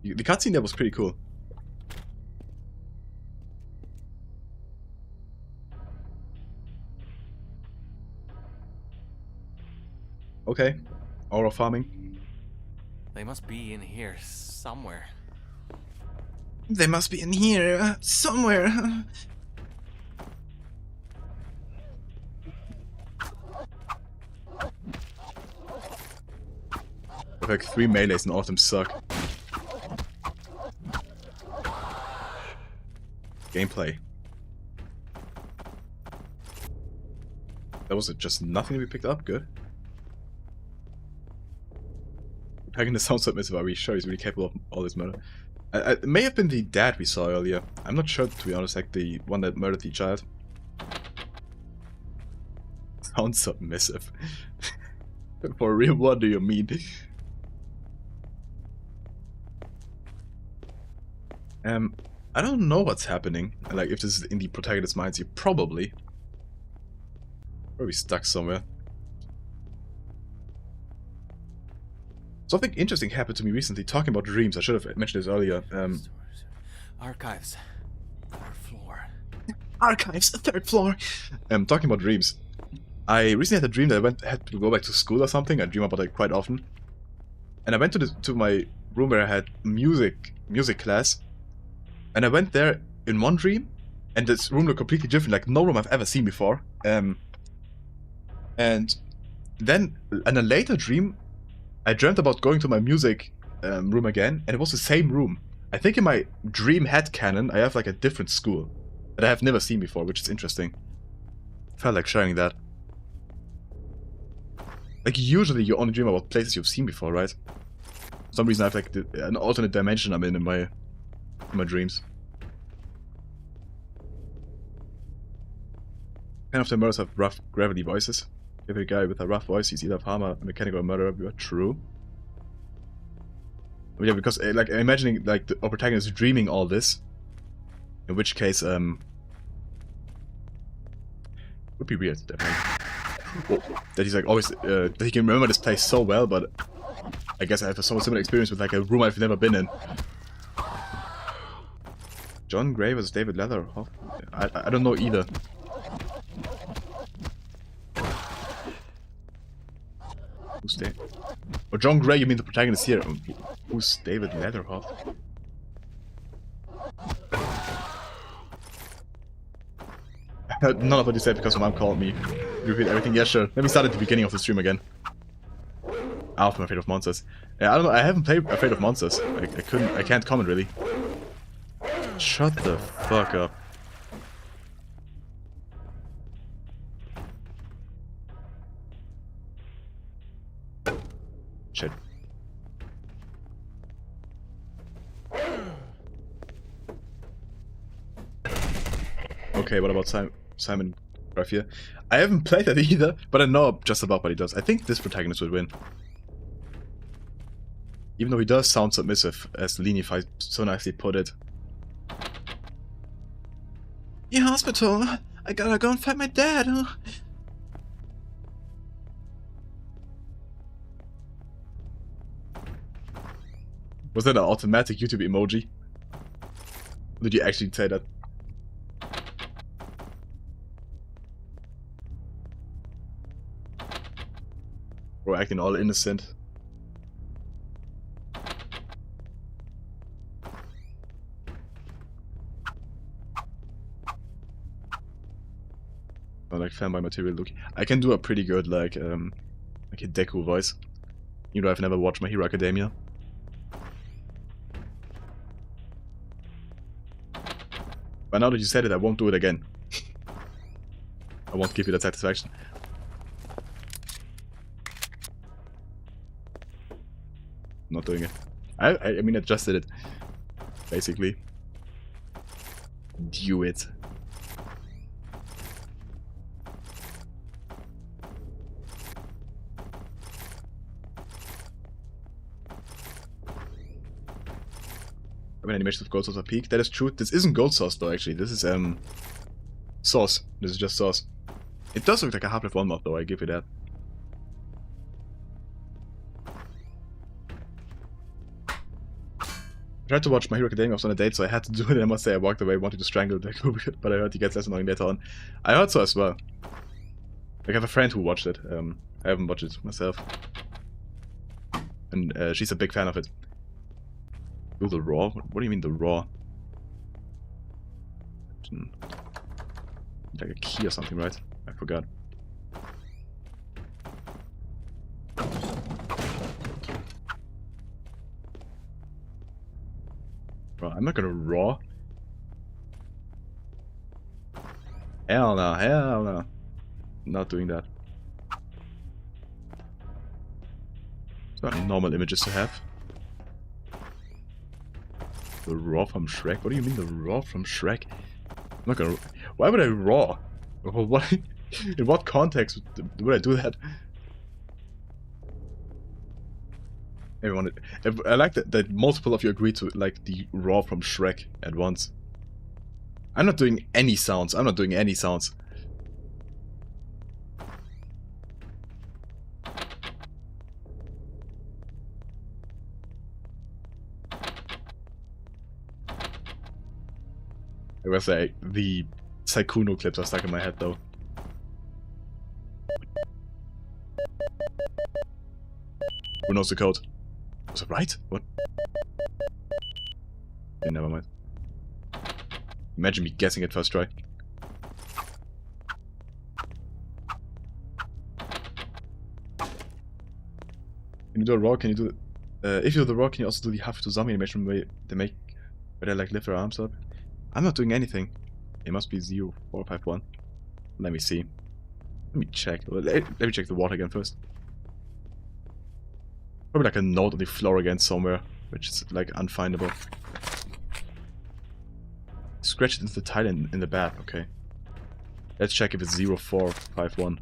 The cutscene there was pretty cool. Okay. Aura farming. They must be in here somewhere. They must be in here somewhere. With like 3 melees and all of them suck. Gameplay. That was just nothing to be picked up? Good. Packing the sound submissive, are we sure he's really capable of all this murder? It may have been the dad we saw earlier. I'm not sure, to be honest, like the one that murdered the child. Sound submissive. For real, what do you mean? I don't know what's happening. Like, if this is in the protagonist's mind, he probably stuck somewhere. Something interesting happened to me recently, talking about dreams. I should have mentioned this earlier. Archives. 4th floor. Archives, third floor. Talking about dreams. I recently had a dream that I had to go back to school or something. I dream about it quite often. And I went to my room where I had music class. And I went there in one dream, and this room looked completely different, like no room I've ever seen before. And then in a later dream, I dreamt about going to my music room again, and it was the same room. I think in my dream headcanon, I have like a different school that I have never seen before, which is interesting. Felt like sharing that. Like usually you only dream about places you've seen before, right? For some reason I have like an alternate dimension I'm in my dreams. Kind of the murders have rough gravity voices. Every guy with a rough voice, he's either a farmer, a mechanic, or a murderer. You are true. But yeah, because like imagining like the protagonist is dreaming all this, in which case would be weird, definitely. That he's like always that he can remember this place so well, but I guess I have a somewhat similar experience with like a room I've never been in. John Gray versus David Leatherhoff? I don't know either. Who's David? Oh, John Gray, you mean the protagonist here? Who's David Leatherhoff? I heard none of what you said because my mom called me. You repeat everything? Yeah, sure. Let me start at the beginning of the stream again. After I'm Afraid of Monsters. Yeah, I don't know. I haven't played Afraid of Monsters. I can't comment really. Shut the fuck up. Shit. Okay, what about Simon Garcia? I haven't played that either, but I know just about what he does. I think this protagonist would win. Even though he does sound submissive, as Lenify so nicely put it. Yeah, hospital. I gotta go and find my dad. Was that an automatic YouTube emoji? Or did you actually say that? Or acting all innocent. Or like fanboy material look. I can do a pretty good like a Deku voice. Even though I've never watched My Hero Academia. But now that you said it, I won't do it again. I won't give you that satisfaction. Not doing it. I mean, I just did it. Basically. Do it. I mean, animations of Gold Sauce are peak. That is true. This isn't Gold Sauce though, actually. This is Sauce. This is just Sauce. It does look like a Half-Life 1 mod though, I give you that. I tried to watch My Hero Academia. I was on a date, so I had to do it. I must say I walked away wanting to strangle Deku, but I heard he gets less annoying later on. I heard so as well. Like, I have a friend who watched it. I haven't watched it myself. And she's a big fan of it. Oh, the raw? What do you mean the raw? Like a key or something, right? I forgot. Bro, I'm not gonna raw. Hell no, hell no. Not doing that. It's not normal images to have. The raw from Shrek? What do you mean the raw from Shrek? I'm not gonna... Why would I raw? What? In what context would I do that? Everyone... I like that multiple of you agreed to like the raw from Shrek at once. I'm not doing any sounds. I'm not doing any sounds. I was say the Saikuno clips are stuck in my head though. Who knows the code? Was it right? What? Okay, never mind. Imagine me guessing it first try. Can you do a raw? Can you do... if you do the raw, can you also do the half to zombie animation where they like lift their arms up? I'm not doing anything. It must be 0451. Let me see. Let me check. Let me check the water again first. Probably like a note on the floor again somewhere, which is like unfindable. Scratch it into the tile in the back, okay. Let's check if it's 0451.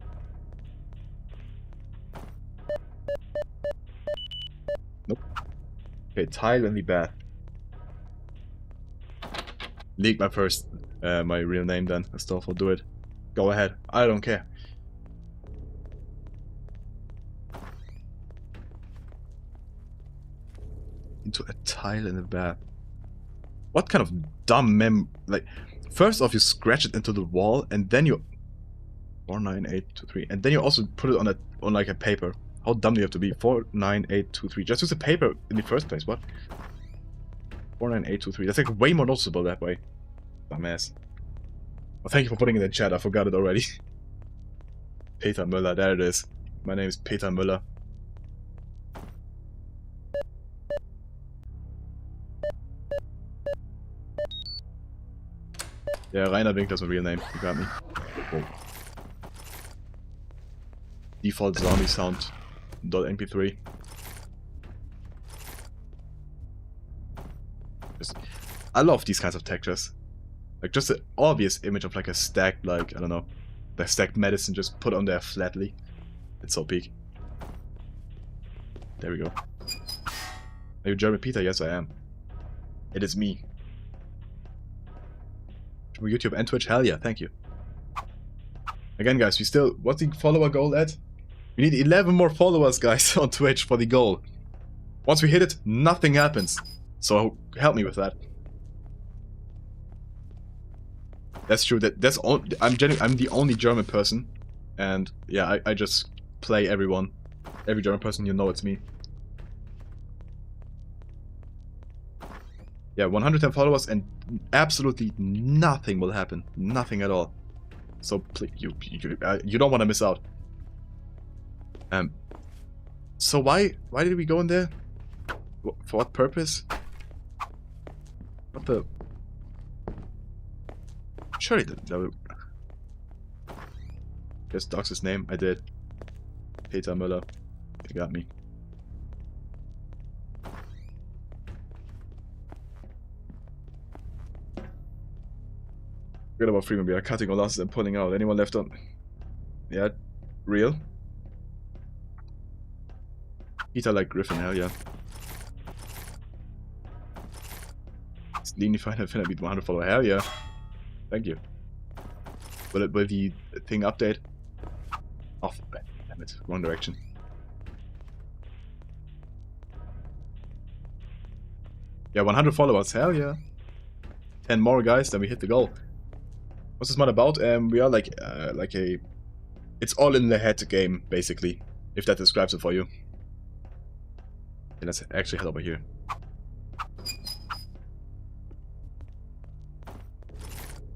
Nope. Okay, tile in the bath. Leak my first, my real name then. Astolfo, do it. Go ahead. I don't care. Into a tile in the bath. What kind of dumb like, first off you scratch it into the wall and then you 49823 and then you also put it on like a paper. How dumb do you have to be? 49823. Just use a paper in the first place. What? 49823. That's like way more noticeable that way. Dumbass. Well, thank you for putting it in the chat. I forgot it already. Peter Müller. There it is. My name is Peter Müller. Yeah, Rainer Winkler's my real name. You got me. Whoa. Default zombie sound. .mp3. I love these kinds of textures. Like just the obvious image of like a stacked, like, I don't know, the stacked medicine just put on there flatly. It's so peak. There we go. Are you German Peter? Yes, I am. It is me. YouTube and Twitch? Hell yeah, thank you. Again, guys, we still... What's the follower goal at? We need 11 more followers, guys, on Twitch for the goal. Once we hit it, nothing happens. So, help me with that. That's true. That's all. I'm the only German person. And, yeah, I just play everyone. Every German person, you know it's me. Yeah, 110 followers and absolutely nothing will happen. Nothing at all. So please, you don't want to miss out. So why did we go in there? For what purpose? What the? Surely that just dox his name. I did. Peter Müller. You got me. Forget about Freeman. We are cutting our losses and pulling out. Anyone left on? Yeah, real. Peter like Griffin, hell yeah. It's Leany Final Finna beat 100 follower, hell yeah. Thank you. Will the thing update? Oh, damn it, wrong direction. Yeah, 100 followers, hell yeah. 10 more guys, then we hit the goal. What's this mod about? We are like a... It's all in the head game, basically. If that describes it for you. Okay, let's actually head over here.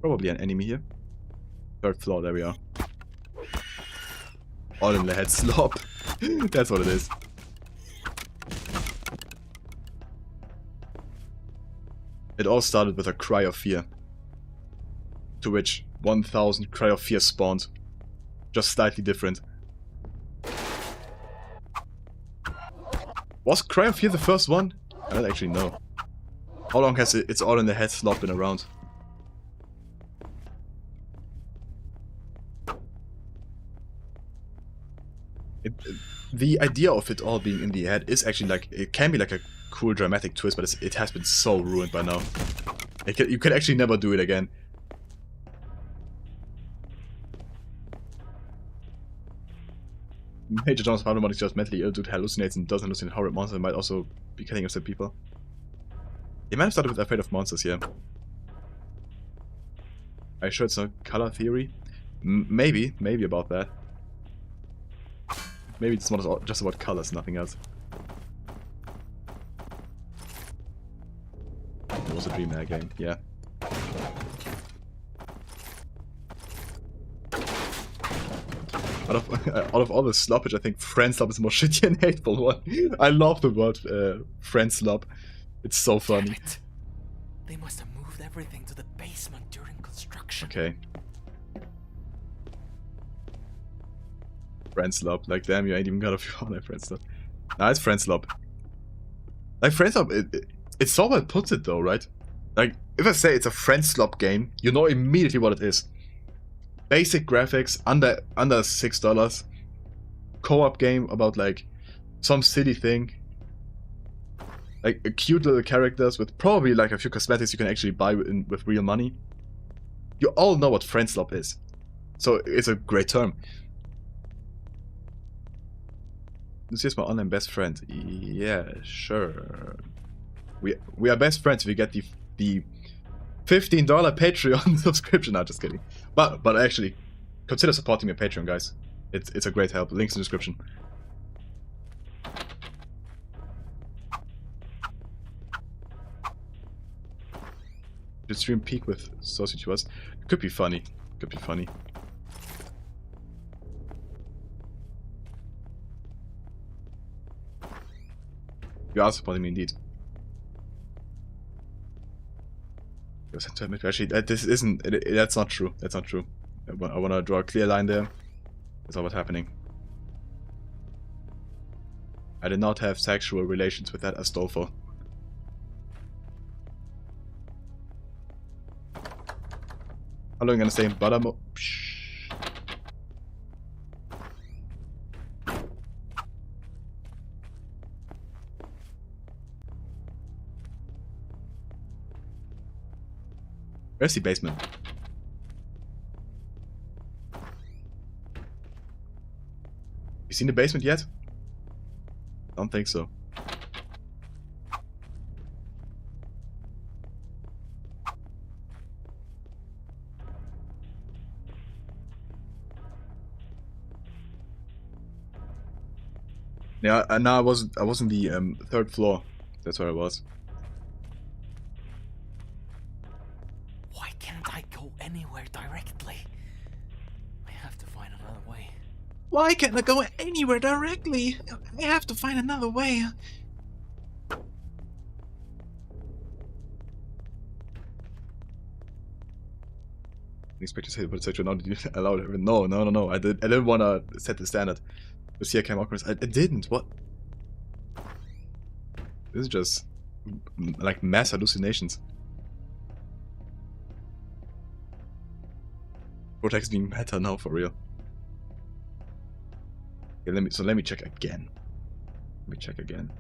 Probably an enemy here. Third floor, there we are. All in the head slop. That's what it is. It all started with a cry of fear. To which 1000 Cry of Fear spawned. Just slightly different. Was Cry of Fear the first one? I don't actually know. How long has It's All in the Head slot been around? The idea of it all being in the head is actually like... It can be like a cool dramatic twist, but it has been so ruined by now. You can actually never do it again. Major John's Harmon is just mentally ill dude hallucinates and doesn't hallucinate horrid monsters and might also be killing upset people. They might have started with Afraid of Monsters, yeah. Are you sure it's not color theory? Maybe about that. Maybe it's not just about colors, nothing else. It was a Dreamhair game, yeah. Out of all the sloppage, I think Friend Slop is the more shitty and hateful one. I love the word Friend Slop. It's so funny. Damn it. They must have moved everything to the basement during construction. Okay. Friend Slop. Like, damn, you ain't even got off your own, Friend Slop. Nah, it's Friend Slop. Like, Friend Slop, it's so well puts it though, right? Like, if I say it's a Friend Slop game, you know immediately what it is. Basic graphics, under $6. Co-op game about like some silly thing. Like cute little characters with probably like a few cosmetics you can actually buy with real money. You all know what Friend Slop is. So it's a great term. This is my online best friend. Yeah, sure. We are best friends if we get the $15 Patreon subscription. No, just kidding. But actually, consider supporting me on Patreon, guys. It's a great help. Links in the description. Should stream peak with sausage was. Could be funny. Could be funny. You are supporting me indeed. Actually, this isn't. That's not true. That's not true. I want to draw a clear line there. That's not what's happening. I did not have sexual relations with that Astolfo. How long are you gonna stay in Badamo? Where's the basement? You seen the basement yet? Don't think so. Yeah, no, I was in the 3rd floor. That's where I was. Why can't I go anywhere directly? I have to find another way. Why can't I go anywhere directly? I have to find another way. Expect to say, but it's not allowed. No. I didn't want to set the standard. Lucia came across. I didn't. What? This is just like mass hallucinations. Vortex being meta now for real. Okay, let me check again. Let me check again.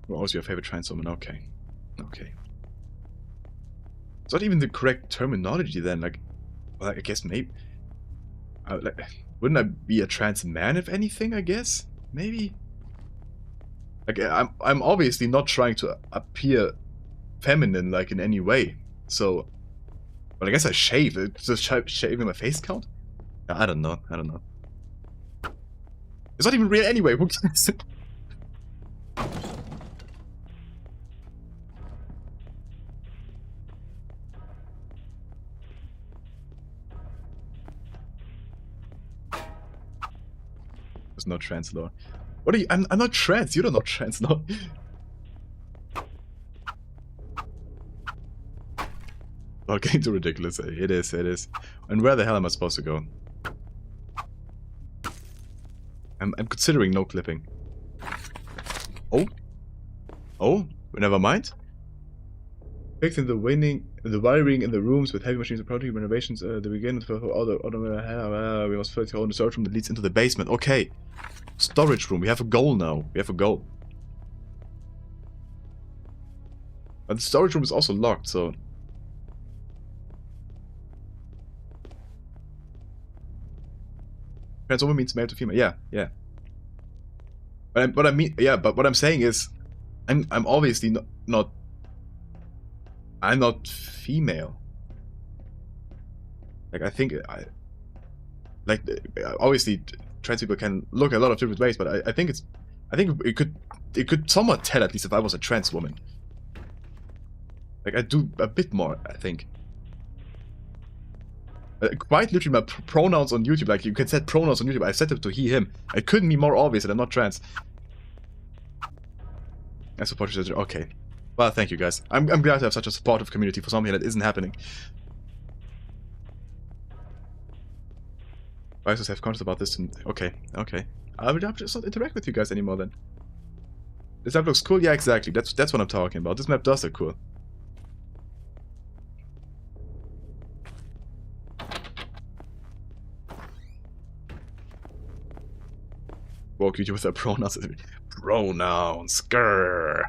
What was your favorite Transformer? Okay. Okay. It's not even the correct terminology then. Like, well, I guess maybe. Wouldn't I be a trans man if anything? I guess maybe. Like, I'm obviously not trying to appear feminine like in any way. So, well, I guess I shave. It's just shaving my face count. I don't know. It's not even real anyway. Who cares? There's no trans law. What are you? I'm not trans. You don't know trans law. Well, getting too ridiculous. It is. And where the hell am I supposed to go? I'm considering no clipping. Oh, never mind. Fixing the wiring in the rooms with heavy machines approaching renovations. The beginning for we must first hold the storage room that leads into the basement. Okay, storage room. We have a goal now. We have a goal. But the storage room is also locked, so. Transformer means male to female. Yeah. But what I mean, yeah. But what I'm saying is, I'm obviously not I'm not female. Like, I think like, obviously, trans people can look a lot of different ways, but I think it could somewhat tell, at least, if I was a trans woman. Like, I do a bit more, I think. Quite literally, my pronouns on YouTube, like, you can set pronouns on YouTube, I set them to he, him. It couldn't be more obvious that I'm not trans. I support you. Okay. Well, thank you, guys. I'm glad to have such a supportive community for something that isn't happening. Why is I self-conscious about this? Okay, okay. I will just not interact with you guys anymore then. This map looks cool? Yeah, exactly. That's what I'm talking about. This map does look cool. Woke you with their pronouns. Pronouns. Grrr.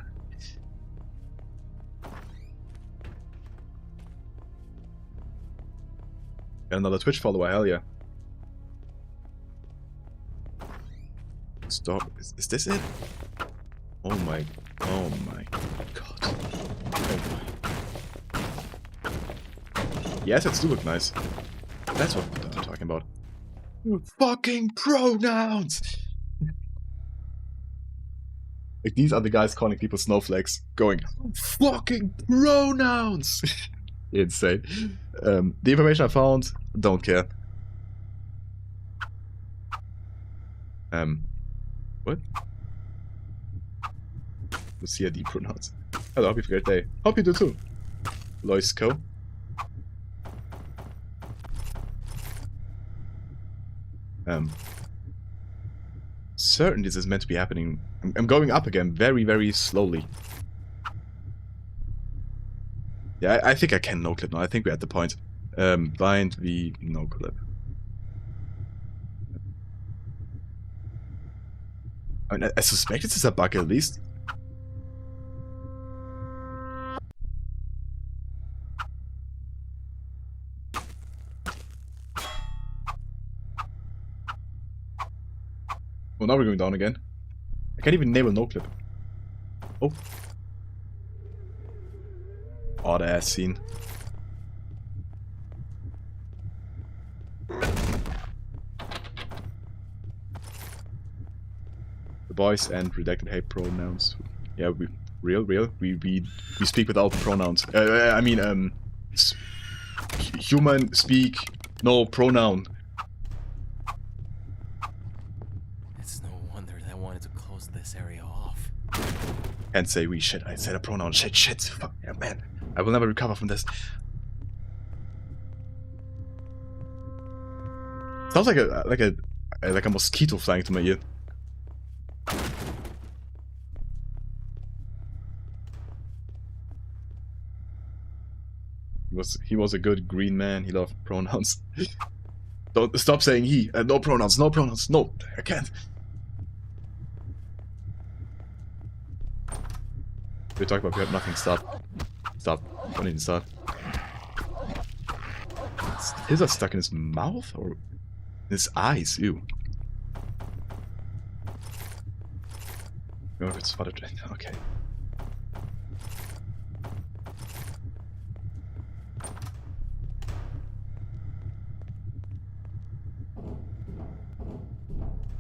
Another Twitch follower, hell yeah. Stop. Is this it? Oh my god. Oh my. Yes, it's do look nice. That's what I'm talking about. Fucking pronouns! Like, these are the guys calling people snowflakes, going, fucking pronouns! Insane. The information I found, don't care. What? Lucia D pronouns. Hello, hope you have a great day. Hope you do too. Loisco. Certain this is meant to be happening. I'm going up again very, very slowly. Yeah, I think I can no-clip now. I think we're at the point. Bind the no-clip. I mean, I suspect this is a bug at least. Well, now we're going down again. I can't even enable no-clip. Oh. Odd ass scene. The boys and redacted hate pronouns. Yeah, real. We speak without pronouns. I mean, human speak no pronoun. It's no wonder they wanted to close this area off. Can't say we shit. I said a pronoun. Shit. Fuck yeah, man. I will never recover from this. Sounds like a mosquito flying to my ear. He was a good green man. He loved pronouns. Don't stop saying he. No pronouns. No pronouns. No, I can't. We talk about we have nothing. Stop. Stop. Don't even start. Is that stuck in his mouth or in his eyes? Ew. Oh, it's spotted. Okay.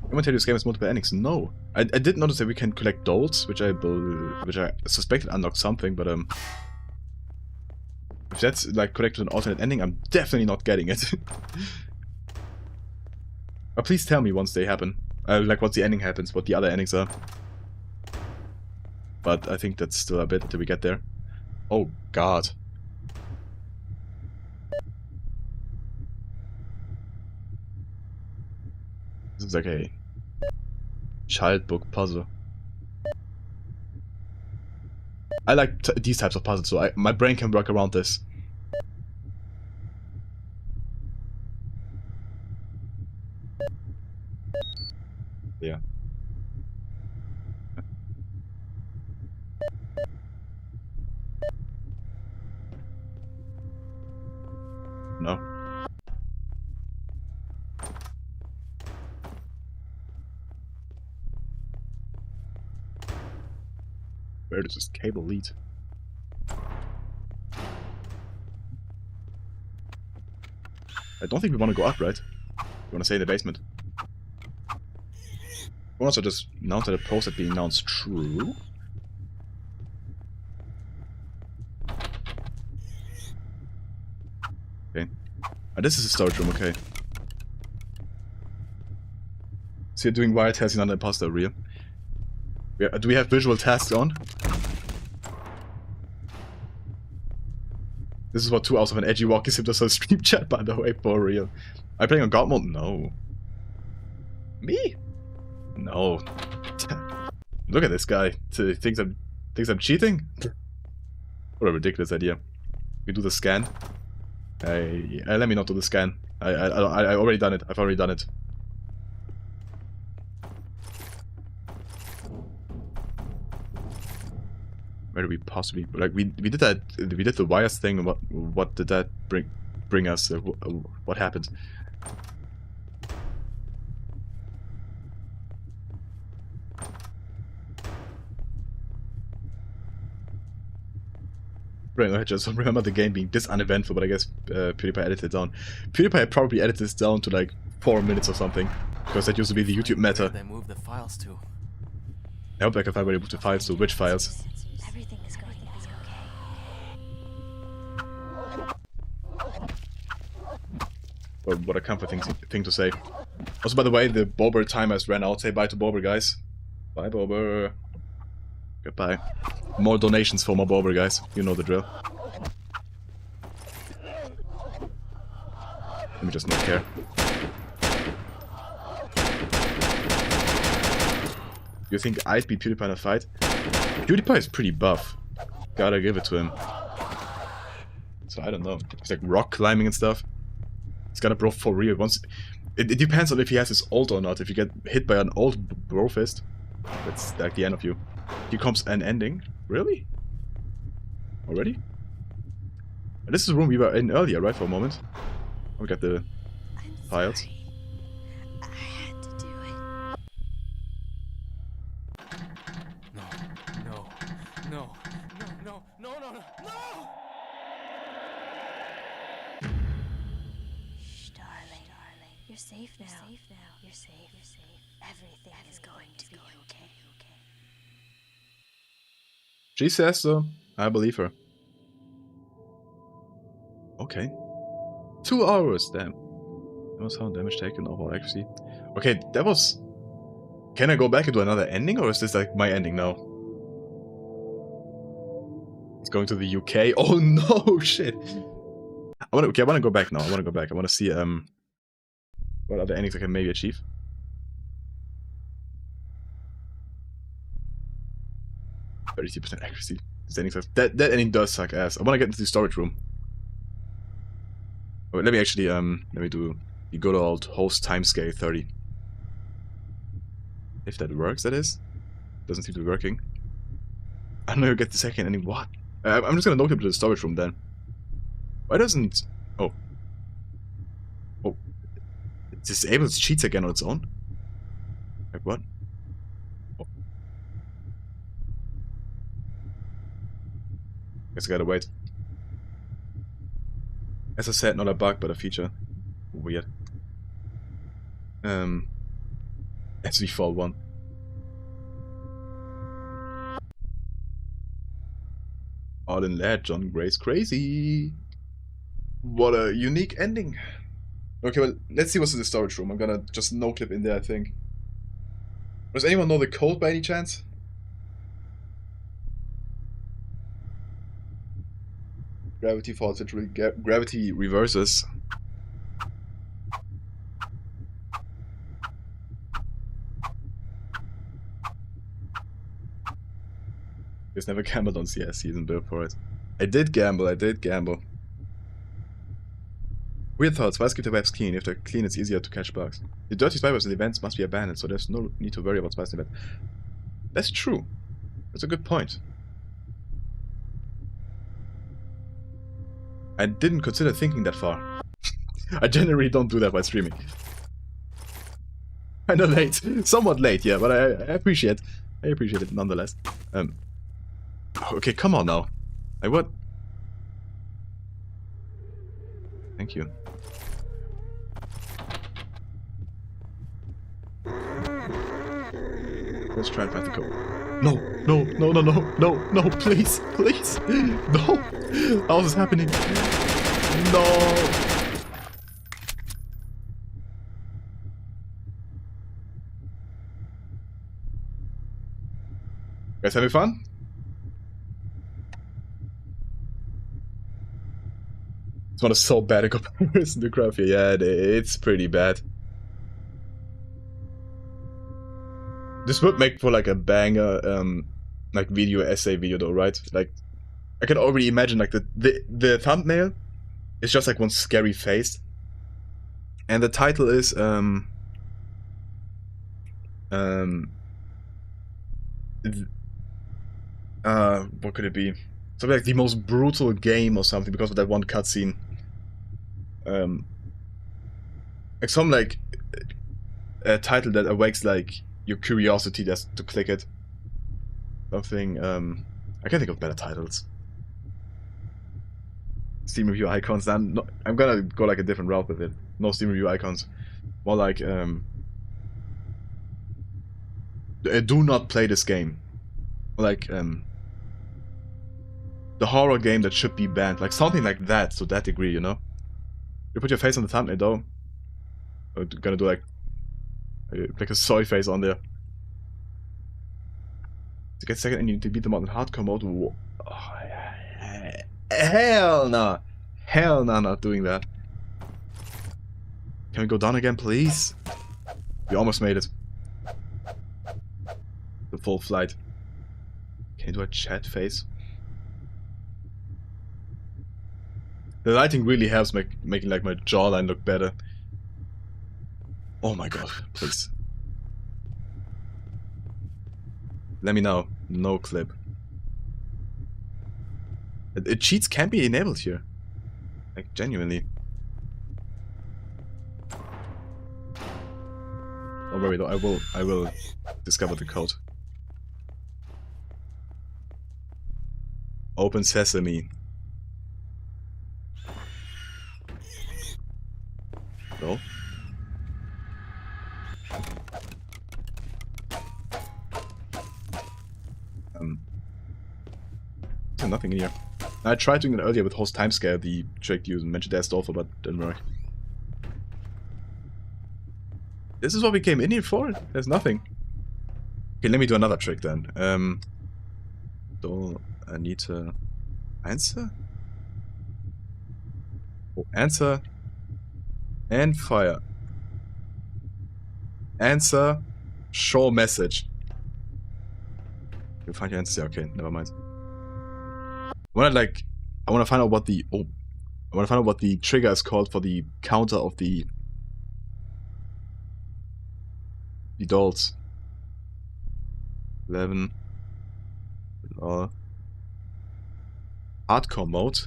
I'm gonna tell you this game has multiple endings. No, I did notice that we can collect dolls, which I suspected unlocked something, but if that's like collected an alternate ending, I'm definitely not getting it. But please tell me once they happen, like once the ending happens, what the other endings are. But I think that's still a bit until we get there. Oh God. This is like a child book puzzle. I like these types of puzzles, so my brain can work around this. Yeah. No. Where does this cable lead? I don't think we want to go up, right? We want to stay in the basement. We also just announce that the post had been announced true. Okay. This is a storage room, okay. So you're doing wire testing on the imposter, real? Do we have visual tasks on? This is what 2 hours of an edgy walkie sim does on stream chat, by the way, for real. Am I playing on God mode? No. Me? No. Look at this guy. He thinks I'm cheating? What a ridiculous idea. We do the scan. Let me not do the scan. I already done it. I've already done it. Where do we possibly like we did that? We did the wires thing. What did that bring us? What happened? Right, I just don't remember the game being this uneventful, but I guess PewDiePie edited it down. PewDiePie probably edited this down to like 4 minutes or something, because that used to be the YouTube meta. They moved the files to. I hope I can find where they moved the files to. Which files? Everything is going to be okay. What a comforting thing to say. Also, by the way, the Bober time has ran out. Say bye to Bober, guys. Bye, Bober. Goodbye. More donations for more Bober, guys. You know the drill. Let me just not care. You think I'd be PewDiePie in a fight? PewDiePie is pretty buff. Gotta give it to him. So I don't know. He's like rock climbing and stuff. He's got a bro for real. Once it depends on if he has his ult or not. If you get hit by an ult bro fist, that's like the end of you. Here comes an ending. Really? Already? And this is the room we were in earlier, right? For a moment. We got the files. I had to do it. No. Shh, darling. You're safe now. You're safe. Everything is going to be okay. She says so. I believe her. Okay. 2 hours, damn. That was how damage taken, overall accuracy. Okay, that was... Can I go back and do another ending, or is this like my ending now? It's going to the UK. Oh no, shit. I wanna go back now. I wanna see what other endings I can maybe achieve. 32% accuracy. This ending sucks. That ending does suck ass. I wanna get into the storage room. Wait, let me actually let me do the good old host timescale 30. If that works, that is. Doesn't seem to be working. I don't know, get the second ending. What? I'm just gonna note him to the storage room then. Why doesn't... Oh. Oh. It disables cheats again on its own? Like what? Oh. Guess I gotta wait. As I said, not a bug, but a feature. Weird. SV Fall 1. All in lead, John Gray's crazy. What a unique ending. Okay, well, let's see what's in the storage room. I'm gonna just no-clip in there, I think. Does anyone know the code by any chance? Gravity falls, literally. Gravity reverses. Just never gambled on CS season, build for it. I did gamble. Weird thoughts. Why keep the webs clean? If they're clean, it's easier to catch bugs. The dirty spiders in the events must be abandoned, so there's no need to worry about spiders in the event. That's true. That's a good point. I didn't consider thinking that far. I generally don't do that while streaming. Kinda late. Somewhat late, yeah, but I appreciate it nonetheless. Okay, come on now. Like what? Thank you. Let's try and find the code. No, no, no, no, no, no, no, please, please. No. How is this happening? No. Guys having fun? This one is so bad in comparison to Graph. Yeah, it's pretty bad. This would make for like a banger, like video essay video though, right? Like, I can already imagine like the thumbnail is just like one scary face, and the title is what could it be? Something like the most brutal game or something because of that one cutscene. Like some like a title that awakes like your curiosity just to click it. Something I can't think of better titles. Steam review icons. I'm gonna go like a different route with it. No Steam review icons. More like do not play this game. Or like the horror game that should be banned. Like something like that to that degree, you know? You put your face on the thumbnail though. I'm gonna do like a soy face on there. To get second and you need to beat them out in hardcore mode. Oh, hell no. Hell no, not doing that. Can we go down again, please? We almost made it. The full flight. Can you do a chat face? The lighting really helps making like my jawline look better. Oh my god, please. Let me know. No clip. Cheats can be enabled here. Like, genuinely. Don't worry though, I will discover the code. Open Sesame. No? There's nothing in here. I tried doing it earlier with host timescale, the trick you mentioned there, Stolfer, but didn't work. This is what we came in here for? There's nothing. Okay, let me do another trick then. So I need to answer? Oh, answer. And fire. Answer. Show message. You'll find your answer. Okay, never mind. I wanna find out what the trigger is called for the counter of the dolls. 11. Hardcore mode.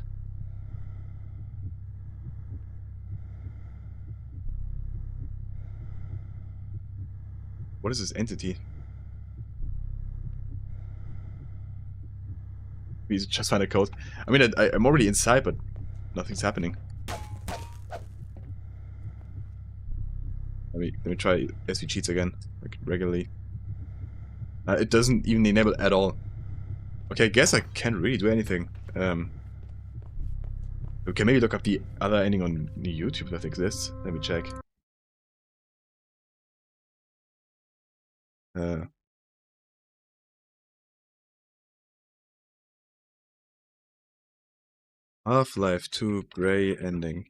What is this entity? We just find a code. I mean, I'm already inside, but nothing's happening. Let me try SV cheats again, like regularly. It doesn't even enable at all. Okay, I guess I can't really do anything. Okay, maybe look up the other ending on the YouTube that exists. Let me check. Half-Life 2 Grey ending.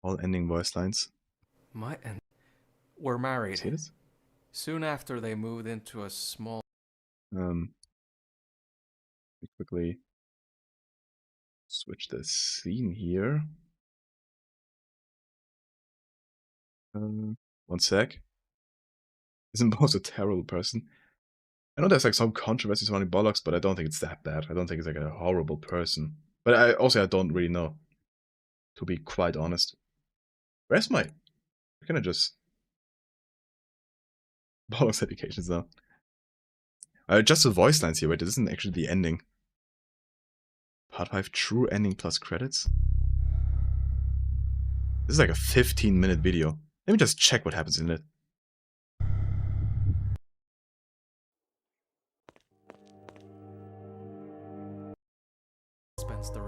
All ending voice lines. We're married. See this? Soon after they moved into a small... Quickly switch the scene here. One sec. Isn't Boss a terrible person? I know there's like some controversy surrounding Bollocks, but I don't think it's that bad. I don't think it's like a horrible person. But I don't really know. To be quite honest. Where's my... Where can I just... Bollocks educations now. Just the voice lines here, wait, this isn't actually the ending. Part 5 true ending plus credits? This is like a 15-minute video. Let me just check what happens in it.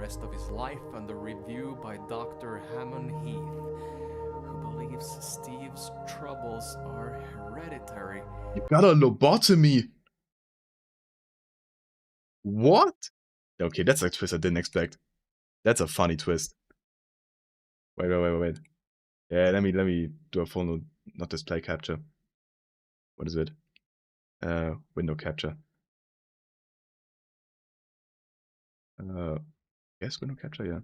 rest of his life under review by Dr. Hammond Heath, who believes Steve's troubles are hereditary. You got a lobotomy. What? Okay, that's a twist I didn't expect. That's a funny twist. Wait. Yeah, let me do a full not display capture. What is it? Window capture. Yes, window capture, yeah.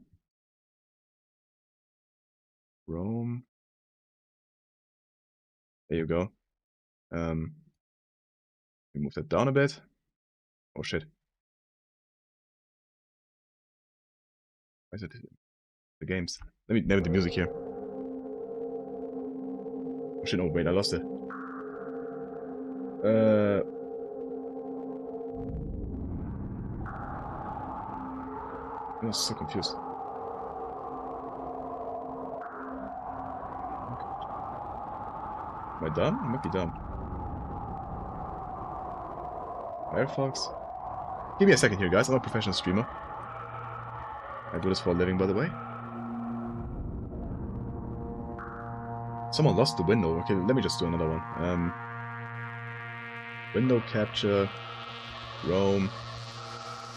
Rome. There you go. We move that down a bit. Oh shit. Why is it the games? Let me the music here. Oh shit, no, wait, I lost it. I'm so confused. Am I done? I might be done. Firefox. Give me a second here, guys. I'm a professional streamer. I do this for a living, by the way. Someone lost the window. Okay, let me just do another one. Window capture. Rome.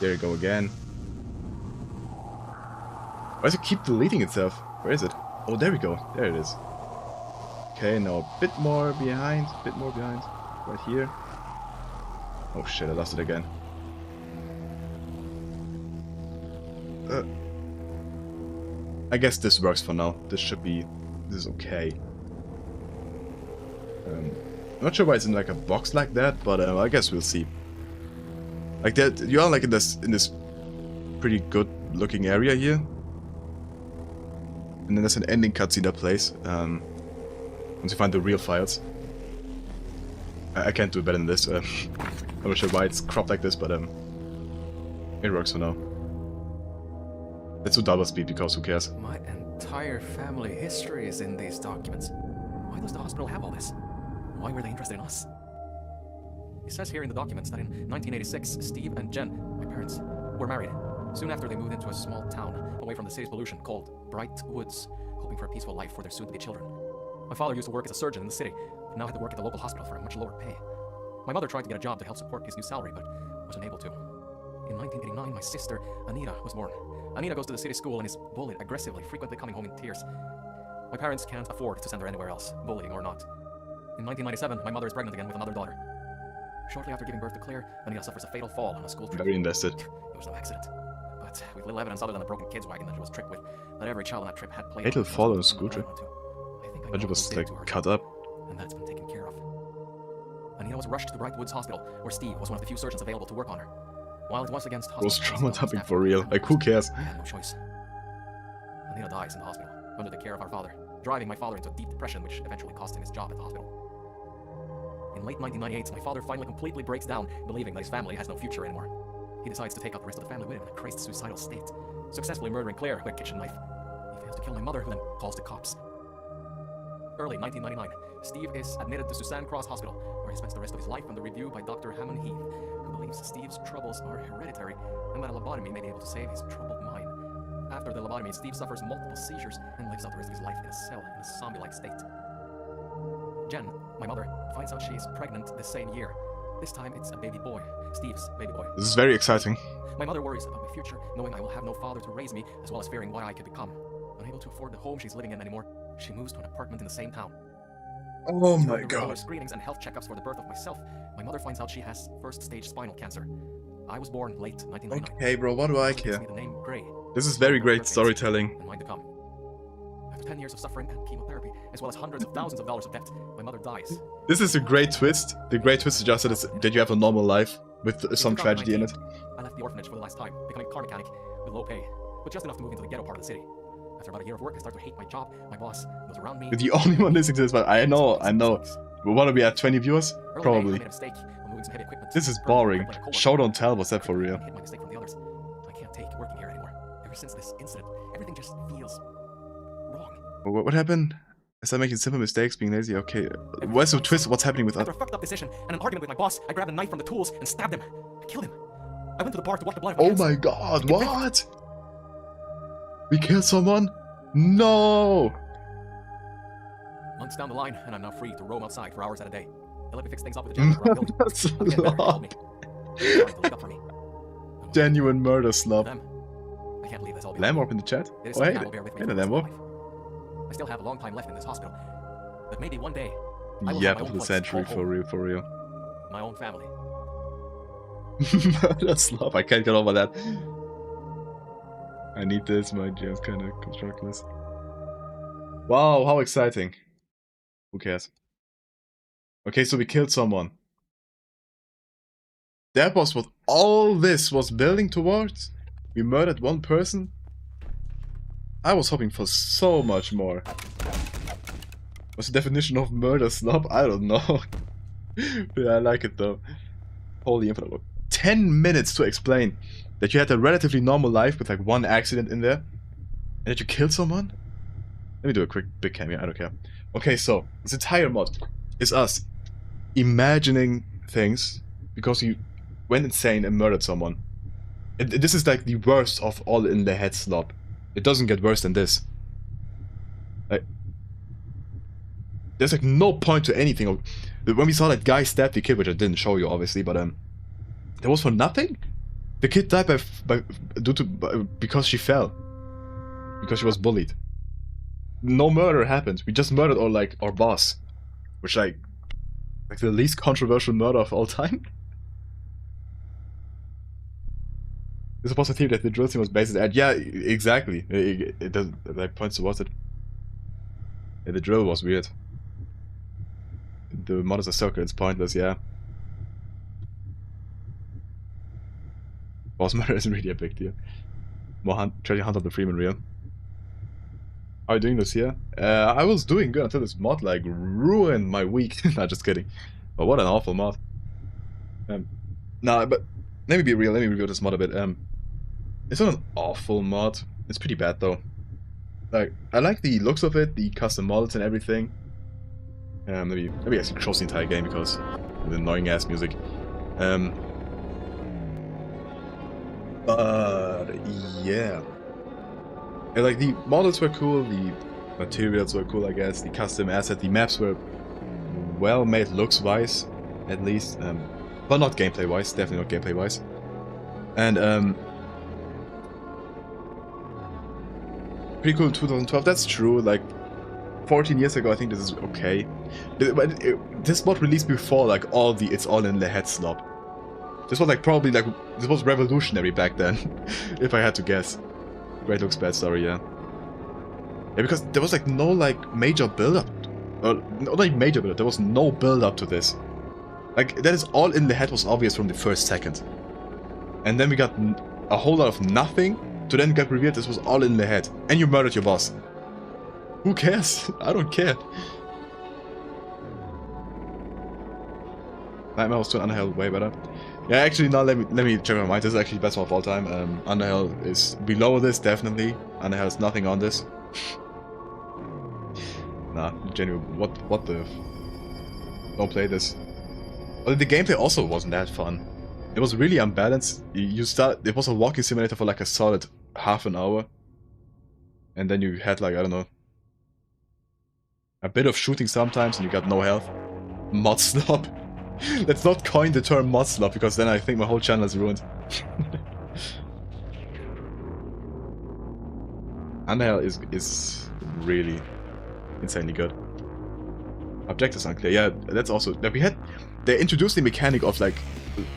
There you go again. Why does it keep deleting itself? Where is it? Oh, there we go. There it is. Okay, now a bit more behind. Right here. Oh shit, I lost it again. I guess this works for now. This is okay. I'm not sure why it's in like a box like that, but I guess we'll see. Like that, you are like in this pretty good looking area here. And then there's an ending cutscene that plays. Once you find the real files. I can't do better than this. I'm not sure why it's cropped like this, but it works for now. Let's do double speed because who cares? My entire family history is in these documents. Why does the hospital have all this? Why were they interested in us? It says here in the documents that in 1986, Steve and Jen, my parents, were married. Soon after, they moved into a small town away from the city's pollution called Bright Woods, hoping for a peaceful life for their soon-to-be children. My father used to work as a surgeon in the city, but now had to work at the local hospital for a much lower pay. My mother tried to get a job to help support his new salary, but wasn't able to. In 1989, my sister, Anita, was born. Anita goes to the city school and is bullied aggressively, frequently coming home in tears. My parents can't afford to send her anywhere else, bullying or not. In 1997, my mother is pregnant again with another daughter. Shortly after giving birth to Claire, Anita suffers a fatal fall on a school trip. Very invested. It was no accident. But with little evidence other than a broken kids wagon that she was tricked with, that every child on that trip had played. Fatal fall on a school trip? I It was like cut up. And that's been taken care of. Anita was rushed to Bright Woods Hospital, where Steve was one of the few surgeons available to work on her. While it was against hospital, Was trauma dumping for real. Like who cares? I had no choice. Anita dies in the hospital, under the care of our father, driving my father into a deep depression, which eventually cost him his job at the hospital. In late 1998, my father finally completely breaks down, believing that his family has no future anymore. He decides to take out the rest of the family with him in a crazed suicidal state, successfully murdering Claire with a kitchen knife. He fails to kill my mother, who then calls the cops. Early 1999, Steve is admitted to Suzanne Cross Hospital, where he spends the rest of his life under review by Dr. Hammond Heath, who believes Steve's troubles are hereditary and that a lobotomy may be able to save his troubled mind. After the lobotomy, Steve suffers multiple seizures and lives out the rest of his life in a cell in a zombie-like state. Jen, my mother, finds out she is pregnant the same year. This time it's a baby boy, Steve's baby boy. This is very exciting. My mother worries about my future, knowing I will have no father to raise me, as well as fearing what I could become. Unable to afford the home she's living in anymore, she moves to an apartment in the same town. Oh my During regular god. screenings and health checkups for the birth of myself, my mother finds out she has first-stage spinal cancer. I was born late 1999. Okay, bro, what do I Gives care? me the name Gray. This is very great storytelling. And mine to come. After 10 years of suffering and chemotherapy, as well as hundreds of thousands of dollars of debt, my mother dies. This is a great twist. The great twist is just that you have a normal life with some tragedy in it. I left the orphanage for the last time, becoming a car mechanic with low pay, but just enough to move into the ghetto part of the city. After about a year of work, I start to hate my job, my boss, those around me. You're the only one listening to this, but I know. What are we at, 20 viewers? Early day, Probably. I made a mistake when moving some heavy equipment. This is Hurt boring. my coworker. Show don't tell, was that for real? I hid my mistake from the others. I can't take working here anymore. Ever since this incident, everything just feels wrong. What happened? I started making simple mistakes, being lazy. Okay, what's the twist? What's happening with us? After a fucked up decision and an argument with my boss, I grabbed a knife from the tools and stabbed him. I killed him. I went to the bar to wash the blood of my Oh hands. my god, what? We killed someone? No! Months down the line, and I'm now free to roam outside for hours at a day. They let me fix things up with the janitor around the building. That's a I'm getting better, he told me. lot. They're starting to look up for me. Genuine murder slob. Them. I can't believe this all behind Lamorp me. in the chat? It is Oh, something hey, that will bear with me hey, for the rest of my Lamorp. life. I still have a long time left in this hospital. But maybe one day, I will Yep, have my of own the place, century, home, for real, for real. my own family. Murder slob, I can't get over that. I need this, my GM's kinda constructless. Wow, how exciting. Who cares? Okay, so we killed someone. That was what all this was building towards? We murdered one person? I was hoping for so much more. What's the definition of murder slob? I don't know. Yeah, I like it though. Holy infinite. 10 minutes to explain that you had a relatively normal life with like one accident in there. And that you killed someone? Let me do a quick big cameo, I don't care. Okay, so this entire mod is us imagining things because you went insane and murdered someone. This is like the worst of all in the head slob. It doesn't get worse than this. Like, there's like no point to anything. When we saw that guy stab the kid, which I didn't show you obviously, but that was for nothing. The kid died because she fell, because she was bullied. No murder happened. We just murdered our boss, which like the least controversial murder of all time. There's a possibility that the drill team was based at. Yeah, exactly. It does like points towards it. Yeah, the drill was weird. The mod is a circle. It's pointless. Yeah. Boss murder isn't really a big deal. More treasure hunt of the Freeman real. How are you doing, Lucia? I was doing good until this mod like ruined my week. Not just kidding. But what an awful mod. Nah, but let me be real. Let me review this mod a bit. It's not an awful mod. It's pretty bad though. Like, I like the looks of it, the custom models and everything. Maybe I actually cross the entire game because of the annoying ass music. But yeah. And, like, the models were cool, the materials were cool, I guess, the custom asset, the maps were well made looks-wise, at least. But not gameplay-wise, definitely not gameplay-wise. And pretty cool in 2012, that's true, like 14 years ago I think this is okay. But this mod released before like it's all in the head slob. This was like probably like, this was revolutionary back then, if I had to guess. Great looks, bad story, yeah. Yeah, because there was like no like major build-up. Not like major build-up, there was no build-up to this. Like, that is all in the head was obvious from the first second. And then we got a whole lot of nothing to then get revealed this was all in the head. And you murdered your boss. Who cares? I don't care. Nightmare was to Underhell way better. Yeah, actually, no, let me check my mind. This is actually the best one of all time. Underhell is below this, definitely. Underhell is nothing on this. Nah, genuine. What the... Don't play this. But the gameplay also wasn't that fun. It was really unbalanced. It was a walking simulator for like a solid half an hour. And then you had like, I don't know, a bit of shooting sometimes and you got no health. Mod slob. Let's not coin the term mod slob because then I think my whole channel is ruined. Underhell is really insanely good. Objectives unclear. Yeah, that's also... They introduced the mechanic of like...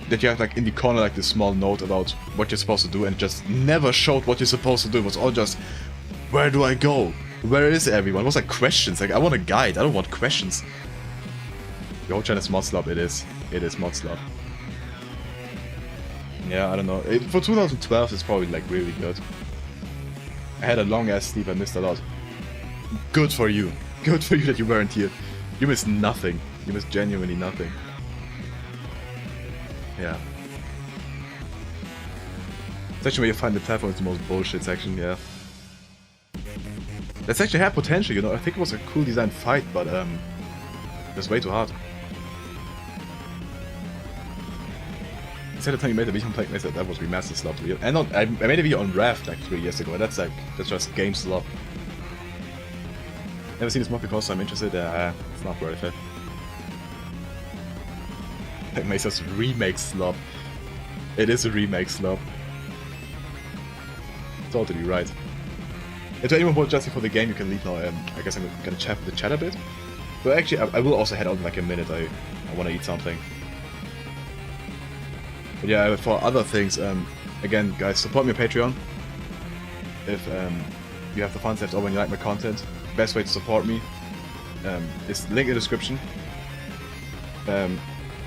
That you have like in the corner like this small note about what you're supposed to do and just never showed what you're supposed to do. It was all just... Where do I go? Where is everyone? It was like questions. Like, I want a guide. I don't want questions. The whole channel is mod slob. It is. It is mod slob. Yeah, I don't know. For 2012, it's probably like really good. I had a long ass sleep. I missed a lot. Good for you. Good for you that you weren't here. You missed nothing. You missed genuinely nothing. Yeah. Section where you find the platform is the most bullshit section, yeah. That's actually had potential, you know. I think it was a cool designed fight, but it was way too hard. said the time you made a video on Plague Mesa, that was remastered slop. And I made a video on Raft like 3 years ago. That's just game slop. Never seen this mod before, so I'm interested. It's not worth it. Plague Mesa's remake slop. It is a remake slop. Totally right. And to anyone who was just for the game, you can leave now. I guess I'm gonna chat with the chat a bit. But actually, I will also head out in like a minute. I want to eat something. But yeah, for other things, again, guys, support me on Patreon. If you have the funds left over and you like my content, best way to support me is link in the description.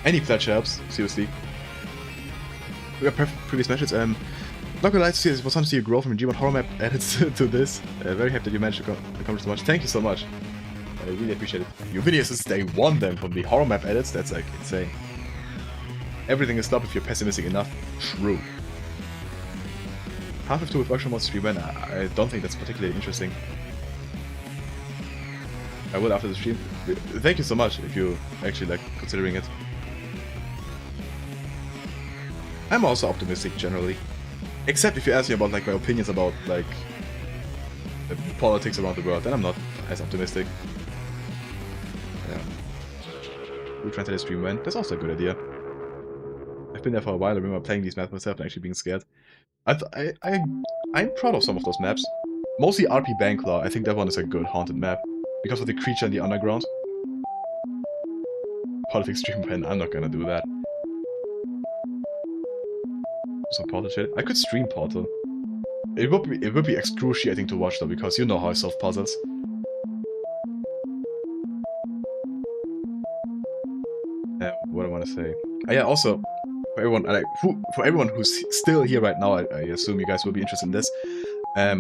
Any pledge helps, seriously. We got previous mentions. Not gonna lie to see, it was fun to see you grow from a G1 horror map edits to this. Very happy that you managed to accomplish so much. Thank you so much. I really appreciate it. Your videos since day one then from the horror map edits, that's like insane. Everything is stopped if you're pessimistic enough. True. Half-Life 2 with workshop mods stream, and I don't think that's particularly interesting. I will after the stream. Thank you so much if you actually like considering it. I'm also optimistic generally. Except if you ask me about like my opinions about like the politics around the world, then I'm not as optimistic. Yeah. We'll try to the stream when. That's also a good idea. I've been there for a while. I remember playing these maps myself and actually being scared. I'm proud of some of those maps. Mostly RP Banklaw. I think that one is a good haunted map because of the creature in the underground. Politics stream when. I'm not gonna do that. Some Portal shit. I could stream Portal. It would be excruciating to watch though, because you know how I solve puzzles. What I want to say. Yeah, also for everyone who's still here right now, I assume you guys will be interested in this. I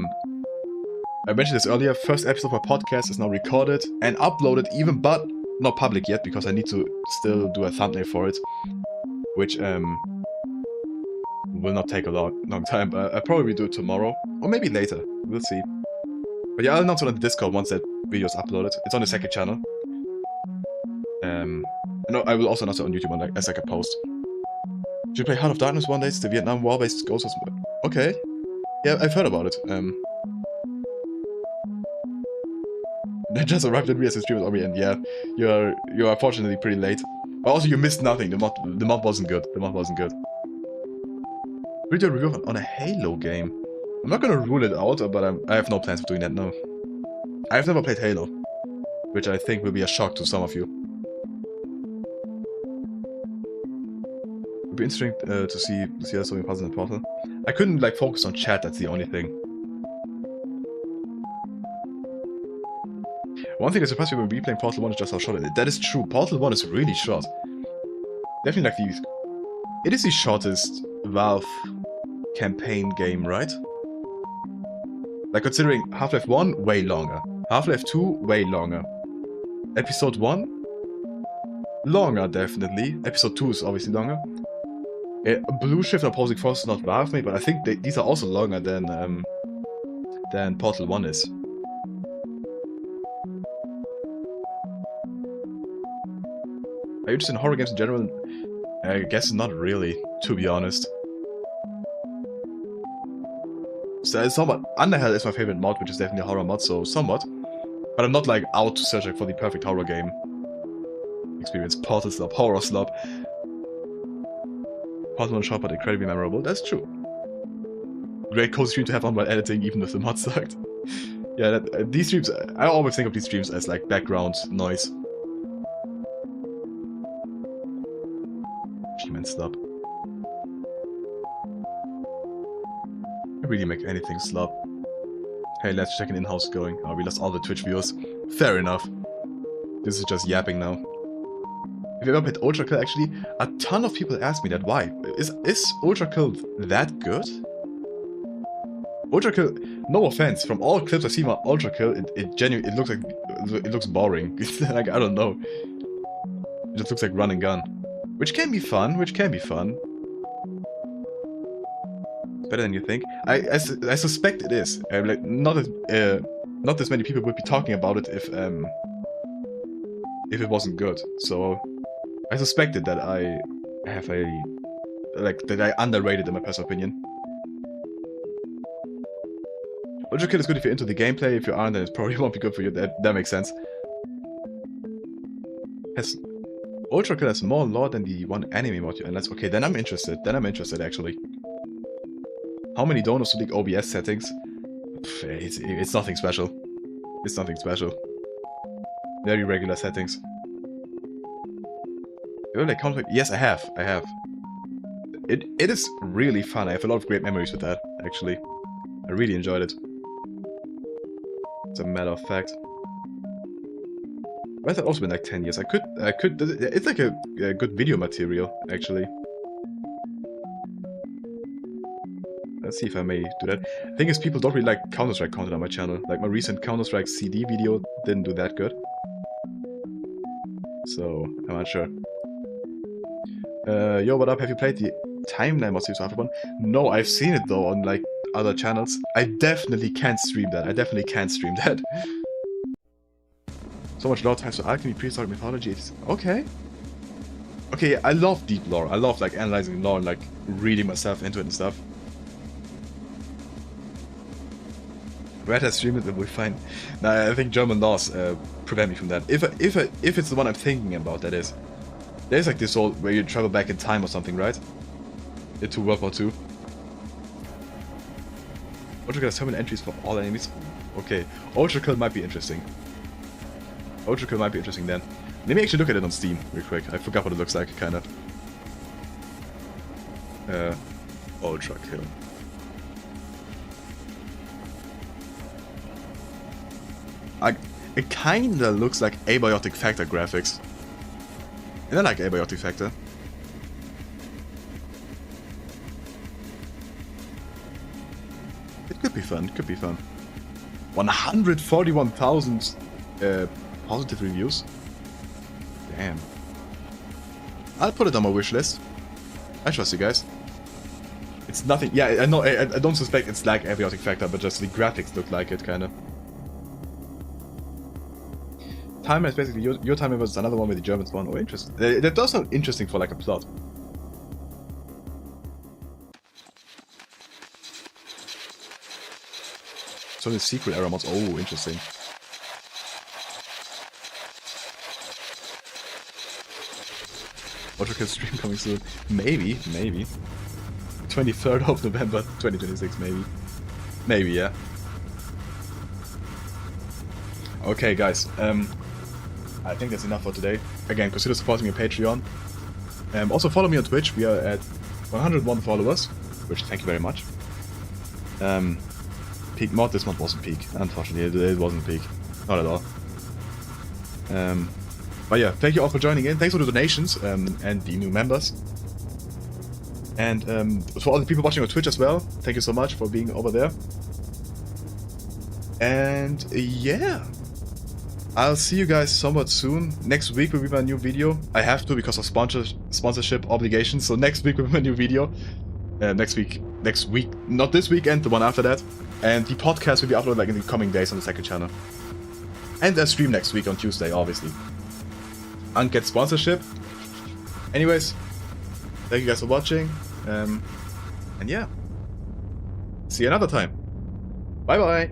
mentioned this earlier. First episode of my podcast is now recorded and uploaded, even but not public yet because I need to still do a thumbnail for it, which will not take a long time, but I'll probably do it tomorrow, or maybe later, we'll see. But yeah, I'll announce it on the Discord once that video is uploaded. It's on the second channel. No, I will also announce it on YouTube on, as like a post. Should you play Heart of Darkness one day? It's the Vietnam War-based Ghost. Okay. Yeah, I've heard about it. That just arrived at me as the stream was already end. Yeah, you're unfortunately pretty late. But also, you missed nothing. The mod wasn't good. The mod wasn't good. Video review on a Halo game. I'm not gonna rule it out, but I have no plans for doing that now. I've never played Halo, which I think will be a shock to some of you. It'll be interesting to see Lucia solving puzzles in the Portal. I couldn't like focus on chat. That's the only thing. One thing that surprised me when replaying Portal 1 is just how short it is. That is true. Portal 1 is really short. Definitely like the... It is the shortest Valve campaign game, right? Like considering Half-Life 1, way longer. Half-Life 2, way longer. Episode 1? Longer, definitely. Episode 2 is obviously longer. Blue Shift and Opposing Force is not Valve made, but I think these are also longer than Portal 1 is. Are you interested in horror games in general? I guess not really, to be honest. So somewhat. Underhell is my favorite mod, which is definitely a horror mod, so somewhat. But I'm not like out to search for the perfect horror game experience. Portal slop, horror slop. Portal 1 short but incredibly memorable. That's true. Great cozy stream to have on while editing, even if the mod sucked. Yeah, these streams. I always think of these streams as like background noise. She-Man slop. I really make anything slop. Hey, let's check an in-house going. Oh, we lost all the Twitch viewers. Fair enough. This is just yapping now. Have you ever played Ultra Kill? Actually, a ton of people ask me that. Why? Is Ultra Kill that good? Ultra Kill, no offense, from all clips I've seen about Ultra Kill, it looks like it looks boring. Like I don't know. It just looks like run and gun. Which can be fun, Better than you think. I suspect it is. Like not as many people would be talking about it if it wasn't good. So I suspected that I have a like that I underrated in my personal opinion. Ultra Kill is good if you're into the gameplay. If you aren't, then it probably won't be good for you. That makes sense. Ultra Kill has more lore than the one anime module, and that's okay. Then I'm interested. Then I'm interested actually. How many donors to the OBS settings? It's nothing special. It's nothing special. Very regular settings. You have like conflict? Yes, I have. I have. It is really fun. I have a lot of great memories with that. Actually, I really enjoyed it. As a matter of fact. Why has that also been like 10 years? I could. It's like a good video material actually. Let's see if I may do that. The thing is, people don't really like Counter-Strike content on my channel. Like my recent Counter-Strike CD video didn't do that good. So, I'm not sure. Yo, what up? Have you played the Timeline mod series after one? No, I've seen it though on like other channels. I definitely can't stream that. I definitely can't stream that. So much lore times to alchemy, prehistoric mythology. It's okay. Okay, I love deep lore. I love like analyzing lore and like reading myself into it and stuff. Red Hat stream it, then we're fine. Nah, I think German laws prevent me from that. If it's the one I'm thinking about, that is. There's like this old where you travel back in time or something, right? Into World War II. Ultra Kill has 7 entries for all enemies. Okay, Ultra Kill might be interesting. Ultra Kill might be interesting then. Let me actually look at it on Steam real quick. I forgot what it looks like, kind of. Ultra Kill. It kinda looks like Abiotic Factor graphics. And I like Abiotic Factor. It could be fun, could be fun. 141,000 positive reviews. Damn. I'll put it on my wish list. I trust you guys. It's nothing. Yeah, I know. I don't suspect it's like Abiotic Factor, but just the graphics look like it, kind of. Timer is basically your timer was another one with the Germans one. Oh, interesting. That does sound interesting for like a plot. So the sequel era mods. Oh, interesting. Ultra Kill stream coming soon. Maybe. 23rd of November 2026, maybe. Maybe, yeah. Okay, guys. I think that's enough for today. Again, consider supporting me on Patreon. Also follow me on Twitch. We are at 101 followers, which thank you very much. Peak mod, this mod wasn't peak. Unfortunately, it wasn't peak. Not at all. But yeah, thank you all for joining in. Thanks for the donations and the new members. And for all the people watching on Twitch as well, thank you so much for being over there. And yeah. I'll see you guys somewhat soon. Next week will be my new video. I have to because of sponsorship obligations. So next week will be my new video. Next week, not this weekend, the one after that. And the podcast will be uploaded like in the coming days on the second channel. And a stream next week on Tuesday, obviously. And get sponsorship. Anyways, thank you guys for watching. And yeah, see you another time. Bye bye.